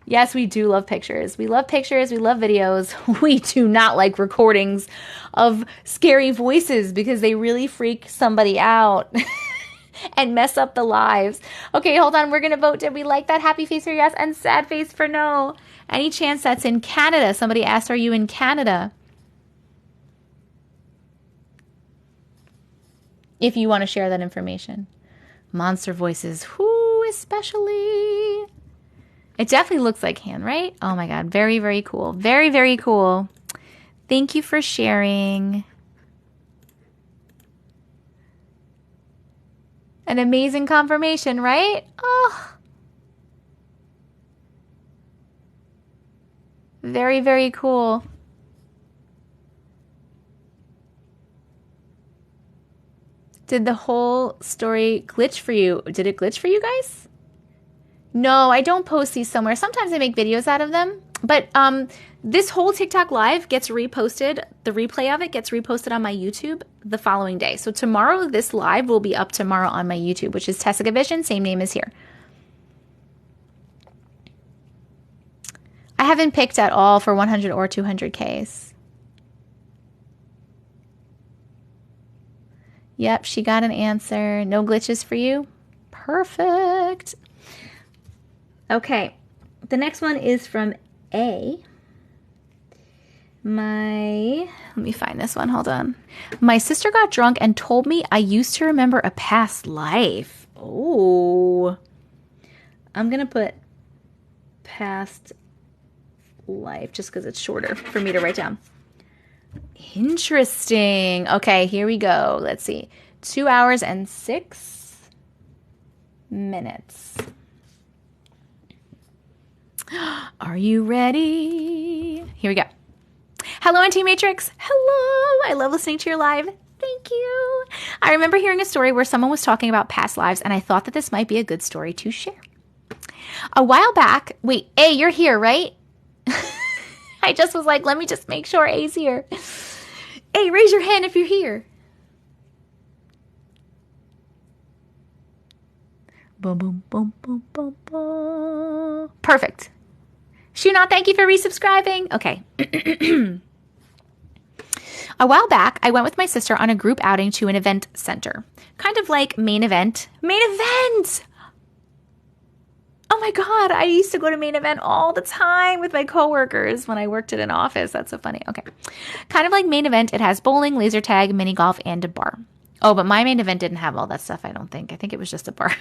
Yes, we do love pictures. We love pictures. We love videos. We do not like recordings of scary voices because they really freak somebody out and mess up the lives. Okay, hold on. We're going to vote. Did we like that? Happy face for yes and sad face for no. Any chance that's in Canada? Somebody asked, are you in Canada? If you want to share that information. Monster voices. Whoo, especially. It definitely looks like hand, right? Oh my God. Very, very cool. Very, very cool. Thank you for sharing. An amazing confirmation, right? Oh. Very, very cool. Did the whole story glitch for you? Did it glitch for you guys? No, I don't post these somewhere. Sometimes I make videos out of them. But this whole TikTok live gets reposted. The replay of it gets reposted on my YouTube the following day. So tomorrow, this live will be up tomorrow on my YouTube, which is TessicaVision, same name as here. I haven't picked at all for 100 or 200 Ks. Yep, she got an answer. No glitches for you? Perfect. Okay, the next one is from A. Let me find this one, hold on. My sister got drunk and told me I used to remember a past life. Oh. I'm going to put past life just because it's shorter for me to write down. Interesting. Okay, here we go. Let's see. 2 hours and 6 minutes. Are you ready? Here we go. Hello, Auntie Matrix. Hello. I love listening to your live. Thank you. I remember hearing a story where someone was talking about past lives, and I thought that this might be a good story to share. A while back, wait, A, you're here, right? I just was like, let me just make sure A's here. A, raise your hand if you're here. Boom, boom, boom, boom, boom, boom. Perfect. Shuna, thank you for resubscribing. Okay. A while back, I went with my sister on a group outing to an event center. Kind of like main event. Main event! Oh my God, I used to go to main event all the time with my coworkers when I worked at an office. That's so funny. Okay. Kind of like main event, it has bowling, laser tag, mini golf, and a bar. Oh, but my main event didn't have all that stuff, I don't think. I think it was just a bar.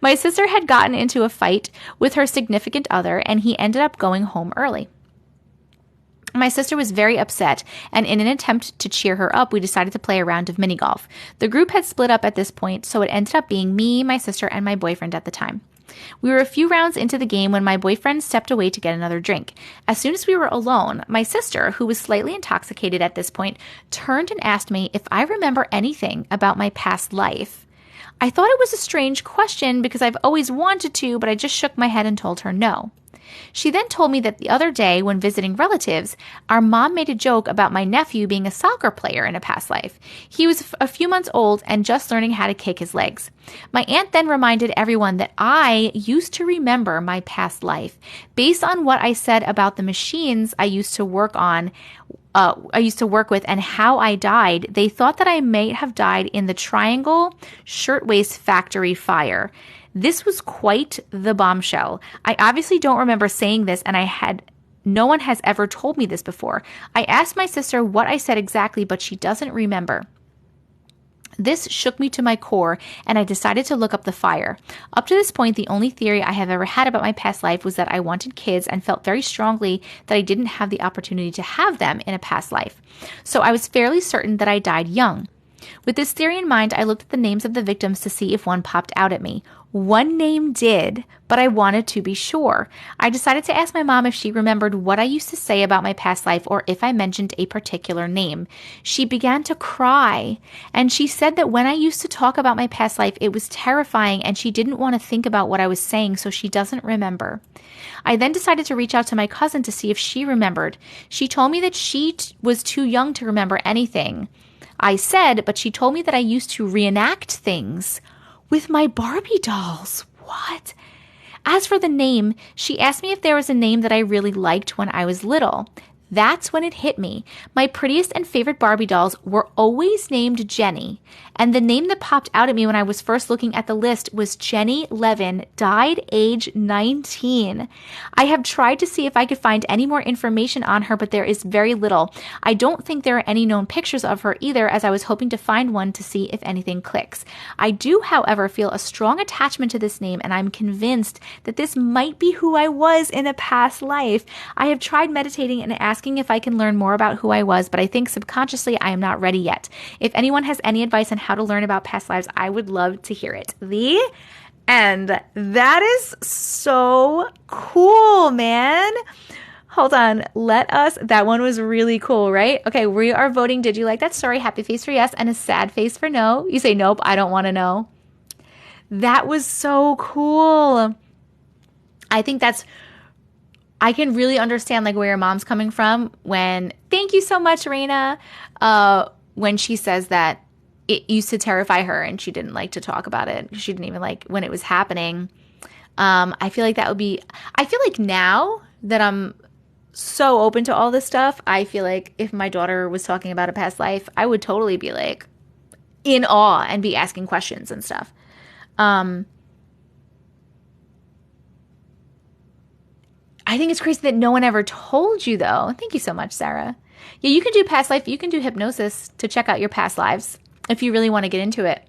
My sister had gotten into a fight with her significant other, and he ended up going home early. My sister was very upset, and in an attempt to cheer her up, we decided to play a round of mini golf. The group had split up at this point, so it ended up being me, my sister, and my boyfriend at the time. We were a few rounds into the game when my boyfriend stepped away to get another drink. As soon as we were alone, my sister, who was slightly intoxicated at this point, turned and asked me if I remember anything about my past life. I thought it was a strange question because I've always wanted to, but I just shook my head and told her no. She then told me that the other day when visiting relatives, our mom made a joke about my nephew being a soccer player in a past life. He was a few months old and just learning how to kick his legs. My aunt then reminded everyone that I used to remember my past life. Based on what I said about the machines I used to work with and how I died, they thought that I may have died in the Triangle Shirtwaist Factory fire. This was quite the bombshell. I obviously don't remember saying this, and no one has ever told me this before. I asked my sister what I said exactly, but she doesn't remember. This shook me to my core, and I decided to look up the fire. Up to this point, the only theory I have ever had about my past life was that I wanted kids and felt very strongly that I didn't have the opportunity to have them in a past life. So I was fairly certain that I died young. With this theory in mind, I looked at the names of the victims to see if one popped out at me. One name did, but I wanted to be sure. I decided to ask my mom if she remembered what I used to say about my past life or if I mentioned a particular name. She began to cry, and she said that when I used to talk about my past life, it was terrifying and she didn't want to think about what I was saying, so she doesn't remember. I then decided to reach out to my cousin to see if she remembered. She told me that she was too young to remember anything I said, but she told me that I used to reenact things with my Barbie dolls. What? As for the name, she asked me if there was a name that I really liked when I was little. That's when it hit me. My prettiest and favorite Barbie dolls were always named Jenny, and the name that popped out at me when I was first looking at the list was Jenny Levin, died age 19. I have tried to see if I could find any more information on her, but there is very little. I don't think there are any known pictures of her either, as I was hoping to find one to see if anything clicks. I do, however, feel a strong attachment to this name, and I'm convinced that this might be who I was in a past life. I have tried meditating and asking if I can learn more about who I was, but I think subconsciously I am not ready yet. If anyone has any advice on how to learn about past lives, I would love to hear it. The end. That is so cool, man. Hold on. That one was really cool, right? Okay, we are voting. Did you like that story? Happy face for yes and a sad face for no. You say, nope, I don't want to know. That was so cool. I think I can really understand like where your mom's coming from when, thank you so much, Raina, when she says that it used to terrify her and she didn't like to talk about it. She didn't even like when it was happening. I feel like I feel like now that I'm so open to all this stuff, I feel like if my daughter was talking about a past life, I would totally be like in awe and be asking questions and stuff. I think it's crazy that no one ever told you, though. Thank you so much, Sarah. Yeah, you can do past life. You can do hypnosis to check out your past lives if you really want to get into it.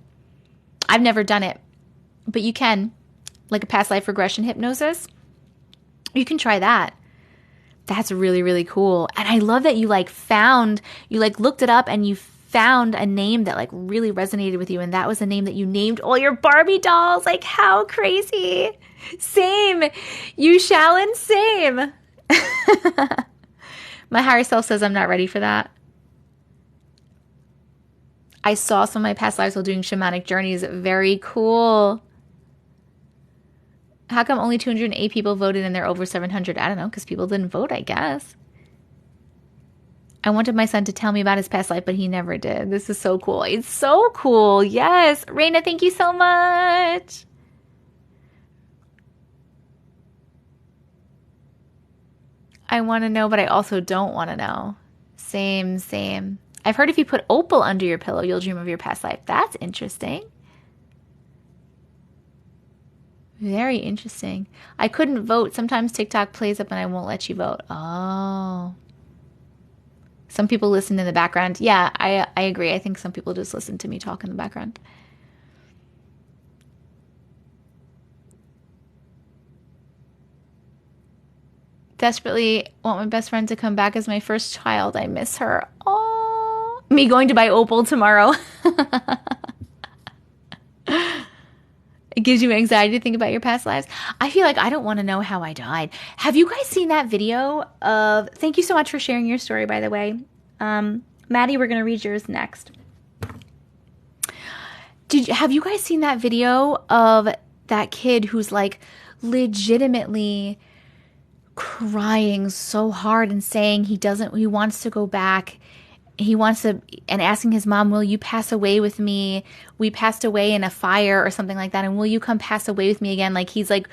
I've never done it, but you can. Like a past life regression hypnosis. You can try that. That's really, really cool. And I love that you looked it up and you found a name that like really resonated with you. And that was a name that you named all your Barbie dolls. Like, how crazy. Same. You shall and same. My higher self says I'm not ready for that. I saw some of my past lives while doing shamanic journeys. Very cool. How come only 208 people voted and they're over 700? I don't know, because people didn't vote, I guess. I wanted my son to tell me about his past life, but he never did. This is so cool. It's so cool. Yes. Raina, thank you so much. I want to know, but I also don't want to know. Same. I've heard if you put opal under your pillow, you'll dream of your past life. That's interesting. Very interesting. I couldn't vote. Sometimes TikTok plays up and I won't let you vote. Oh. Some people listen in the background. Yeah, I agree. I think some people just listen to me talk in the background. Desperately want my best friend to come back as my first child. I miss her. Oh, me going to buy opal tomorrow. It gives you anxiety to think about your past lives. I feel like I don't want to know how I died. Have you guys seen that video of... Thank you so much for sharing your story, by the way. Maddie, we're going to read yours next. Have you guys seen that video of that kid who's like legitimately crying so hard and saying he wants to go back. And asking his mom, will you pass away with me? We passed away in a fire or something like that. And will you come pass away with me again? Like he's like,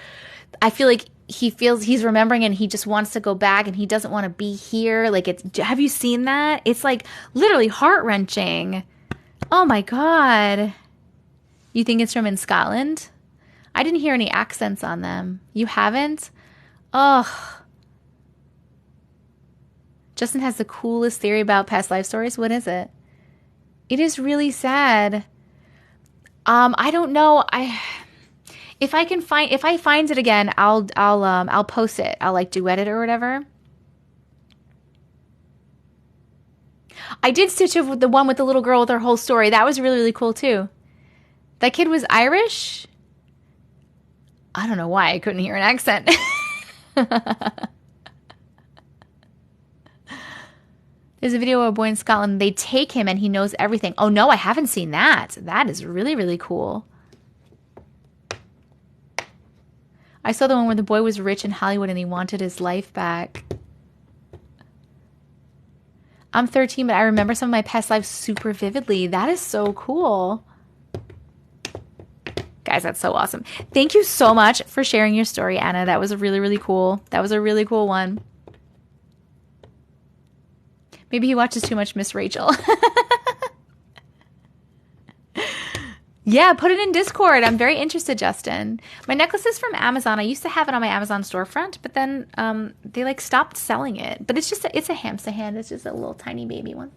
I feel like he feels he's remembering and he just wants to go back and he doesn't want to be here. Like have you seen that? It's like literally heart wrenching. Oh my God. You think it's from in Scotland? I didn't hear any accents on them. You haven't? Ugh. Justin has the coolest theory about past life stories. What is it? It is really sad. I don't know. If I find it again, I'll post it. I'll like duet it or whatever. I did stitch it with the one with the little girl with her whole story. That was really, really cool too. That kid was Irish. I don't know why I couldn't hear an accent. There's a video of a boy in Scotland. They take him and he knows everything. Oh no, I haven't seen that. That is really, really cool. I saw the one where the boy was rich in Hollywood and he wanted his life back. I'm 13, but I remember some of my past lives super vividly. That is so cool. Guys, that's so awesome. Thank you so much for sharing your story, Anna. That was really, really cool. That was a really cool one. Maybe he watches too much Miss Rachel. Yeah, put it in Discord. I'm very interested, Justin. My necklace is from Amazon. I used to have it on my Amazon storefront, but then they like stopped selling it. But it's a hamster hand. It's just a little tiny baby one.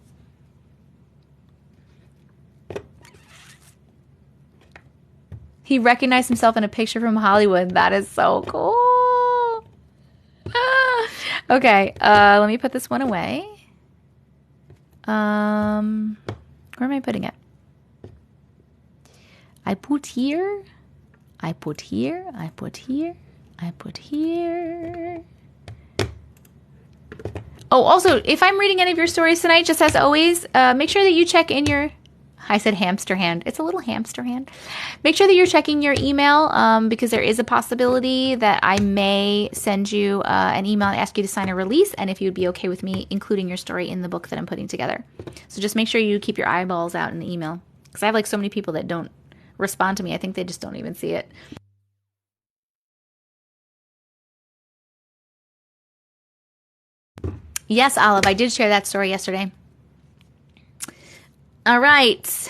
He recognized himself in a picture from Hollywood. That is so cool. Okay, let me put this one away. Where am I putting it? I put here, I put here, I put here, I put here. Oh, also, if I'm reading any of your stories tonight, just as always, make sure that you check in your... I said hamster hand. It's a little hamster hand. Make sure that you're checking your email because there is a possibility that I may send you an email and ask you to sign a release, and if you'd be okay with me including your story in the book that I'm putting together. So just make sure you keep your eyeballs out in the email, because I have like so many people that don't respond to me. I think they just don't even see it. Yes, Olive, I did share that story yesterday. All right.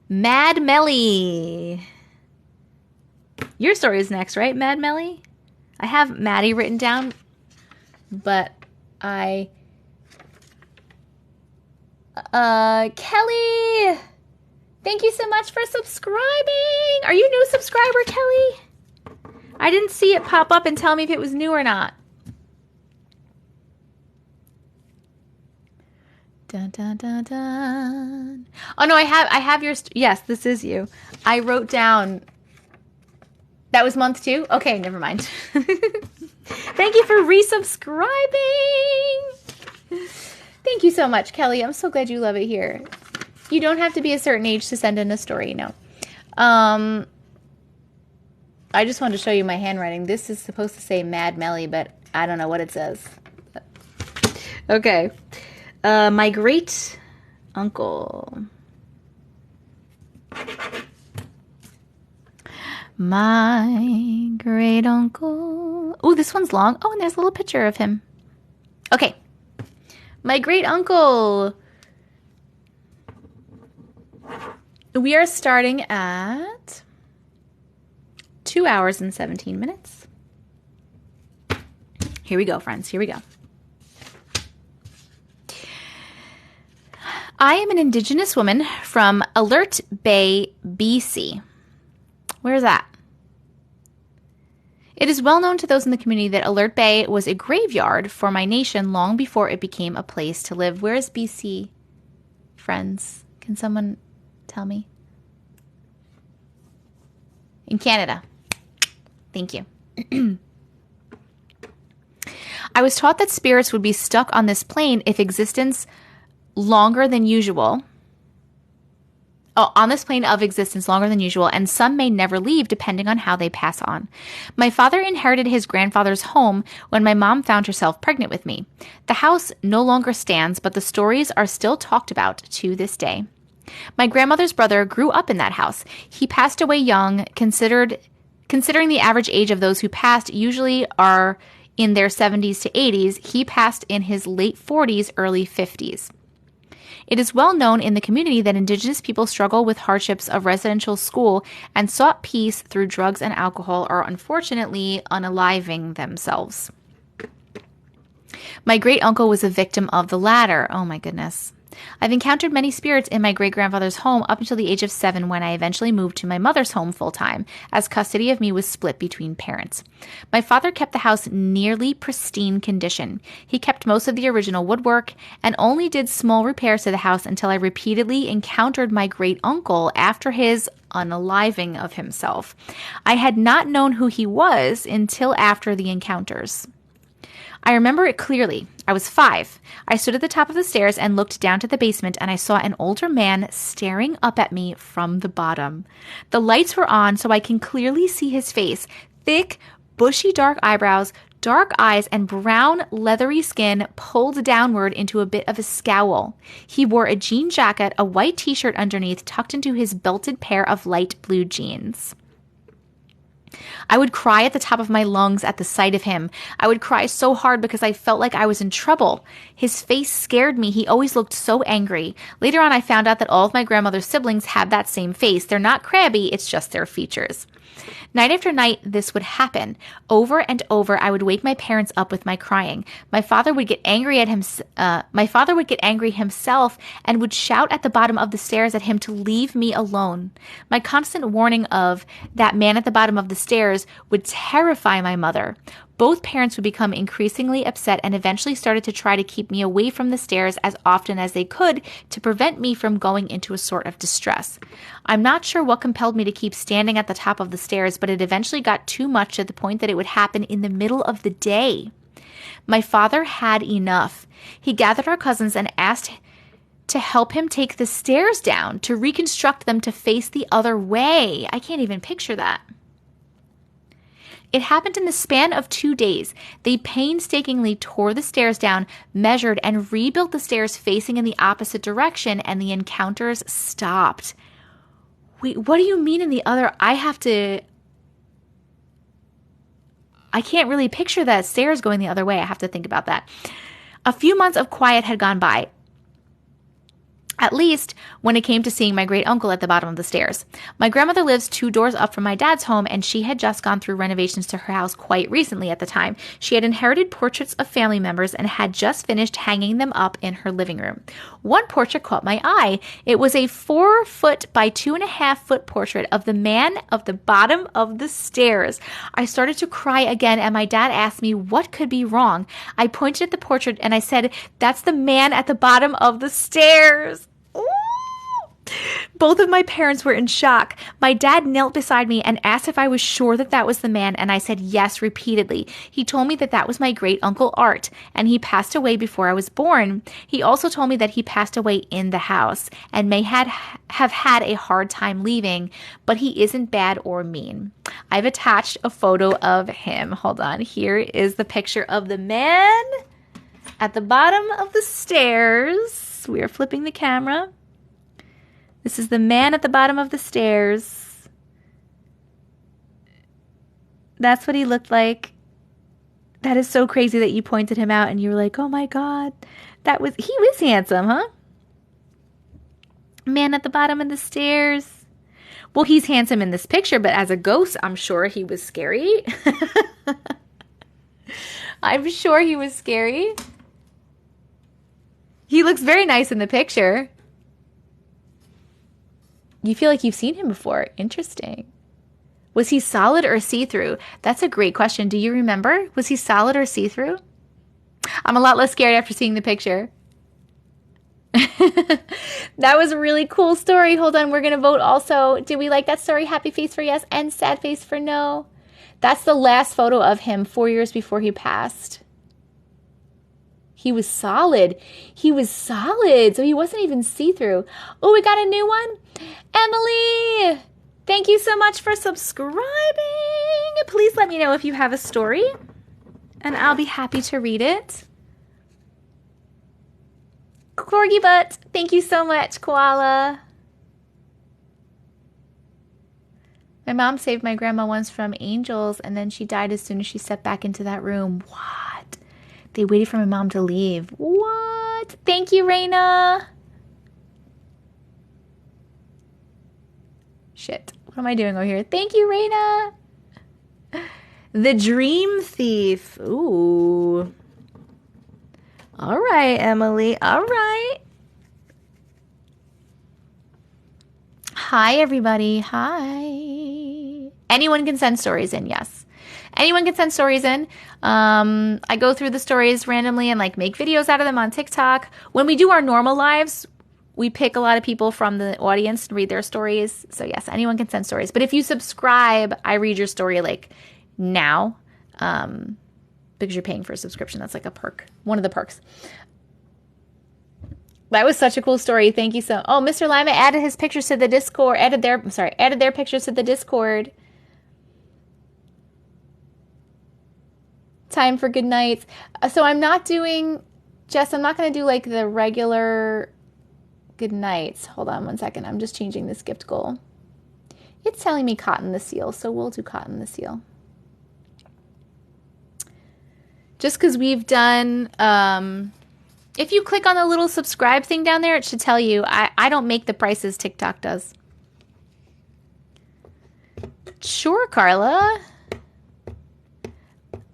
Mad Melly. Your story is next, right, Mad Melly? I have Maddie written down, but Kelly! Thank you so much for subscribing. Are you a new subscriber, Kelly? I didn't see it pop up and tell me if it was new or not. Dun, dun, dun, dun. Oh no, I have your, yes, this is you. I wrote down, that was month 2? Okay, never mind. Thank you for resubscribing. Thank you so much, Kelly. I'm so glad you love it here. You don't have to be a certain age to send in a story, no. I just wanted to show you my handwriting. This is supposed to say Mad Melly, but I don't know what it says. Okay. My great uncle. My great uncle. Oh, this one's long. Oh, and there's a little picture of him. Okay. My great uncle. We are starting at 2 hours and 17 minutes. Here we go, friends. Here we go. I am an Indigenous woman from Alert Bay, BC. Where is that? It is well known to those in the community that Alert Bay was a graveyard for my nation long before it became a place to live. Where is BC, friends? Can someone tell me? In Canada. Thank you. I was taught that spirits would be stuck on this plane if existence longer than usual. On this plane of existence longer than usual, and some may never leave depending on how they pass on. My father inherited his grandfather's home when my mom found herself pregnant with me. The house no longer stands, but the stories are still talked about to this day. My grandmother's brother grew up in that house. He passed away young, considering the average age of those who passed usually are in their 70s to 80s. He passed in his late 40s, early 50s. It is well known in the community that Indigenous people struggle with hardships of residential school and sought peace through drugs and alcohol, or unfortunately unaliving themselves. My great uncle was a victim of the latter. Oh my goodness. I've encountered many spirits in my great-grandfather's home up until the age of 7 when I eventually moved to my mother's home full-time, as custody of me was split between parents. My father kept the house nearly pristine condition. He kept most of the original woodwork and only did small repairs to the house until I repeatedly encountered my great-uncle after his unaliving of himself. I had not known who he was until after the encounters. I remember it clearly. I was 5. I stood at the top of the stairs and looked down to the basement, and I saw an older man staring up at me from the bottom. The lights were on, so I can clearly see his face. Thick, bushy dark eyebrows, dark eyes, and brown, leathery skin pulled downward into a bit of a scowl. He wore a jean jacket, a white t-shirt underneath, tucked into his belted pair of light blue jeans. I would cry at the top of my lungs at the sight of him. I would cry so hard because I felt like I was in trouble. His face scared me. He always looked so angry. Later on, I found out that all of my grandmother's siblings have that same face. They're not crabby, it's just their features. Night after night, this would happen. Over and over, I would wake my parents up with my crying. My father would get angry at him. My father would get angry himself and would shout at the bottom of the stairs at him to leave me alone. My constant warning of that man at the bottom of the stairs would terrify my mother. Both parents would become increasingly upset and eventually started to try to keep me away from the stairs as often as they could to prevent me from going into a sort of distress. I'm not sure what compelled me to keep standing at the top of the stairs, but it eventually got too much to the point that it would happen in the middle of the day. My father had enough. He gathered our cousins and asked to help him take the stairs down, to reconstruct them to face the other way. I can't even picture that. It happened in the span of 2 days. They painstakingly tore the stairs down, measured, and rebuilt the stairs facing in the opposite direction, and the encounters stopped. Wait, what do you mean in the other? I can't really picture that stairs going the other way. I have to think about that. A few months of quiet had gone by. At least when it came to seeing my great uncle at the bottom of the stairs. My grandmother lives 2 doors up from my dad's home, and she had just gone through renovations to her house quite recently at the time. She had inherited portraits of family members and had just finished hanging them up in her living room. One portrait caught my eye. It was a 4-foot by 2.5-foot portrait of the man of the bottom of the stairs. I started to cry again, and my dad asked me what could be wrong. I pointed at the portrait and I said, "That's the man at the bottom of the stairs." Ooh. Both of my parents were in shock. My dad knelt beside me and asked if I was sure that that was the man, and I said yes repeatedly. He told me that that was my great uncle Art, and he passed away before I was born. He also told me that he passed away in the house and may have had a hard time leaving, but he isn't bad or mean. I've attached a photo of him. Hold on. Here is the picture of the man at the bottom of the stairs. We are flipping the camera. This is the man at the bottom of the stairs. That's what he looked like. That is so crazy that you pointed him out and you were like, oh my God, he was handsome, huh? Man at the bottom of the stairs. Well, he's handsome in this picture, but as a ghost, I'm sure he was scary. I'm sure he was scary. He looks very nice in the picture. You feel like you've seen him before. Interesting. Was he solid or see-through? That's a great question. Do you remember? Was he solid or see-through? I'm a lot less scared after seeing the picture. That was a really cool story. Hold on, we're going to vote also. Did we like that story? Happy face for yes and sad face for no. That's the last photo of him 4 years before he passed. He was solid. He was solid. So he wasn't even see-through. Oh, we got a new one. Emily, thank you so much for subscribing. Please let me know if you have a story, and I'll be happy to read it. Corgi Butt, thank you so much, Koala. My mom saved my grandma once from angels, and then she died as soon as she stepped back into that room. What? They waited for my mom to leave. What? Thank you, Raina. Shit. What am I doing over here? Thank you, Raina. The Dream Thief. Ooh. All right, Emily. All right. Hi, everybody. Hi. Anyone can send stories in, yes. Anyone can send stories in. I go through the stories randomly and like make videos out of them on TikTok. When we do our normal lives, we pick a lot of people from the audience and read their stories. So yes, anyone can send stories. But if you subscribe, I read your story like now because you're paying for a subscription. That's like a perk. One of the perks. That was such a cool story. Thank you so. Oh, Mr. Lima added his pictures to the Discord. Added their pictures to the Discord. Time for good nights. So I'm not doing, Jess, I'm not going to do like the regular good nights. Hold on one second. I'm just changing this gift goal. It's telling me Cotton the Seal, so we'll do Cotton the Seal. Just because we've done, if you click on the little subscribe thing down there, it should tell you. I don't make the prices, TikTok does. Sure, Carla.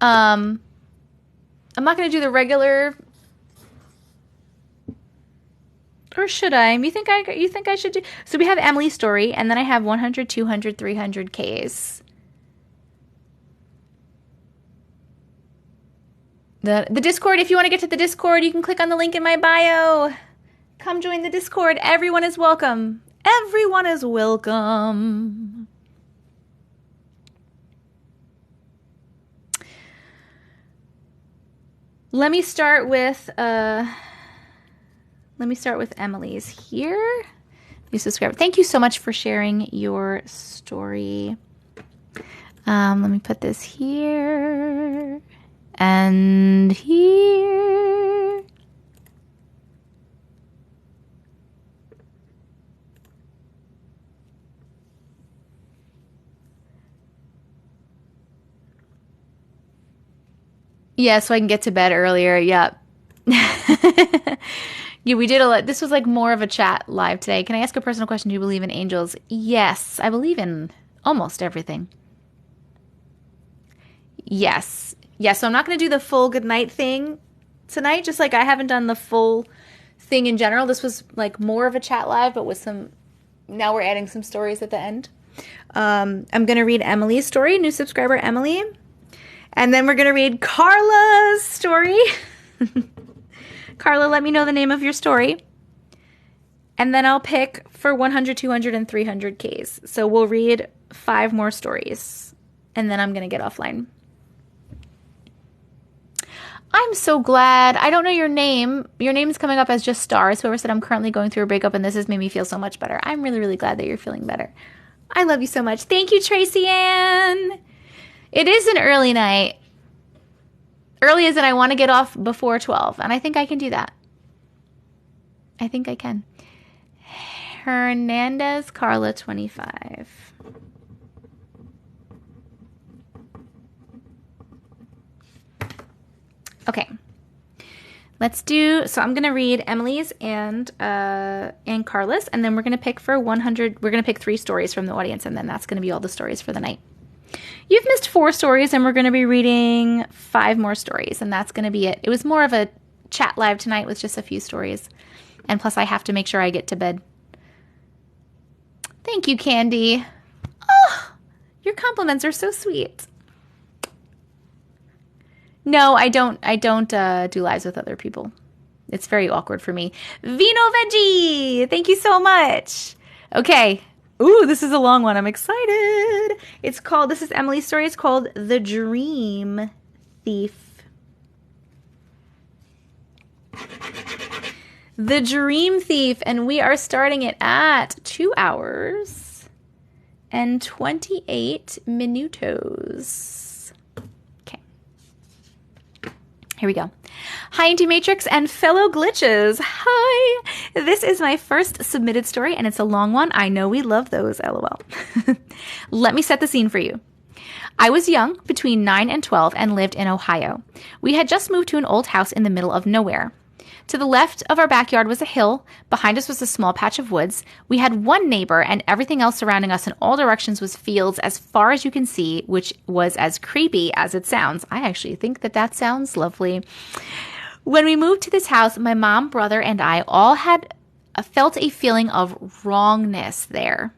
I'm not going to do the regular, or should I? You think I should do? So we have Emily's story, and then I have 100, 200, 300 Ks. The Discord, if you want to get to the Discord, you can click on the link in my bio. Come join the Discord. Everyone is welcome. Everyone is welcome. Let me start with Emily's here. You subscribe. Thank you so much for sharing your story. Let me put this here and here. Yeah, so I can get to bed earlier. Yep. Yeah, we did a lot. This was like more of a chat live today. Can I ask a personal question? Do you believe in angels? Yes, I believe in almost everything. Yes. Yeah, so I'm not going to do the full good night thing tonight, just like I haven't done the full thing in general. This was like more of a chat live, but with some, now we're adding some stories at the end. I'm going to read Emily's story, new subscriber Emily. And then we're going to read Carla's story. Carla, let me know the name of your story. And then I'll pick for 100, 200, and 300 Ks. So we'll read 5 more stories. And then I'm going to get offline. I'm so glad. I don't know your name. Your name is coming up as just stars. Whoever said I'm currently going through a breakup and this has made me feel so much better. I'm really, really glad that you're feeling better. I love you so much. Thank you, Tracy Ann. It is an early night. Early as in I want to get off before 12, and I think I can do that. I think I can. Hernandez, Carla, 25. Okay. Let's do, so I'm going to read Emily's and Carla's, and then we're going to pick for 100, we're going to pick 3 stories from the audience, and then that's going to be all the stories for the night. You've missed 4 stories, and we're going to be reading 5 more stories, and that's going to be it. It was more of a chat live tonight with just a few stories. And plus, I have to make sure I get to bed. Thank you, Candy. Oh, your compliments are so sweet. No, I don't do lives with other people. It's very awkward for me. Vino Veggie, thank you so much. Okay. Ooh, this is a long one. I'm excited. It's called, this is Emily's story. It's called The Dream Thief. The Dream Thief. And we are starting it at 2 hours and 28 minutos. Okay. Here we go. Hi, Auntie Matrix and fellow glitches. Hi. This is my first submitted story, and it's a long one. I know we love those, LOL. Let me set the scene for you. I was young, between 9 and 12, and lived in Ohio. We had just moved to an old house in the middle of nowhere. To the left of our backyard was a hill. Behind us was a small patch of woods. We had one neighbor, and everything else surrounding us in all directions was fields as far as you can see, which was as creepy as it sounds. I actually think that sounds lovely. When we moved to this house, my mom, brother, and I all had felt a feeling of wrongness there.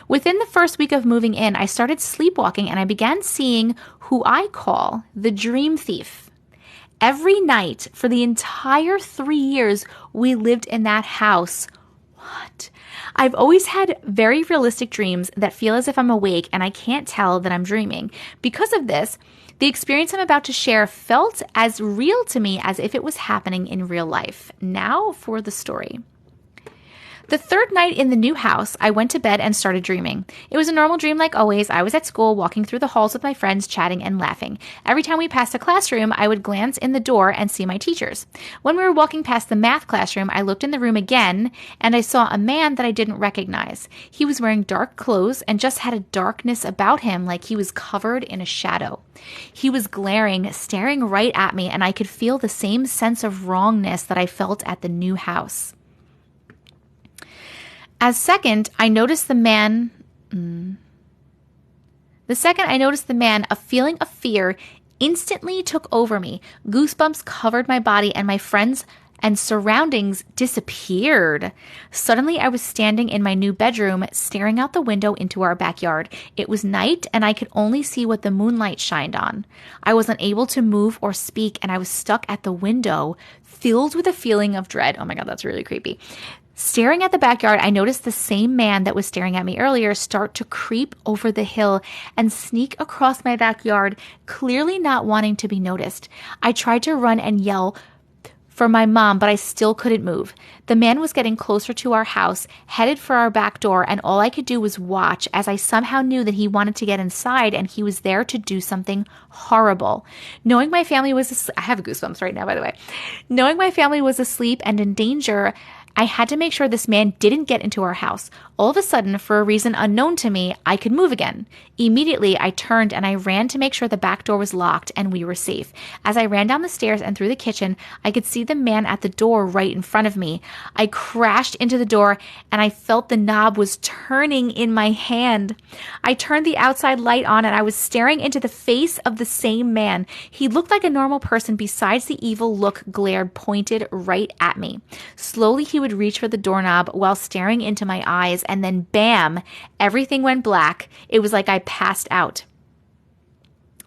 Within the first week of moving in, I started sleepwalking, and I began seeing who I call the Dream Thief. Every night for the entire 3 years we lived in that house. What? I've always had very realistic dreams that feel as if I'm awake and I can't tell that I'm dreaming. Because of this, the experience I'm about to share felt as real to me as if it was happening in real life. Now for the story. The third night in the new house, I went to bed and started dreaming. It was a normal dream like always. I was at school, walking through the halls with my friends, chatting and laughing. Every time we passed a classroom, I would glance in the door and see my teachers. When we were walking past the math classroom, I looked in the room again, and I saw a man that I didn't recognize. He was wearing dark clothes and just had a darkness about him, like he was covered in a shadow. He was glaring, staring right at me, and I could feel the same sense of wrongness that I felt at the new house. The second I noticed the man, a feeling of fear instantly took over me. Goosebumps covered my body, and my friends and surroundings disappeared. Suddenly, I was standing in my new bedroom, staring out the window into our backyard. It was night, and I could only see what the moonlight shined on. I wasn't able to move or speak, and I was stuck at the window, filled with a feeling of dread. Oh my God, that's really creepy. Staring at the backyard, I noticed the same man that was staring at me earlier start to creep over the hill and sneak across my backyard, clearly not wanting to be noticed. I tried to run and yell for my mom, but I still couldn't move. The man was getting closer to our house, headed for our back door, and all I could do was watch, as I somehow knew that he wanted to get inside and he was there to do something horrible. Knowing my family was I have goosebumps right now, by the way. Knowing my family was asleep and in danger, I had to make sure this man didn't get into our house. All of a sudden, for a reason unknown to me, I could move again. Immediately, I turned and I ran to make sure the back door was locked and we were safe. As I ran down the stairs and through the kitchen, I could see the man at the door right in front of me. I crashed into the door and I felt the knob was turning in my hand. I turned the outside light on and I was staring into the face of the same man. He looked like a normal person besides the evil look glared pointed right at me. Slowly, he would reach for the doorknob while staring into my eyes, and then bam, everything went black. It was like I passed out.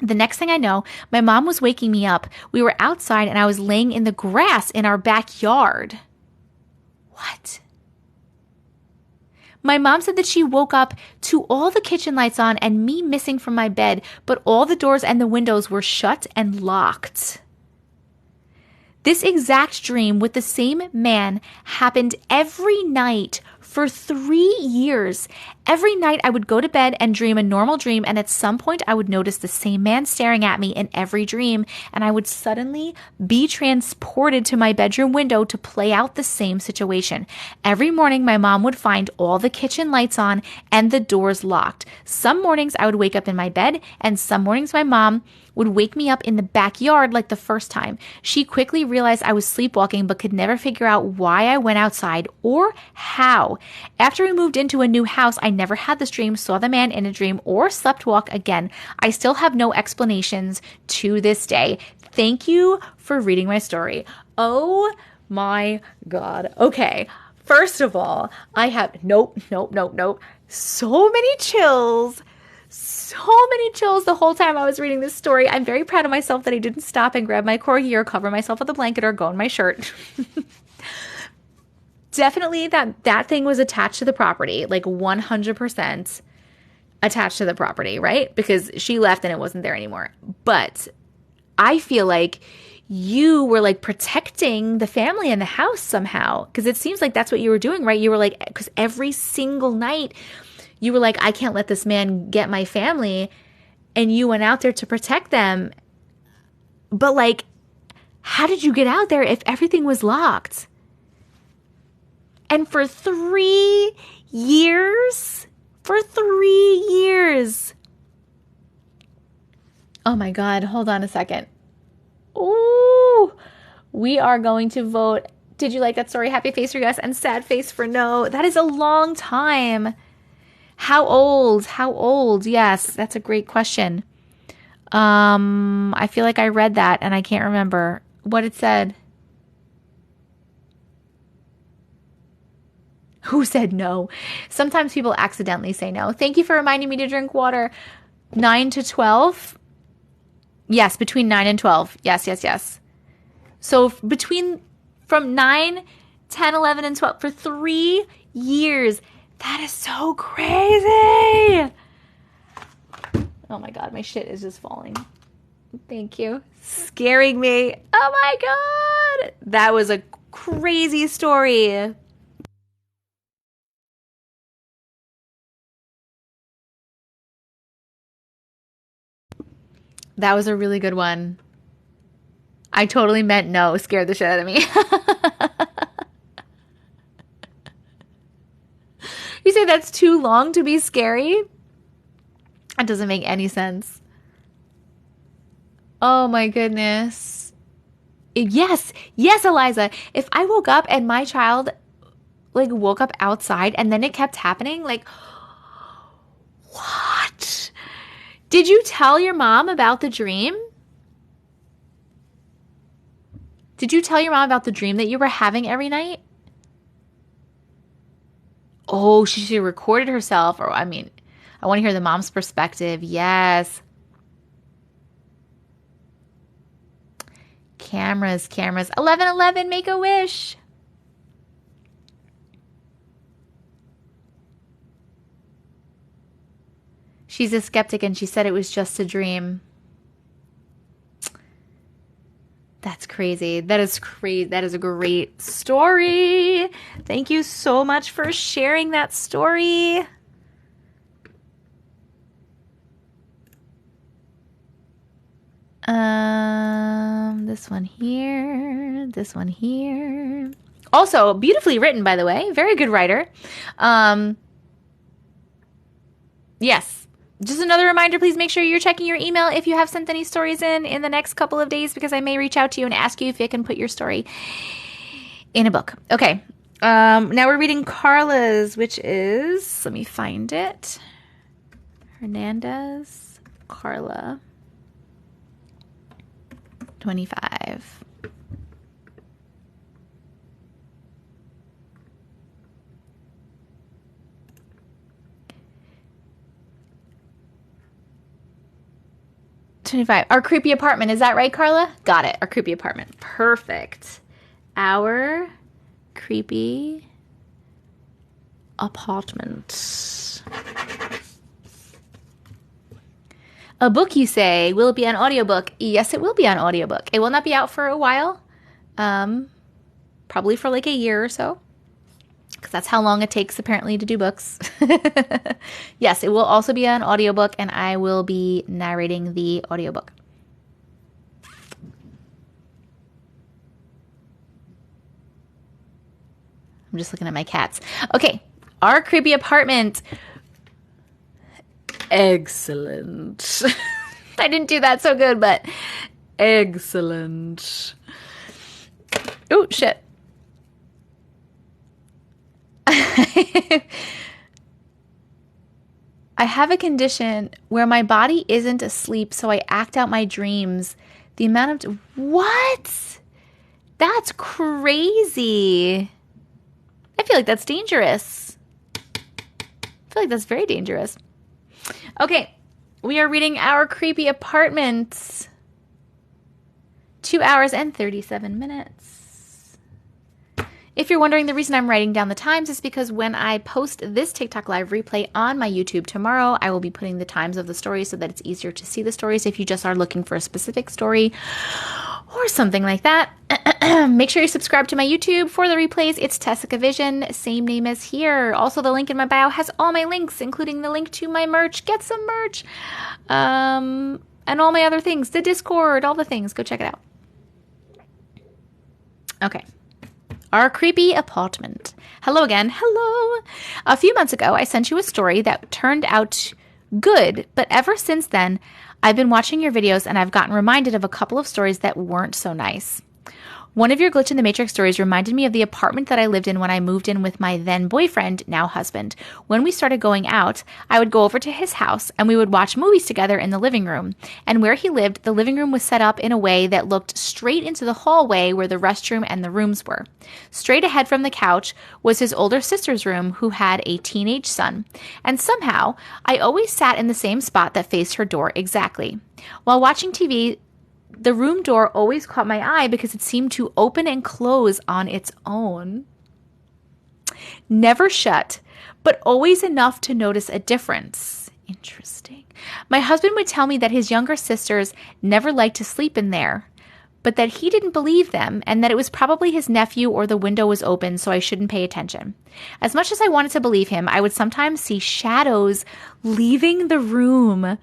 The next thing I know, my mom was waking me up. We were outside and I was laying in the grass in our backyard. What? My mom said that she woke up to all the kitchen lights on and me missing from my bed, but all the doors and the windows were shut and locked. This exact dream with the same man happened every night for 3 years. Every night I would go to bed and dream a normal dream, and at some point I would notice the same man staring at me in every dream, and I would suddenly be transported to my bedroom window to play out the same situation. Every morning my mom would find all the kitchen lights on and the doors locked. Some mornings I would wake up in my bed, and some mornings my mom would wake me up in the backyard like the first time. She quickly realized I was sleepwalking but could never figure out why I went outside or how. After we moved into a new house, I never had this dream, saw the man in a dream, or slept walk again. I still have no explanations to this day. Thank you for reading my story. Oh my God. Okay. First of all, I have nope. So many chills. The whole time I was reading this story. I'm very proud of myself that I didn't stop and grab my corgi or cover myself with a blanket or go in my shirt. Definitely that thing was attached to the property, like 100% attached to the property, right? Because she left and it wasn't there anymore. But I feel like you were like protecting the family and the house somehow, because it seems like that's what you were doing, right? You were like, because every single night you were like, I can't let this man get my family. And you went out there to protect them. But like, how did you get out there if everything was locked? And for 3 years, oh my God, hold on a second. Ooh, we are going to vote. Did you like that story? Happy face for yes and sad face for no. That is a long time. How old? Yes, that's a great question. I feel like I read that and I can't remember what it said. Who said no? Sometimes people accidentally say no. Thank you for reminding me to drink water. 9 to 12? Yes, between 9 and 12. Yes. So from 9, 10, 11, and 12 for 3 years. That is so crazy. Oh my God, my shit is just falling. Thank you. Scaring me. Oh my God. That was a crazy story. That was a really good one. I totally meant no. Scared the shit out of me. You say that's too long to be scary? That doesn't make any sense. Oh my goodness. Yes, Eliza. If I woke up and my child like woke up outside and then it kept happening, like, what? Did you tell your mom about the dream? Did you tell your mom about the dream that you were having every night? Oh, she recorded herself. Or, I mean, I want to hear the mom's perspective. Yes. Cameras. 1111, make a wish. She's a skeptic and she said it was just a dream. That's crazy. That is crazy. That is a great story. Thank you so much for sharing that story. This one here. This one here. Also, beautifully written, by the way. Very good writer. Yes. Just another reminder, please make sure you're checking your email if you have sent any stories in the next couple of days, because I may reach out to you and ask you if you can put your story in a book. Okay. Now we're reading Carla's, which is, let me find it. Hernandez, Carla, 25. Our creepy apartment. Is that right, Carla? Got it. Our creepy apartment. Perfect. Our creepy apartment. A book, you say? Will it be an audiobook? Yes, it will be an audiobook. It will not be out for a while. Probably for like a year or so. Because that's how long it takes, apparently, to do books. Yes, it will also be an audiobook, and I will be narrating the audiobook. I'm just looking at my cats. Okay, our creepy apartment. Excellent. I didn't do that so good, but excellent. Oh, shit. I have a condition where my body isn't asleep, so I act out my dreams. The amount of... What? That's crazy. I feel like that's dangerous. I feel like that's very dangerous. Okay, we are reading Our Creepy Apartment. 2 hours and 37 minutes. If you're wondering, the reason I'm writing down the times is because when I post this TikTok live replay on my YouTube tomorrow, I will be putting the times of the stories so that it's easier to see the stories if you just are looking for a specific story or something like that. Make sure you subscribe to my YouTube for the replays. It's TessicaVision, same name as here. Also, the link in my bio has all my links, including the link to my merch. Get some merch. And all my other things. The Discord, all the things. Go check it out. Okay. Our creepy apartment. Hello again. Hello. A few months ago, I sent you a story that turned out good, but ever since then, I've been watching your videos and I've gotten reminded of a couple of stories that weren't so nice. One of your Glitch in the Matrix stories reminded me of the apartment that I lived in when I moved in with my then boyfriend, now husband. When we started going out, I would go over to his house and we would watch movies together in the living room. And where he lived, the living room was set up in a way that looked straight into the hallway where the restroom and the rooms were. Straight ahead from the couch was his older sister's room, who had a teenage son. And somehow, I always sat in the same spot that faced her door exactly. While watching TV, the room door always caught my eye because it seemed to open and close on its own. Never shut, but always enough to notice a difference. Interesting. My husband would tell me that his younger sisters never liked to sleep in there, but that he didn't believe them and that it was probably his nephew or the window was open, so I shouldn't pay attention. As much as I wanted to believe him, I would sometimes see shadows leaving the room.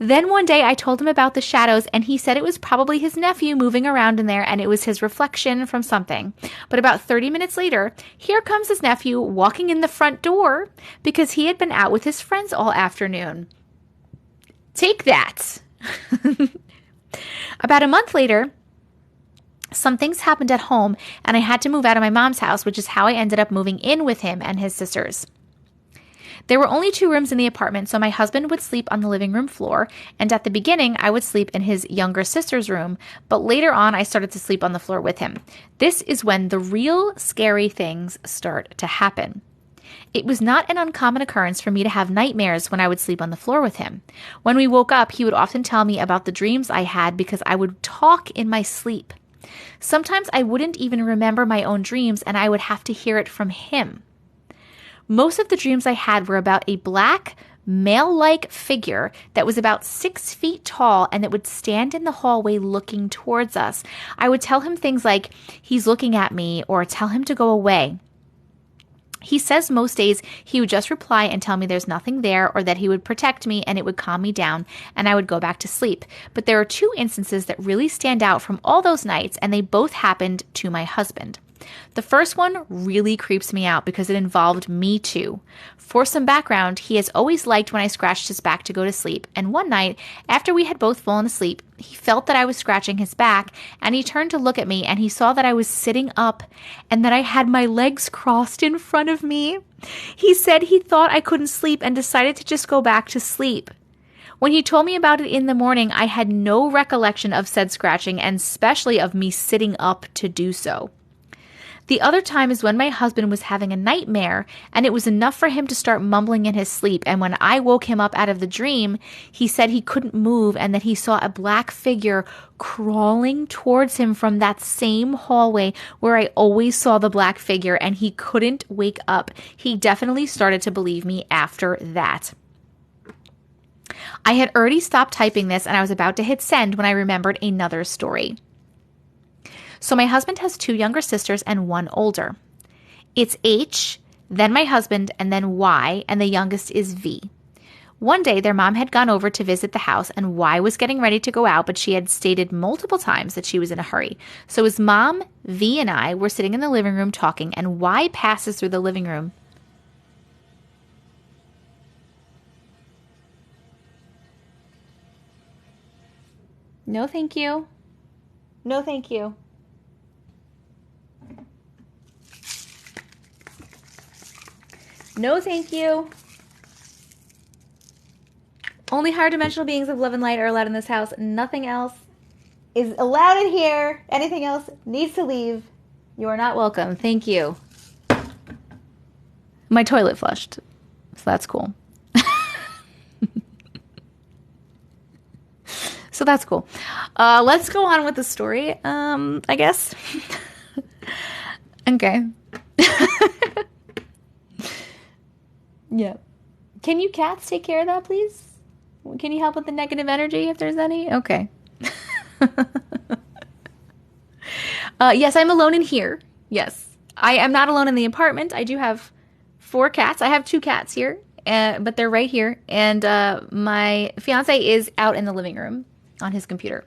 Then one day I told him about the shadows and he said it was probably his nephew moving around in there and it was his reflection from something. But about 30 minutes later, here comes his nephew walking in the front door because he had been out with his friends all afternoon. Take that. About a month later, some things happened at home and I had to move out of my mom's house, which is how I ended up moving in with him and his sisters. There were only 2 rooms in the apartment, so my husband would sleep on the living room floor, and at the beginning, I would sleep in his younger sister's room, but later on, I started to sleep on the floor with him. This is when the real scary things start to happen. It was not an uncommon occurrence for me to have nightmares when I would sleep on the floor with him. When we woke up, he would often tell me about the dreams I had because I would talk in my sleep. Sometimes I wouldn't even remember my own dreams and I would have to hear it from him. Most of the dreams I had were about a black, male-like figure that was about 6 feet tall and that would stand in the hallway looking towards us. I would tell him things like, he's looking at me, or tell him to go away. He says most days he would just reply and tell me there's nothing there or that he would protect me and it would calm me down and I would go back to sleep. But there are 2 instances that really stand out from all those nights and they both happened to my husband. The first one really creeps me out because it involved me too. For some background, he has always liked when I scratched his back to go to sleep, and one night, after we had both fallen asleep, he felt that I was scratching his back, and he turned to look at me, and he saw that I was sitting up, and that I had my legs crossed in front of me. He said he thought I couldn't sleep and decided to just go back to sleep. When he told me about it in the morning, I had no recollection of said scratching, and especially of me sitting up to do so. The other time is when my husband was having a nightmare, and it was enough for him to start mumbling in his sleep, and when I woke him up out of the dream, he said he couldn't move and that he saw a black figure crawling towards him from that same hallway where I always saw the black figure, and he couldn't wake up. He definitely started to believe me after that. I had already stopped typing this, and I was about to hit send when I remembered another story. So my husband has 2 younger sisters and 1 older. It's H, then my husband, and then Y, and the youngest is V. One day, their mom had gone over to visit the house, and Y was getting ready to go out, but she had stated multiple times that she was in a hurry. So his mom, V, and I were sitting in the living room talking, and Y passes through the living room. No, thank you. No, thank you. No, thank you. Only higher dimensional beings of love and light are allowed in this house. Nothing else is allowed in here. Anything else needs to leave. You are not welcome. Thank you. My toilet flushed, so that's cool. So that's cool. Let's go on with the story, I guess. Okay. Yeah. Can you cats take care of that, please? Can you help with the negative energy if there's any? Okay. Yes, I'm alone in here. Yes. I am not alone in the apartment. I do have 4 cats. I have 2 cats here, but they're right here. And my fiance is out in the living room on his computer.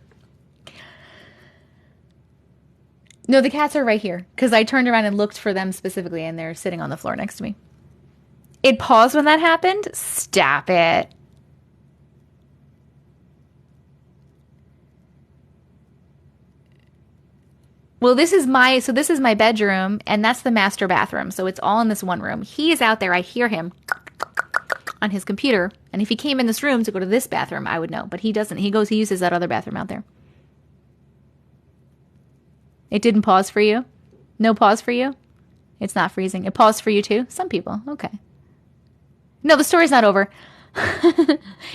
No, the cats are right here because I turned around and looked for them specifically, and they're sitting on the floor next to me. It paused when that happened? Stop it. Well, this is my bedroom, and that's the master bathroom. So it's all in this one room. He is out there. I hear him on his computer. And if he came in this room to go to this bathroom, I would know. But he doesn't. He uses that other bathroom out there. It didn't pause for you? No pause for you? It's not freezing. It paused for you too? Some people. Okay. No, the story's not over.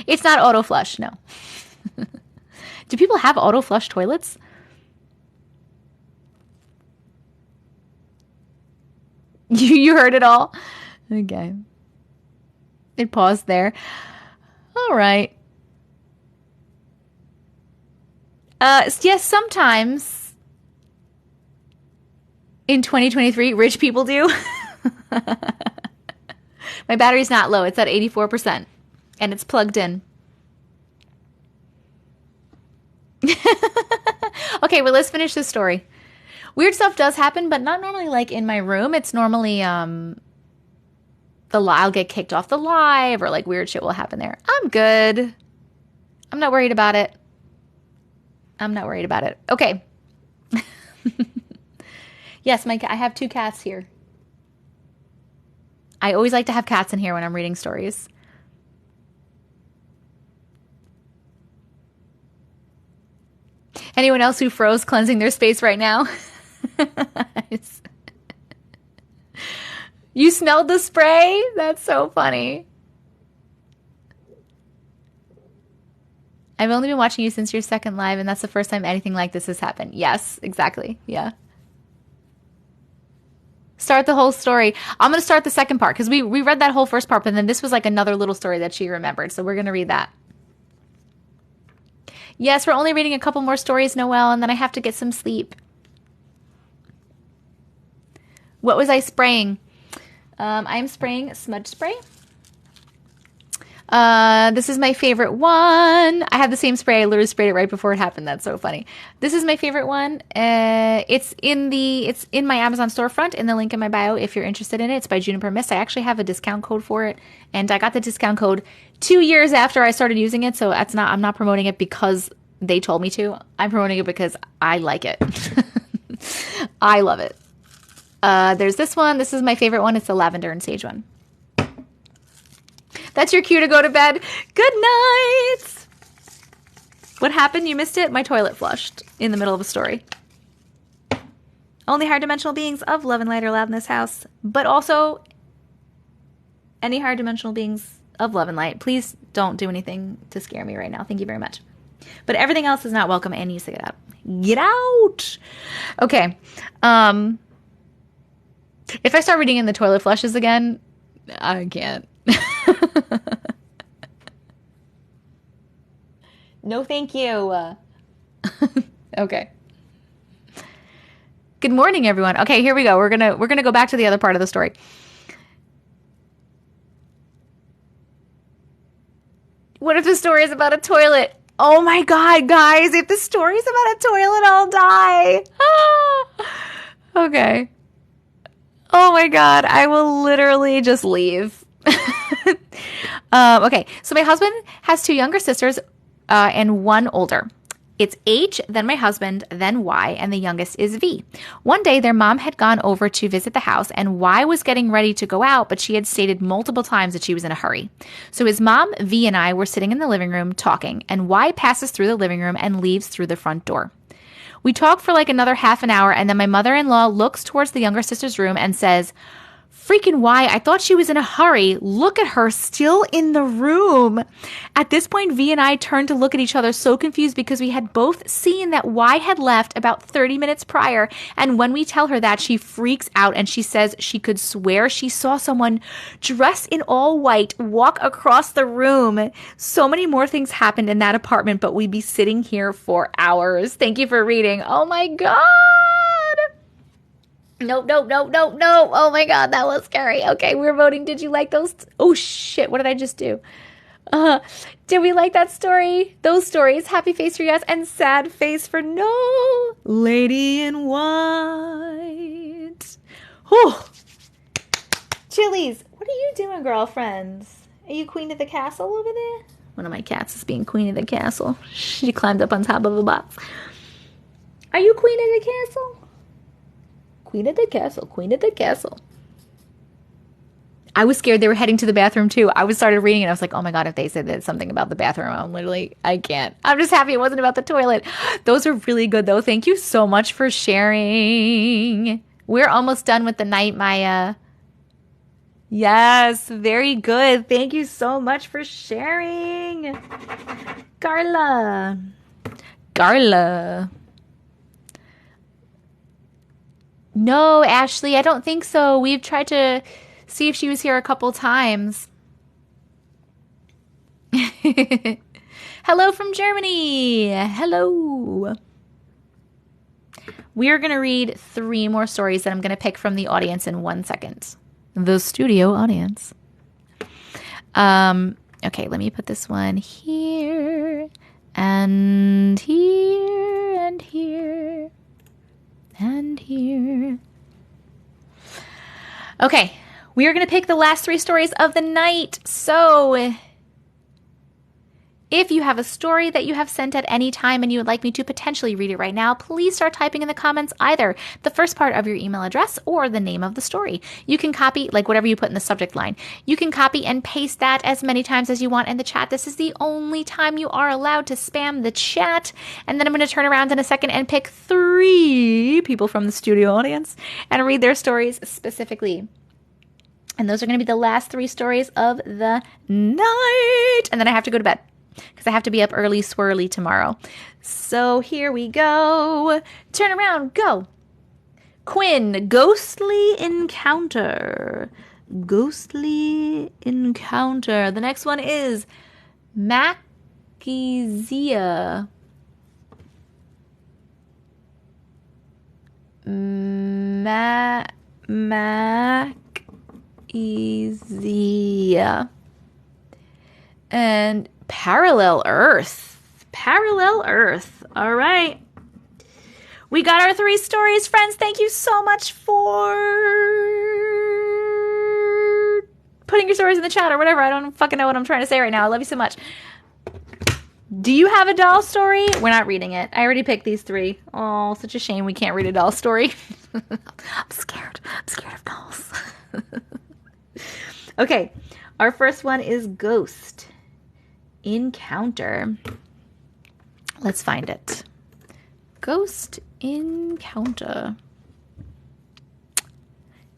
It's not auto flush, no. Do people have auto flush toilets? You heard it all? Okay. It paused there. All right. Yes, sometimes In 2023, rich people do. My battery's not low. It's at 84%. And it's plugged in. Okay, well, let's finish this story. Weird stuff does happen, but not normally like in my room. It's normally I'll get kicked off the live, or like weird shit will happen there. I'm good. I'm not worried about it. Okay. Yes, I have 2 cats here. I always like to have cats in here when I'm reading stories. Anyone else who froze cleansing their space right now? You smelled the spray? That's so funny. I've only been watching you since your second live, and that's the first time anything like this has happened. Yes, exactly. Yeah. Start the whole story. I'm going to start the second part because we read that whole first part, but then this was like another little story that she remembered. So we're going to read that. Yes, we're only reading a couple more stories, Noelle, and then I have to get some sleep. What was I spraying? I'm spraying smudge spray. This is my favorite one. I have the same spray. I literally sprayed it right before it happened. That's so funny. This is my favorite one. It's in my Amazon storefront in the link in my bio if you're interested in it. It's by Juniper Mist. I actually have a discount code for it, and I got the discount code 2 years after I started using it. So I'm not promoting it because they told me to. I'm promoting it because I like it. I love it. There's this one. This is my favorite one. It's the lavender and sage one. That's your cue to go to bed. Good night. What happened? You missed it? My toilet flushed in the middle of a story. Only higher dimensional beings of love and light are allowed in this house, but also any higher dimensional beings of love and light. Please don't do anything to scare me right now. Thank you very much. But everything else is not welcome and needs to get out. Get out. Okay. If I start reading in the toilet flushes again, I can't. No, thank you. Okay. Good morning, everyone. Okay, here we go. We're gonna go back to the other part of the story. What if the story is about a toilet? Oh my God, guys! If the story is about a toilet, I'll die. Okay. Oh my God, I will literally just leave. Okay, so my husband has 2 younger sisters and 1 older. It's H, then my husband, then Y, and the youngest is V. One day, their mom had gone over to visit the house, and Y was getting ready to go out, but she had stated multiple times that she was in a hurry. So his mom, V, and I were sitting in the living room talking, and Y passes through the living room and leaves through the front door. We talk for like another half an hour, and then my mother-in-law looks towards the younger sister's room and says, "Freaking why? I thought she was in a hurry. Look at her still in the room." At this point, V and I turned to look at each other so confused because we had both seen that Y had left about 30 minutes prior. And when we tell her that, she freaks out and she says she could swear she saw someone dressed in all white walk across the room. So many more things happened in that apartment, but we'd be sitting here for hours. Thank you for reading. Oh my God. No. Oh my God, that was scary. Okay, we're voting. Did you like those? Oh shit, what did I just do? Did we like that story? Those stories. Happy face for yes and sad face for no. Lady in white. Whew. Chilies, what are you doing, girlfriends? Are you queen of the castle over there? One of my cats is being queen of the castle. She climbed up on top of a box. Are you queen of the castle? Queen of the castle, queen of the castle. I was scared they were heading to the bathroom too. I started reading and I was like, oh my God, if they said that something about the bathroom, I can't. I'm just happy it wasn't about the toilet. Those are really good though. Thank you so much for sharing. We're almost done with the night, Maya. Yes, very good. Thank you so much for sharing. Garla. No, Ashley, I don't think so. We've tried to see if she was here a couple times. Hello from Germany. Hello. We are going to read 3 more stories that I'm going to pick from the audience in 1 second. The studio audience. Okay, let me put this one here, and here, and here, and here. Okay, we are going to pick the last 3 stories of the night. So if you have a story that you have sent at any time and you would like me to potentially read it right now, please start typing in the comments either the first part of your email address or the name of the story. You can copy, like whatever you put in the subject line. You can copy and paste that as many times as you want in the chat. This is the only time you are allowed to spam the chat. And then I'm going to turn around in a second and pick 3 people from the studio audience and read their stories specifically. And those are going to be the last 3 stories of the night. And then I have to go to bed, because I have to be up early swirly tomorrow. So here we go. Turn around. Go. Quinn, ghostly encounter. Ghostly encounter. The next one is Macizia. Macizia. And Parallel Earth. Parallel Earth. All right. We got our 3 stories, friends. Thank you so much for putting your stories in the chat or whatever. I don't fucking know what I'm trying to say right now. I love you so much. Do you have a doll story? We're not reading it. I already picked these 3. Oh, such a shame we can't read a doll story. I'm scared. I'm scared of dolls. Okay. Our first one is Ghost Encounter. Let's find it. Ghost Encounter.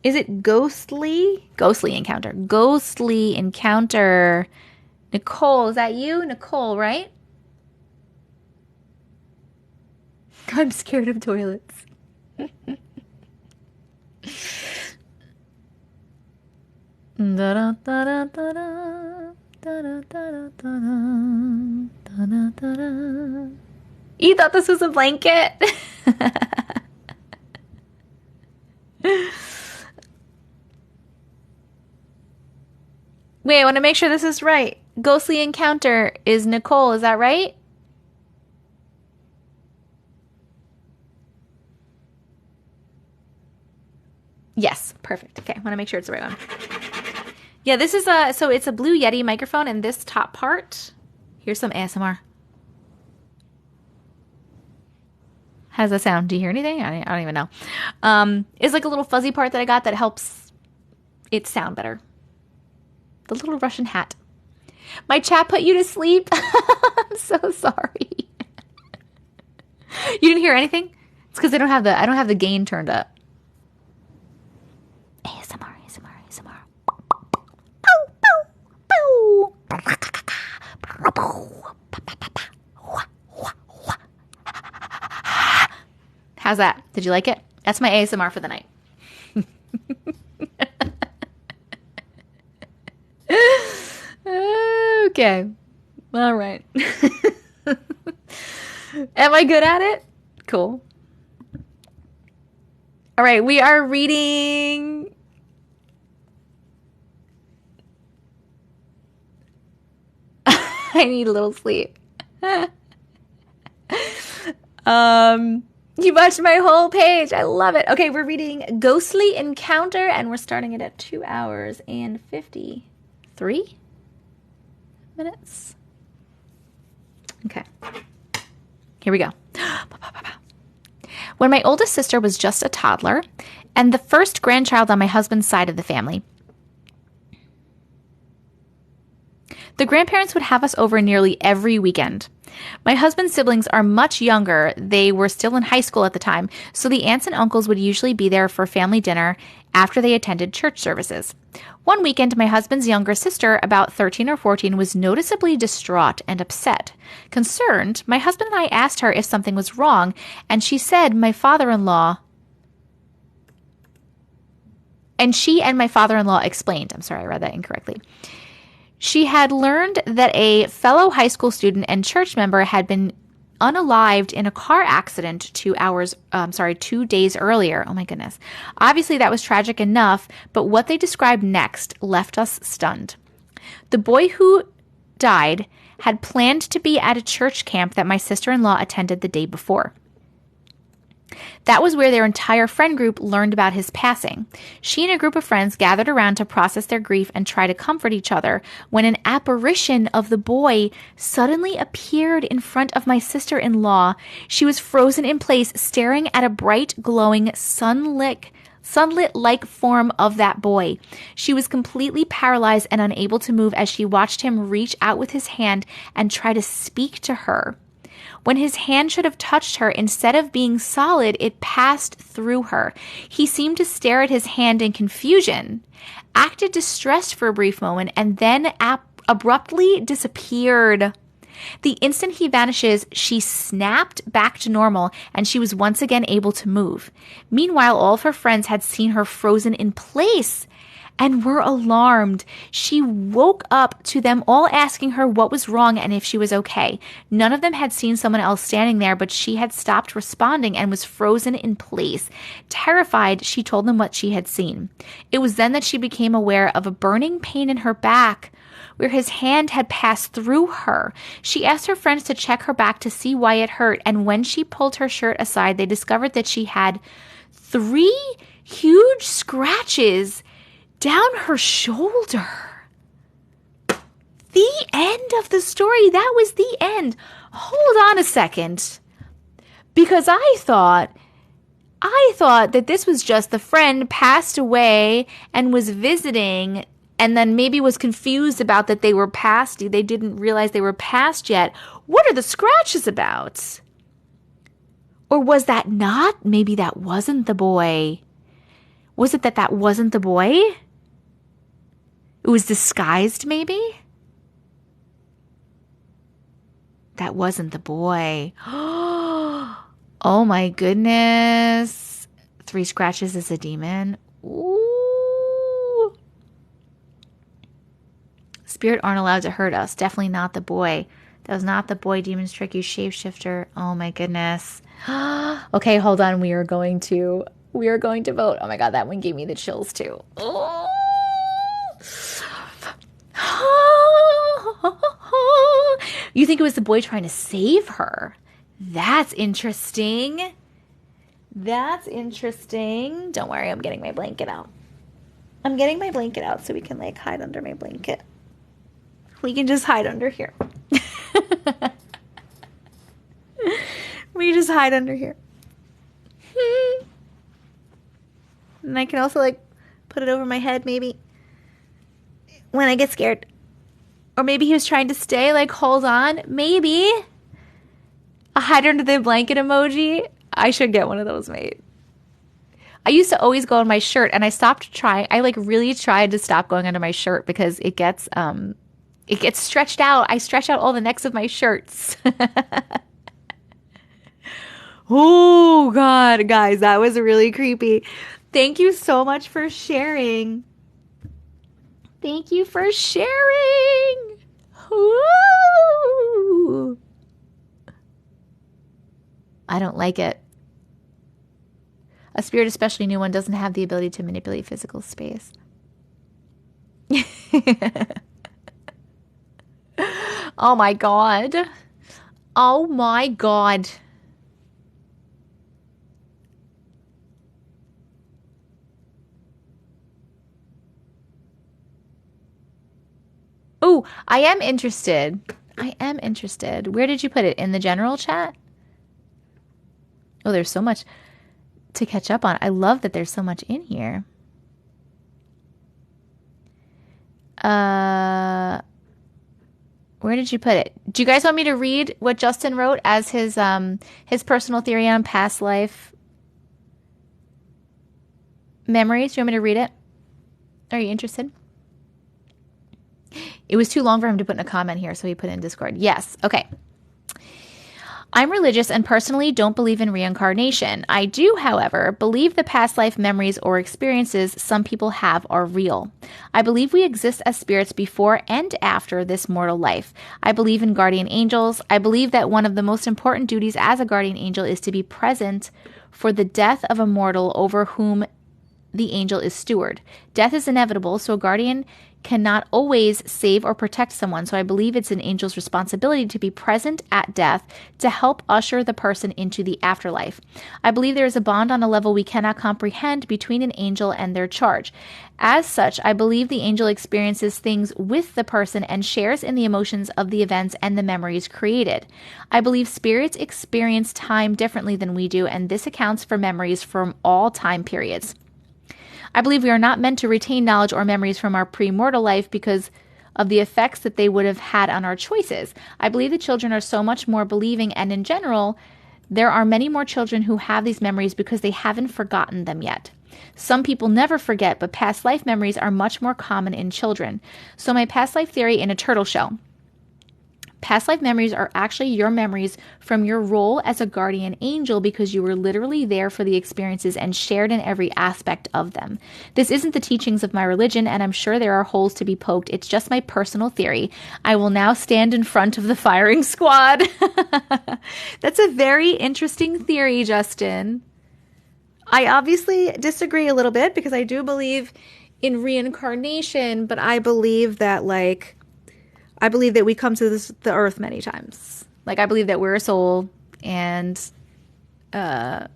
Is it ghostly? Ghostly Encounter. Ghostly Encounter. Nicole, is that you? Nicole, right? I'm scared of toilets. You thought this was a blanket? Wait, I want to make sure this is right. Ghostly Encounter is Nicole, is that right? Yes, perfect. Okay, I want to make sure it's the right one. Yeah, this is so it's a Blue Yeti microphone, and this top part, here's some ASMR. How does that sound? Do you hear anything? I don't even know. It's like a little fuzzy part that I got that helps it sound better. The little Russian hat. My chat put you to sleep. I'm so sorry. You didn't hear anything? It's because I don't have the gain turned up. ASMR, ASMR, ASMR. How's that? Did you like it? That's my ASMR for the night. Okay. All right. Am I good at it? Cool. All right, we are reading I need a little sleep. You watched my whole page. I love it. Okay, we're reading Ghostly Encounter, and we're starting it at 2 hours and 53 minutes. Okay. Here we go. When my oldest sister was just a toddler and the first grandchild on my husband's side of the family, the grandparents would have us over nearly every weekend. My husband's siblings are much younger. They were still in high school at the time, so the aunts and uncles would usually be there for family dinner after they attended church services. One weekend, my husband's younger sister, about 13 or 14, was noticeably distraught and upset. Concerned, my husband and I asked her if something was wrong, and she said she and my father-in-law explained. I'm sorry, I read that incorrectly. She had learned that a fellow high school student and church member had been unalived in a car accident 2 days earlier. Oh my goodness. Obviously that was tragic enough, but what they described next left us stunned. The boy who died had planned to be at a church camp that my sister-in-law attended the day before. That was where their entire friend group learned about his passing. She and a group of friends gathered around to process their grief and try to comfort each other when an apparition of the boy suddenly appeared in front of my sister-in-law. She was frozen in place, staring at a bright, glowing, sunlit-like form of that boy. She was completely paralyzed and unable to move as she watched him reach out with his hand and try to speak to her. When his hand should have touched her, instead of being solid, it passed through her. He seemed to stare at his hand in confusion, acted distressed for a brief moment, and then abruptly disappeared. The instant he vanishes, she snapped back to normal, and she was once again able to move. Meanwhile, all of her friends had seen her frozen in place and were alarmed. She woke up to them all asking her what was wrong and if she was okay. None of them had seen someone else standing there, but she had stopped responding and was frozen in place. Terrified, she told them what she had seen. It was then that she became aware of a burning pain in her back, where his hand had passed through her. She asked her friends to check her back to see why it hurt, and when she pulled her shirt aside, they discovered that she had 3 huge scratches down her shoulder. The end of the story. That was the end. Hold on a second. Because I thought that this was just the friend passed away and was visiting and then maybe was confused about that they were past. They didn't realize they were past yet. What are the scratches about? Or was that not? Maybe that wasn't the boy. Was it that wasn't the boy? It was disguised, maybe? That wasn't the boy. Oh my goodness. 3 scratches is a demon. Ooh. Spirit aren't allowed to hurt us. Definitely not the boy. That was not the boy. Demons trick you, shapeshifter. Oh my goodness. Okay, hold on. We are going to vote. Oh my God, that one gave me the chills too. Oh. You think it was the boy trying to save her? That's interesting. Don't worry, I'm getting my blanket out. So we can hide under my blanket. We can just hide under here. We just hide under here. And I can also put it over my head maybe when I get scared. Or maybe he was trying to stay, hold on. Maybe. A hide under the blanket emoji. I should get one of those made. I used to always go on my shirt, and I stopped trying. I really tried to stop going under my shirt because it gets stretched out. I stretch out all the necks of my shirts. Oh, God, guys, that was really creepy. Thank you so much for sharing. Thank you for sharing. Woo! I don't like it. A spirit, especially a new one, doesn't have the ability to manipulate physical space. Oh my God. Oh my God. Oh, I am interested. Where did you put it? In the general chat? Oh, there's so much to catch up on. I love that there's so much in here. Where did you put it? Do you guys want me to read what Justin wrote as his personal theory on past life memories? Do you want me to read it? Are you interested? It was too long for him to put in a comment here, so he put it in Discord. Yes. Okay. I'm religious and personally don't believe in reincarnation. I do, however, believe the past life memories or experiences some people have are real. I believe we exist as spirits before and after this mortal life. I believe in guardian angels. I believe that one of the most important duties as a guardian angel is to be present for the death of a mortal over whom the angel is steward. Death is inevitable, so a guardian cannot always save or protect someone, so I believe it's an angel's responsibility to be present at death to help usher the person into the afterlife. I believe there is a bond on a level we cannot comprehend between an angel and their charge. As such, I believe the angel experiences things with the person and shares in the emotions of the events and the memories created. I believe spirits experience time differently than we do, and this accounts for memories from all time periods. I believe we are not meant to retain knowledge or memories from our pre-mortal life because of the effects that they would have had on our choices. I believe the children are so much more believing, and in general, there are many more children who have these memories because they haven't forgotten them yet. Some people never forget, but past life memories are much more common in children. So my past life theory in a turtle shell. Past life memories are actually your memories from your role as a guardian angel because you were literally there for the experiences and shared in every aspect of them. This isn't the teachings of my religion, and I'm sure there are holes to be poked. It's just my personal theory. I will now stand in front of the firing squad. That's a very interesting theory, Justin. I obviously disagree a little bit because I do believe in reincarnation, but I believe that we come to the earth many times. Like, I believe that we're a soul and we're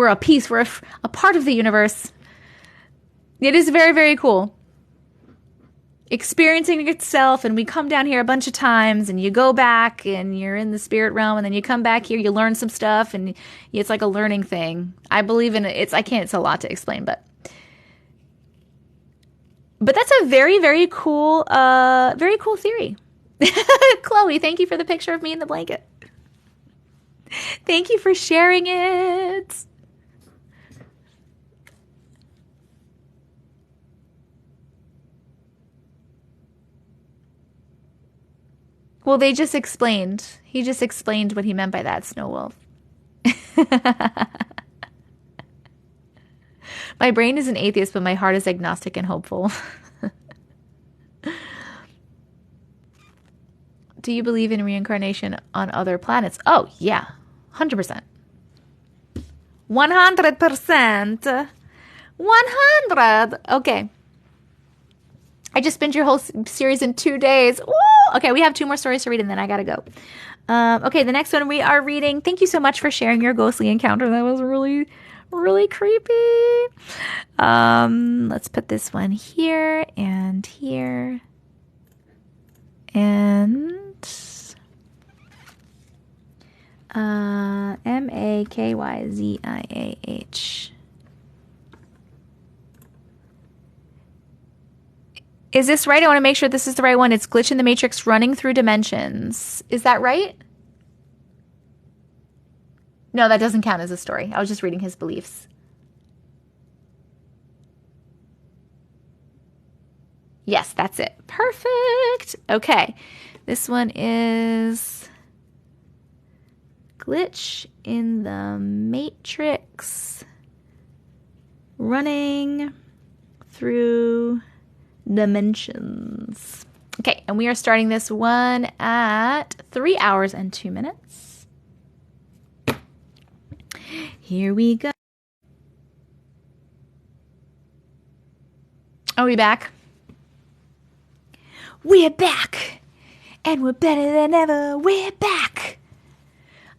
a piece. We're a part of the universe. It is very, very cool. Experiencing itself, and we come down here a bunch of times, and you go back, and you're in the spirit realm, and then you come back here, you learn some stuff, and it's like a learning thing. I believe in it. It's a lot to explain, but that's a very, very cool theory. Chloe, thank you for the picture of me in the blanket. Thank you for sharing it. Well, he just explained what he meant by that, Snow Wolf. My brain is an atheist, but my heart is agnostic and hopeful. Do you believe in reincarnation on other planets? Oh, yeah. 100%. 100%. 100. Okay. I just spent your whole series in 2 days. Woo! Okay, we have 2 more stories to read, and then I gotta go. Okay, the next one we are reading. Thank you so much for sharing your ghostly encounter. That was really, really creepy. Let's put this one here and here. And Makyziah. Is this right? I want to make sure this is the right one. It's Glitch in the Matrix running through dimensions. Is that right? No, that doesn't count as a story. I was just reading his beliefs. Yes, that's it. Perfect. Okay. This one is Glitch in the Matrix running through dimensions. Okay, and we are starting this one at 3 hours and 2 minutes. Here we go. Are we back? We're back, and we're better than ever. We're back.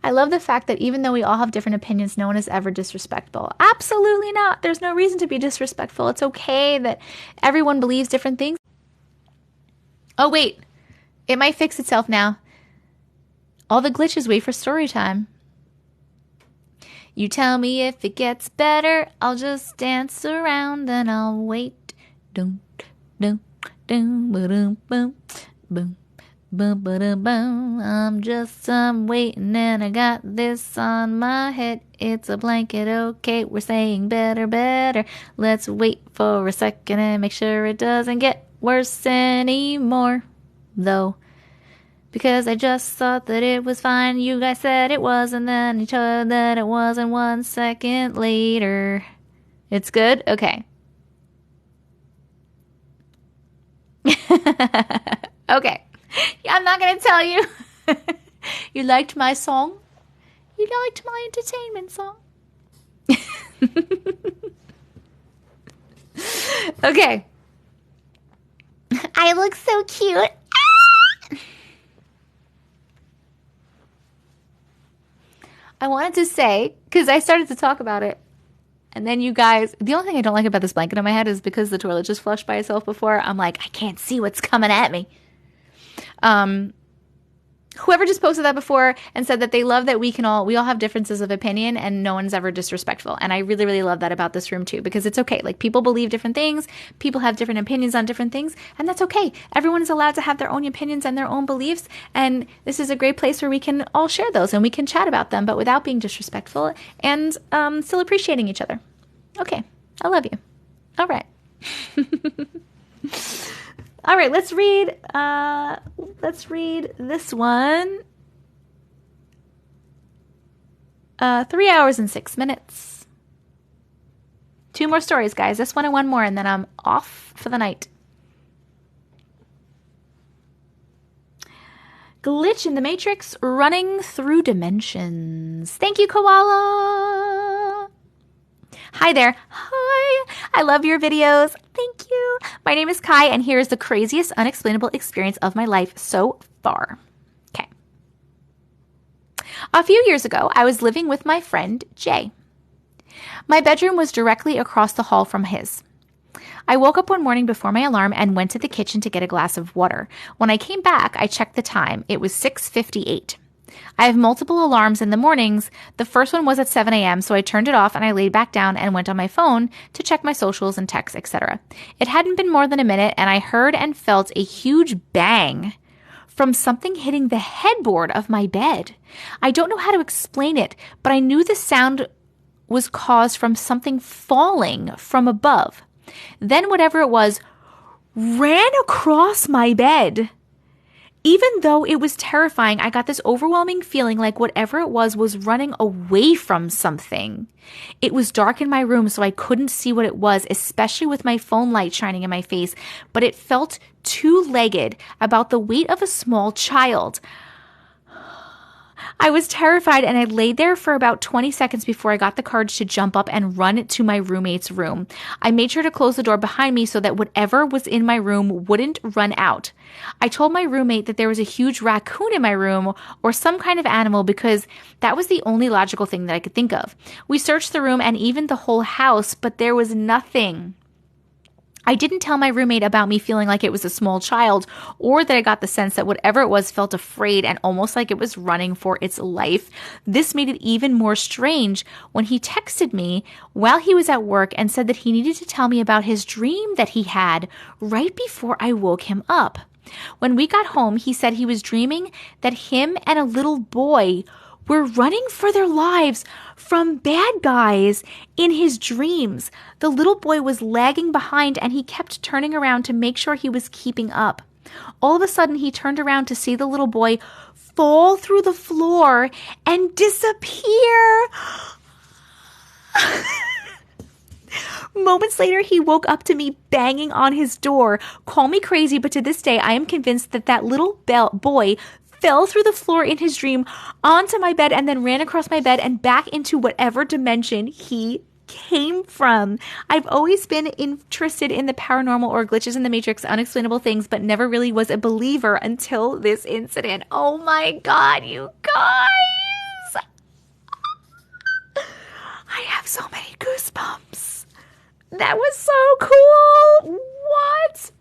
I love the fact that even though we all have different opinions, no one is ever disrespectful. Absolutely not. There's no reason to be disrespectful. It's okay that everyone believes different things. Oh, wait. It might fix itself now. All the glitches wait for story time. You tell me if it gets better. I'll just dance around and I'll wait. Boom, boom, boom, boom, boom, boom. I'm waiting and I got this on my head. It's a blanket, okay, we're saying better, better. Let's wait for a second and make sure it doesn't get worse anymore. Though, Because I just thought that it was fine. You guys said it was, and then you told me that it wasn't 1 second later. It's good? Okay. Okay. Yeah, I'm not going to tell you. You liked my song? You liked my entertainment song? Okay. I look so cute. I wanted to say, because I started to talk about it, and then you guys, the only thing I don't like about this blanket on my head is because the toilet just flushed by itself before, I'm like, I can't see what's coming at me. Whoever just posted that before and said that they love that we all have differences of opinion and no one's ever disrespectful. And I really, really love that about this room too, because it's okay. Like, people believe different things. People have different opinions on different things, and that's okay. Everyone is allowed to have their own opinions and their own beliefs. And this is a great place where we can all share those and we can chat about them, but without being disrespectful and still appreciating each other. Okay. I love you. All right. All right, let's read this one. 3 hours and 6 minutes. 2 more stories, guys. This one and one more, and then I'm off for the night. Glitch in the Matrix, running through dimensions. Thank you, Koala. Hi there. Hi. I love your videos. Thank you. My name is Kai, and here is the craziest unexplainable experience of my life so far. Okay. A few years ago, I was living with my friend, Jay. My bedroom was directly across the hall from his. I woke up one morning before my alarm and went to the kitchen to get a glass of water. When I came back, I checked the time. It was 6:58. I have multiple alarms in the mornings. The first one was at 7 a.m., so I turned it off and I laid back down and went on my phone to check my socials and texts, etc. It hadn't been more than a minute, and I heard and felt a huge bang from something hitting the headboard of my bed. I don't know how to explain it, but I knew the sound was caused from something falling from above. Then whatever it was ran across my bed. Even though it was terrifying, I got this overwhelming feeling like whatever it was running away from something. It was dark in my room, so I couldn't see what it was, especially with my phone light shining in my face, but it felt two-legged, about the weight of a small child. I was terrified, and I laid there for about 20 seconds before I got the courage to jump up and run to my roommate's room. I made sure to close the door behind me so that whatever was in my room wouldn't run out. I told my roommate that there was a huge raccoon in my room or some kind of animal, because that was the only logical thing that I could think of. We searched the room and even the whole house, but there was nothing. I didn't tell my roommate about me feeling like it was a small child, or that I got the sense that whatever it was felt afraid and almost like it was running for its life. This made it even more strange when he texted me while he was at work and said that he needed to tell me about his dream that he had right before I woke him up. When we got home, he said he was dreaming that him and a little boy were running for their lives from bad guys in his dreams. The little boy was lagging behind, and he kept turning around to make sure he was keeping up. All of a sudden, he turned around to see the little boy fall through the floor and disappear. Moments later, he woke up to me banging on his door. Call me crazy, but to this day, I am convinced that that little boy fell through the floor in his dream onto my bed and then ran across my bed and back into whatever dimension he came from. I've always been interested in the paranormal or glitches in the Matrix, unexplainable things, but never really was a believer until this incident. Oh my God, you guys! I have so many goosebumps. That was so cool. What?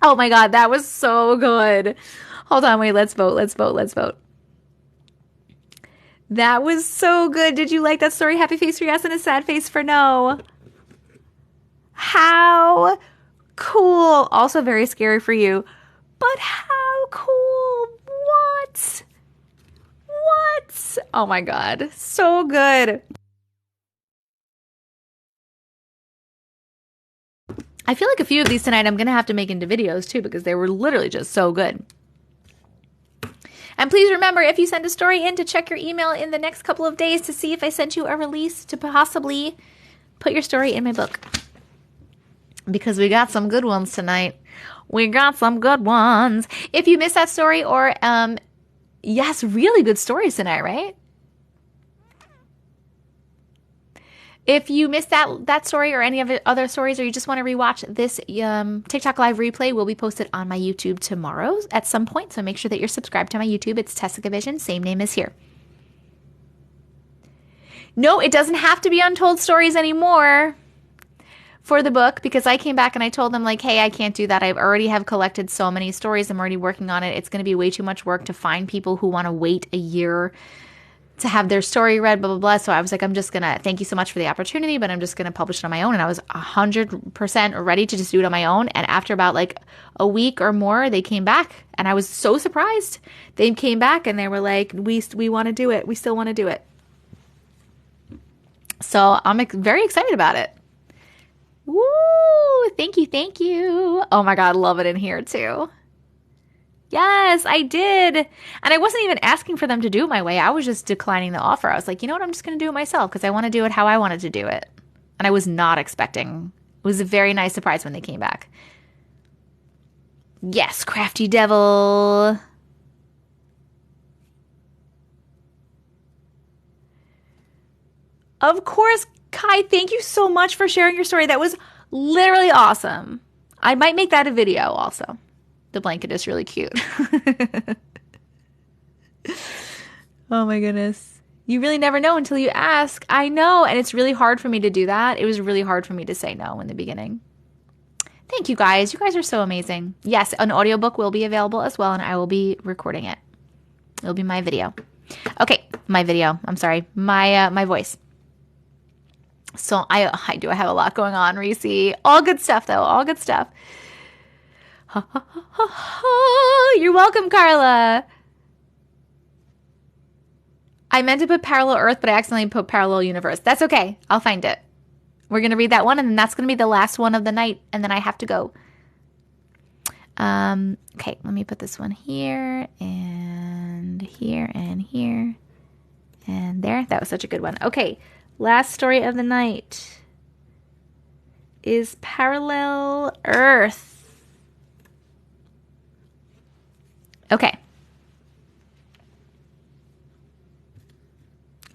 Oh my God, that was so good. Hold on, wait, let's vote. That was so good. Did you like that story? Happy face for yes and a sad face for no. How cool. Also very scary for you. But how cool. What? Oh my God. So good. I feel like a few of these tonight I'm going to have to make into videos too, because they were literally just so good. And please remember, if you send a story in, to check your email in the next couple of days to see if I sent you a release to possibly put your story in my book. Because we got some good ones tonight. We got some good ones. If you missed that story, or yes, really good stories tonight, right? If you missed that story or any of the other stories, or you just want to rewatch this TikTok live replay, will be posted on my YouTube tomorrow at some point. So make sure that you're subscribed to my YouTube. It's TessicaVision, same name as here. No, it doesn't have to be Untold Stories anymore for the book, because I came back and I told them, like, hey, I can't do that. I already have collected so many stories. I'm already working on it. It's going to be way too much work to find people who want to wait a year to have their story read, blah, blah, blah. So I was like, I'm just going to, thank you so much for the opportunity, but I'm just going to publish it on my own. And I was 100% ready to just do it on my own. And after about like a week or more, they came back, and I was so surprised. They came back and they were like, we want to do it. We still want to do it. So I'm very excited about it. Woo! Thank you. Thank you. Oh my God. Love it in here too. Yes, I did. And I wasn't even asking for them to do it my way. I was just declining the offer. I was like, you know what? I'm just going to do it myself because I want to do it how I wanted to do it. And I was not expecting. It was a very nice surprise when they came back. Yes, Crafty Devil. Of course, Kai, thank you so much for sharing your story. That was literally awesome. I might make that a video also. The blanket is really cute. Oh my goodness. You really never know until you ask. I know. And it's really hard for me to do that. It was really hard for me to say no in the beginning. Thank you guys. You guys are so amazing. Yes, an audiobook will be available as well, and I will be recording it. It'll be my video. Okay, my video. I'm sorry. My voice. So I do have a lot going on, Reese. All good stuff, though. All good stuff. You're welcome, Carla. I meant to put Parallel Earth, but I accidentally put Parallel Universe. That's okay. I'll find it. We're going to read that one, and then that's going to be the last one of the night, and then I have to go. Okay, let me put this one here, and here, and here, and there. That was such a good one. Okay, last story of the night is Parallel Earth. Okay.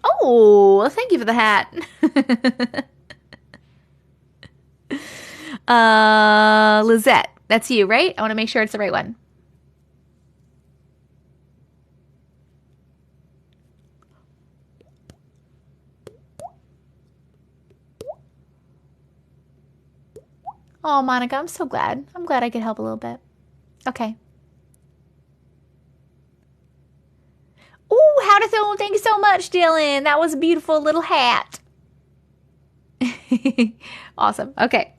Oh, thank you for the hat. Lizette, that's you, right? I want to make sure it's the right one. Oh, Monica, I'm so glad. I'm glad I could help a little bit. Okay. Ooh, how to film. Thank you so much, Dylan. That was a beautiful little hat. Awesome. Okay.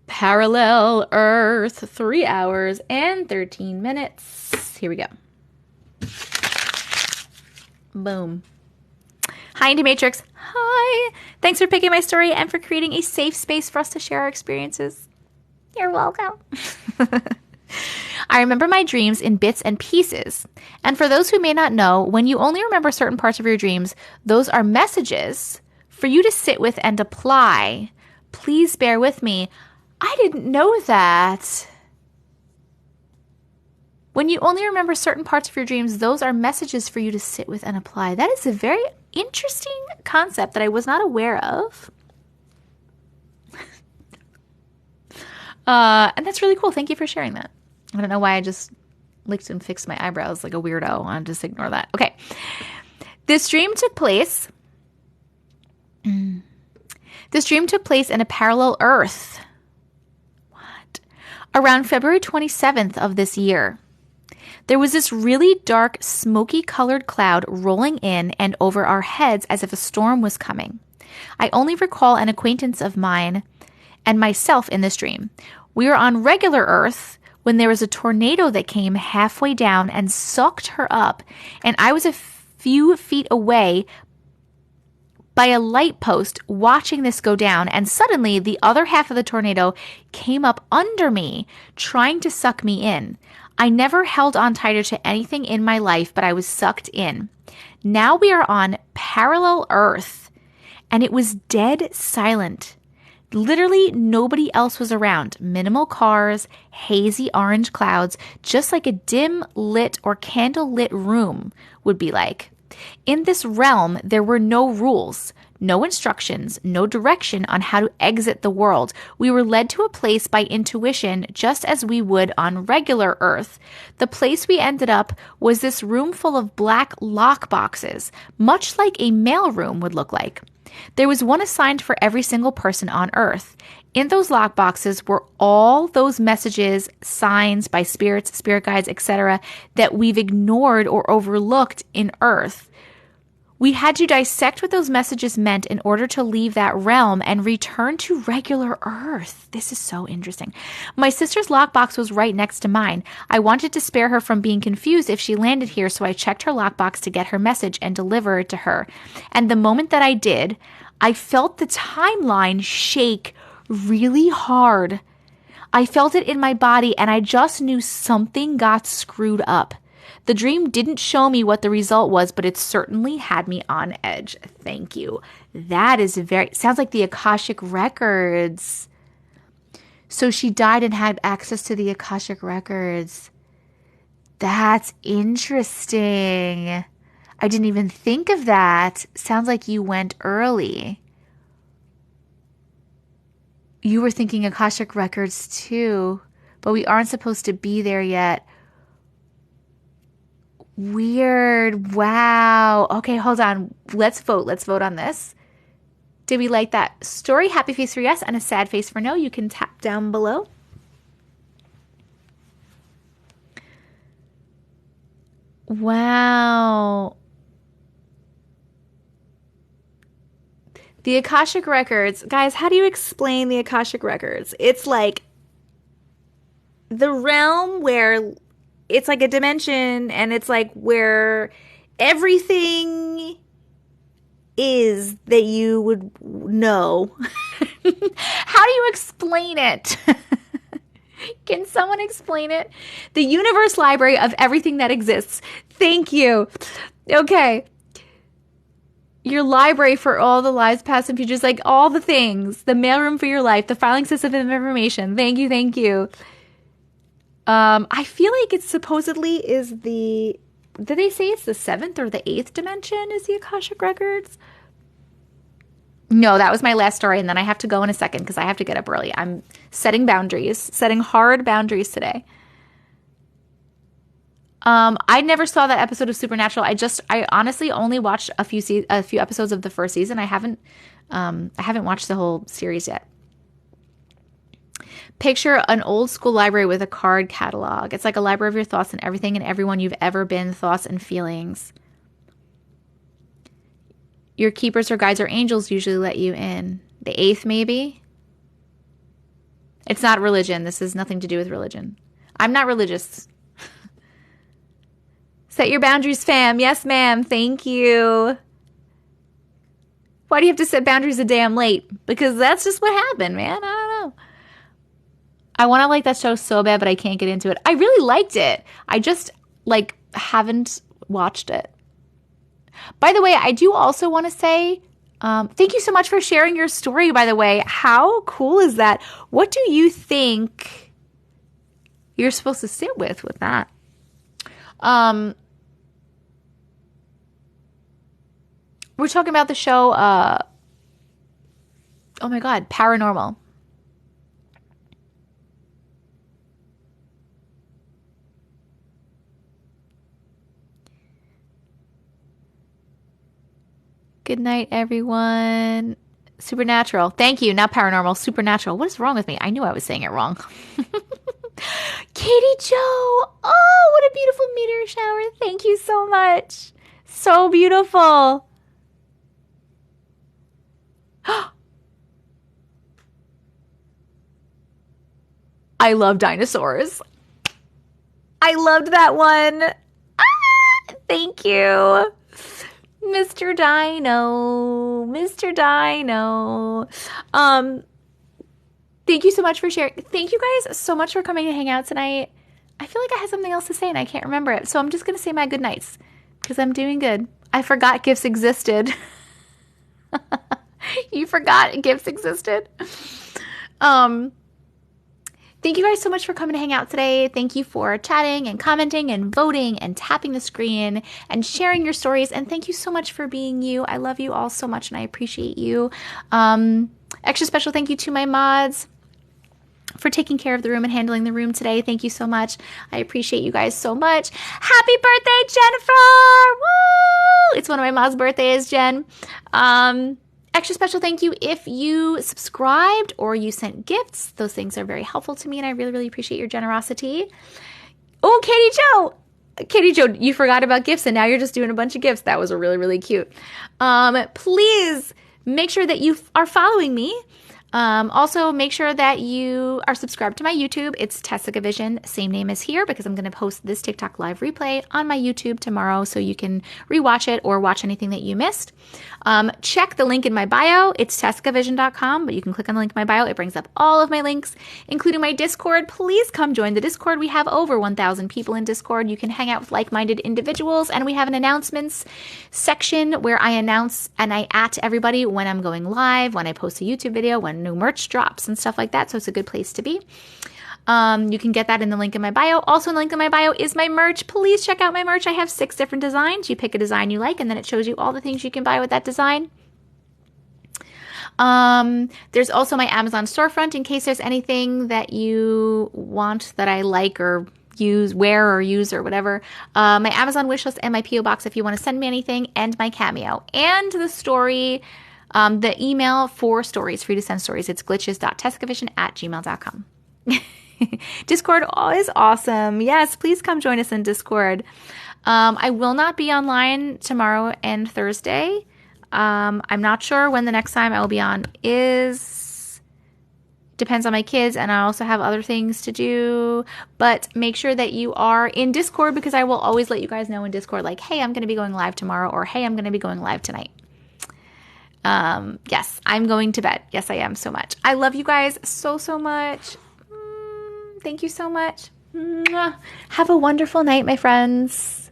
Parallel Earth, 3 hours and 13 minutes. Here we go. Boom. Hi, Indie Matrix. Hi. Thanks for picking my story and for creating a safe space for us to share our experiences. You're welcome. I remember my dreams in bits and pieces. And for those who may not know, when you only remember certain parts of your dreams, those are messages for you to sit with and apply. Please bear with me. I didn't know that. When you only remember certain parts of your dreams, those are messages for you to sit with and apply. That is a very interesting concept that I was not aware of. And that's really cool. Thank you for sharing that. I don't know why I just licked and fixed my eyebrows like a weirdo. I'll just ignore that. Okay. This dream took place in a parallel Earth. What? Around February 27th of this year. There was this really dark, smoky-colored cloud rolling in and over our heads as if a storm was coming. I only recall an acquaintance of mine and myself in this dream. We were on regular Earth when there was a tornado that came halfway down and sucked her up, and I was a few feet away by a light post watching this go down, and suddenly the other half of the tornado came up under me, trying to suck me in. I never held on tighter to anything in my life, but I was sucked in. Now we are on parallel Earth, and it was dead silent. Literally nobody else was around. Minimal cars, hazy orange clouds, just like a dim lit or candle lit room would be like. In this realm, there were no rules, no instructions, no direction on how to exit the world. We were led to a place by intuition, just as we would on regular Earth. The place we ended up was this room full of black lock boxes, much like a mailroom would look like. There was one assigned for every single person on Earth. In those lock boxes were all those messages, signs by spirits, spirit guides, etc., that we've ignored or overlooked in Earth. We had to dissect what those messages meant in order to leave that realm and return to regular Earth. This is so interesting. My sister's lockbox was right next to mine. I wanted to spare her from being confused if she landed here, so I checked her lockbox to get her message and deliver it to her. And the moment that I did, I felt the timeline shake really hard. I felt it in my body, and I just knew something got screwed up. The dream didn't show me what the result was, but it certainly had me on edge. Thank you. That is sounds like the Akashic Records. So she died and had access to the Akashic Records. That's interesting. I didn't even think of that. Sounds like you went early. You were thinking Akashic Records too, but we aren't supposed to be there yet. Weird. Wow. Okay, hold on. Let's vote. Let's vote on this. Did we like that story? Happy face for yes and a sad face for no. You can tap down below. Wow. The Akashic Records. Guys, how do you explain the Akashic Records? It's like the realm where it's like a dimension, and it's like where everything is that you would know. How do you explain it? Can someone explain it? The universe library of everything that exists. Thank you. Okay. Your library for all the lives, past, and futures, like all the things. The mailroom for your life, the filing system of information. Thank you, thank you. I feel like it supposedly is did they say it's the 7th or the 8th dimension is the Akashic Records? No, that was my last story, and then I have to go in a second because I have to get up early. I'm setting hard boundaries today. I never saw that episode of Supernatural. I honestly only watched a few episodes of the first season. I haven't watched the whole series yet. Picture an old school library with a card catalog. It's like a library of your thoughts and everything and everyone you've ever been, thoughts and feelings. Your keepers or guides or angels usually let you in. The 8th, maybe? It's not religion. This has nothing to do with religion. I'm not religious. Set your boundaries, fam. Yes, ma'am. Thank you. Why do you have to set boundaries a damn late? Because that's just what happened, man. I don't know. I want to like that show so bad, but I can't get into it. I really liked it. I just, haven't watched it. By the way, I do also want to say, thank you so much for sharing your story, by the way. How cool is that? What do you think you're supposed to sit with that? We're talking about the show, oh my God, Paranormal. Good night, everyone. Supernatural. Thank you. Not paranormal. Supernatural. What is wrong with me? I knew I was saying it wrong. Katie Joe. Oh, what a beautiful meteor shower. Thank you so much. So beautiful. I love dinosaurs. I loved that one. Thank you. Mr. Dino. Mr. Dino. Thank you so much for sharing. Thank you guys so much for coming to hang out tonight. I feel like I had something else to say and I can't remember it. So I'm just going to say my good nights because I'm doing good. I forgot gifts existed. You forgot gifts existed. Thank you guys so much for coming to hang out today. Thank you for chatting and commenting and voting and tapping the screen and sharing your stories. And thank you so much for being you. I love you all so much and I appreciate you. Extra special thank you to my mods for taking care of the room and handling the room today. Thank you so much. I appreciate you guys so much. Happy birthday, Jennifer! Woo! It's one of my mom's birthdays, Jen. Extra special thank you if you subscribed or you sent gifts. Those things are very helpful to me, and I really, really appreciate your generosity. Oh, Katie Jo! Katie Jo, you forgot about gifts, and now you're just doing a bunch of gifts. That was really, really cute. Please make sure that you are following me. Also, make sure that you are subscribed to my YouTube. It's TessicaVision, same name as here, because I'm going to post this TikTok live replay on my YouTube tomorrow so you can rewatch it or watch anything that you missed. Check the link in my bio. It's TessicaVision.com, but you can click on the link in my bio. It brings up all of my links, including my Discord. Please come join the Discord. We have over 1,000 people in Discord. You can hang out with like-minded individuals, and we have an announcements section where I announce and I at everybody when I'm going live, when I post a YouTube video, when new merch drops and stuff like that. So it's a good place to be. You can get that in the link in my bio. Also in the link in my bio is my merch. Please check out my merch. I have 6 different designs. You pick a design you like and then it shows you all the things you can buy with that design. There's also my Amazon storefront in case there's anything that you want that I like or wear or use or whatever. My Amazon wishlist and my PO box if you want to send me anything, and my Cameo and the story. The email for stories, for you to send stories, it's glitches.tessicavision@gmail.com. Discord is awesome. Yes, please come join us in Discord. I will not be online tomorrow and Thursday. I'm not sure when the next time I will be on is. Depends on my kids, and I also have other things to do. But make sure that you are in Discord because I will always let you guys know in Discord, like, hey, I'm going to be going live tomorrow, or hey, I'm going to be going live tonight. Yes, I'm going to bed. Yes, I am so much. I love you guys so, so much. Thank you so much. Have a wonderful night, my friends.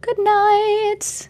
Good night.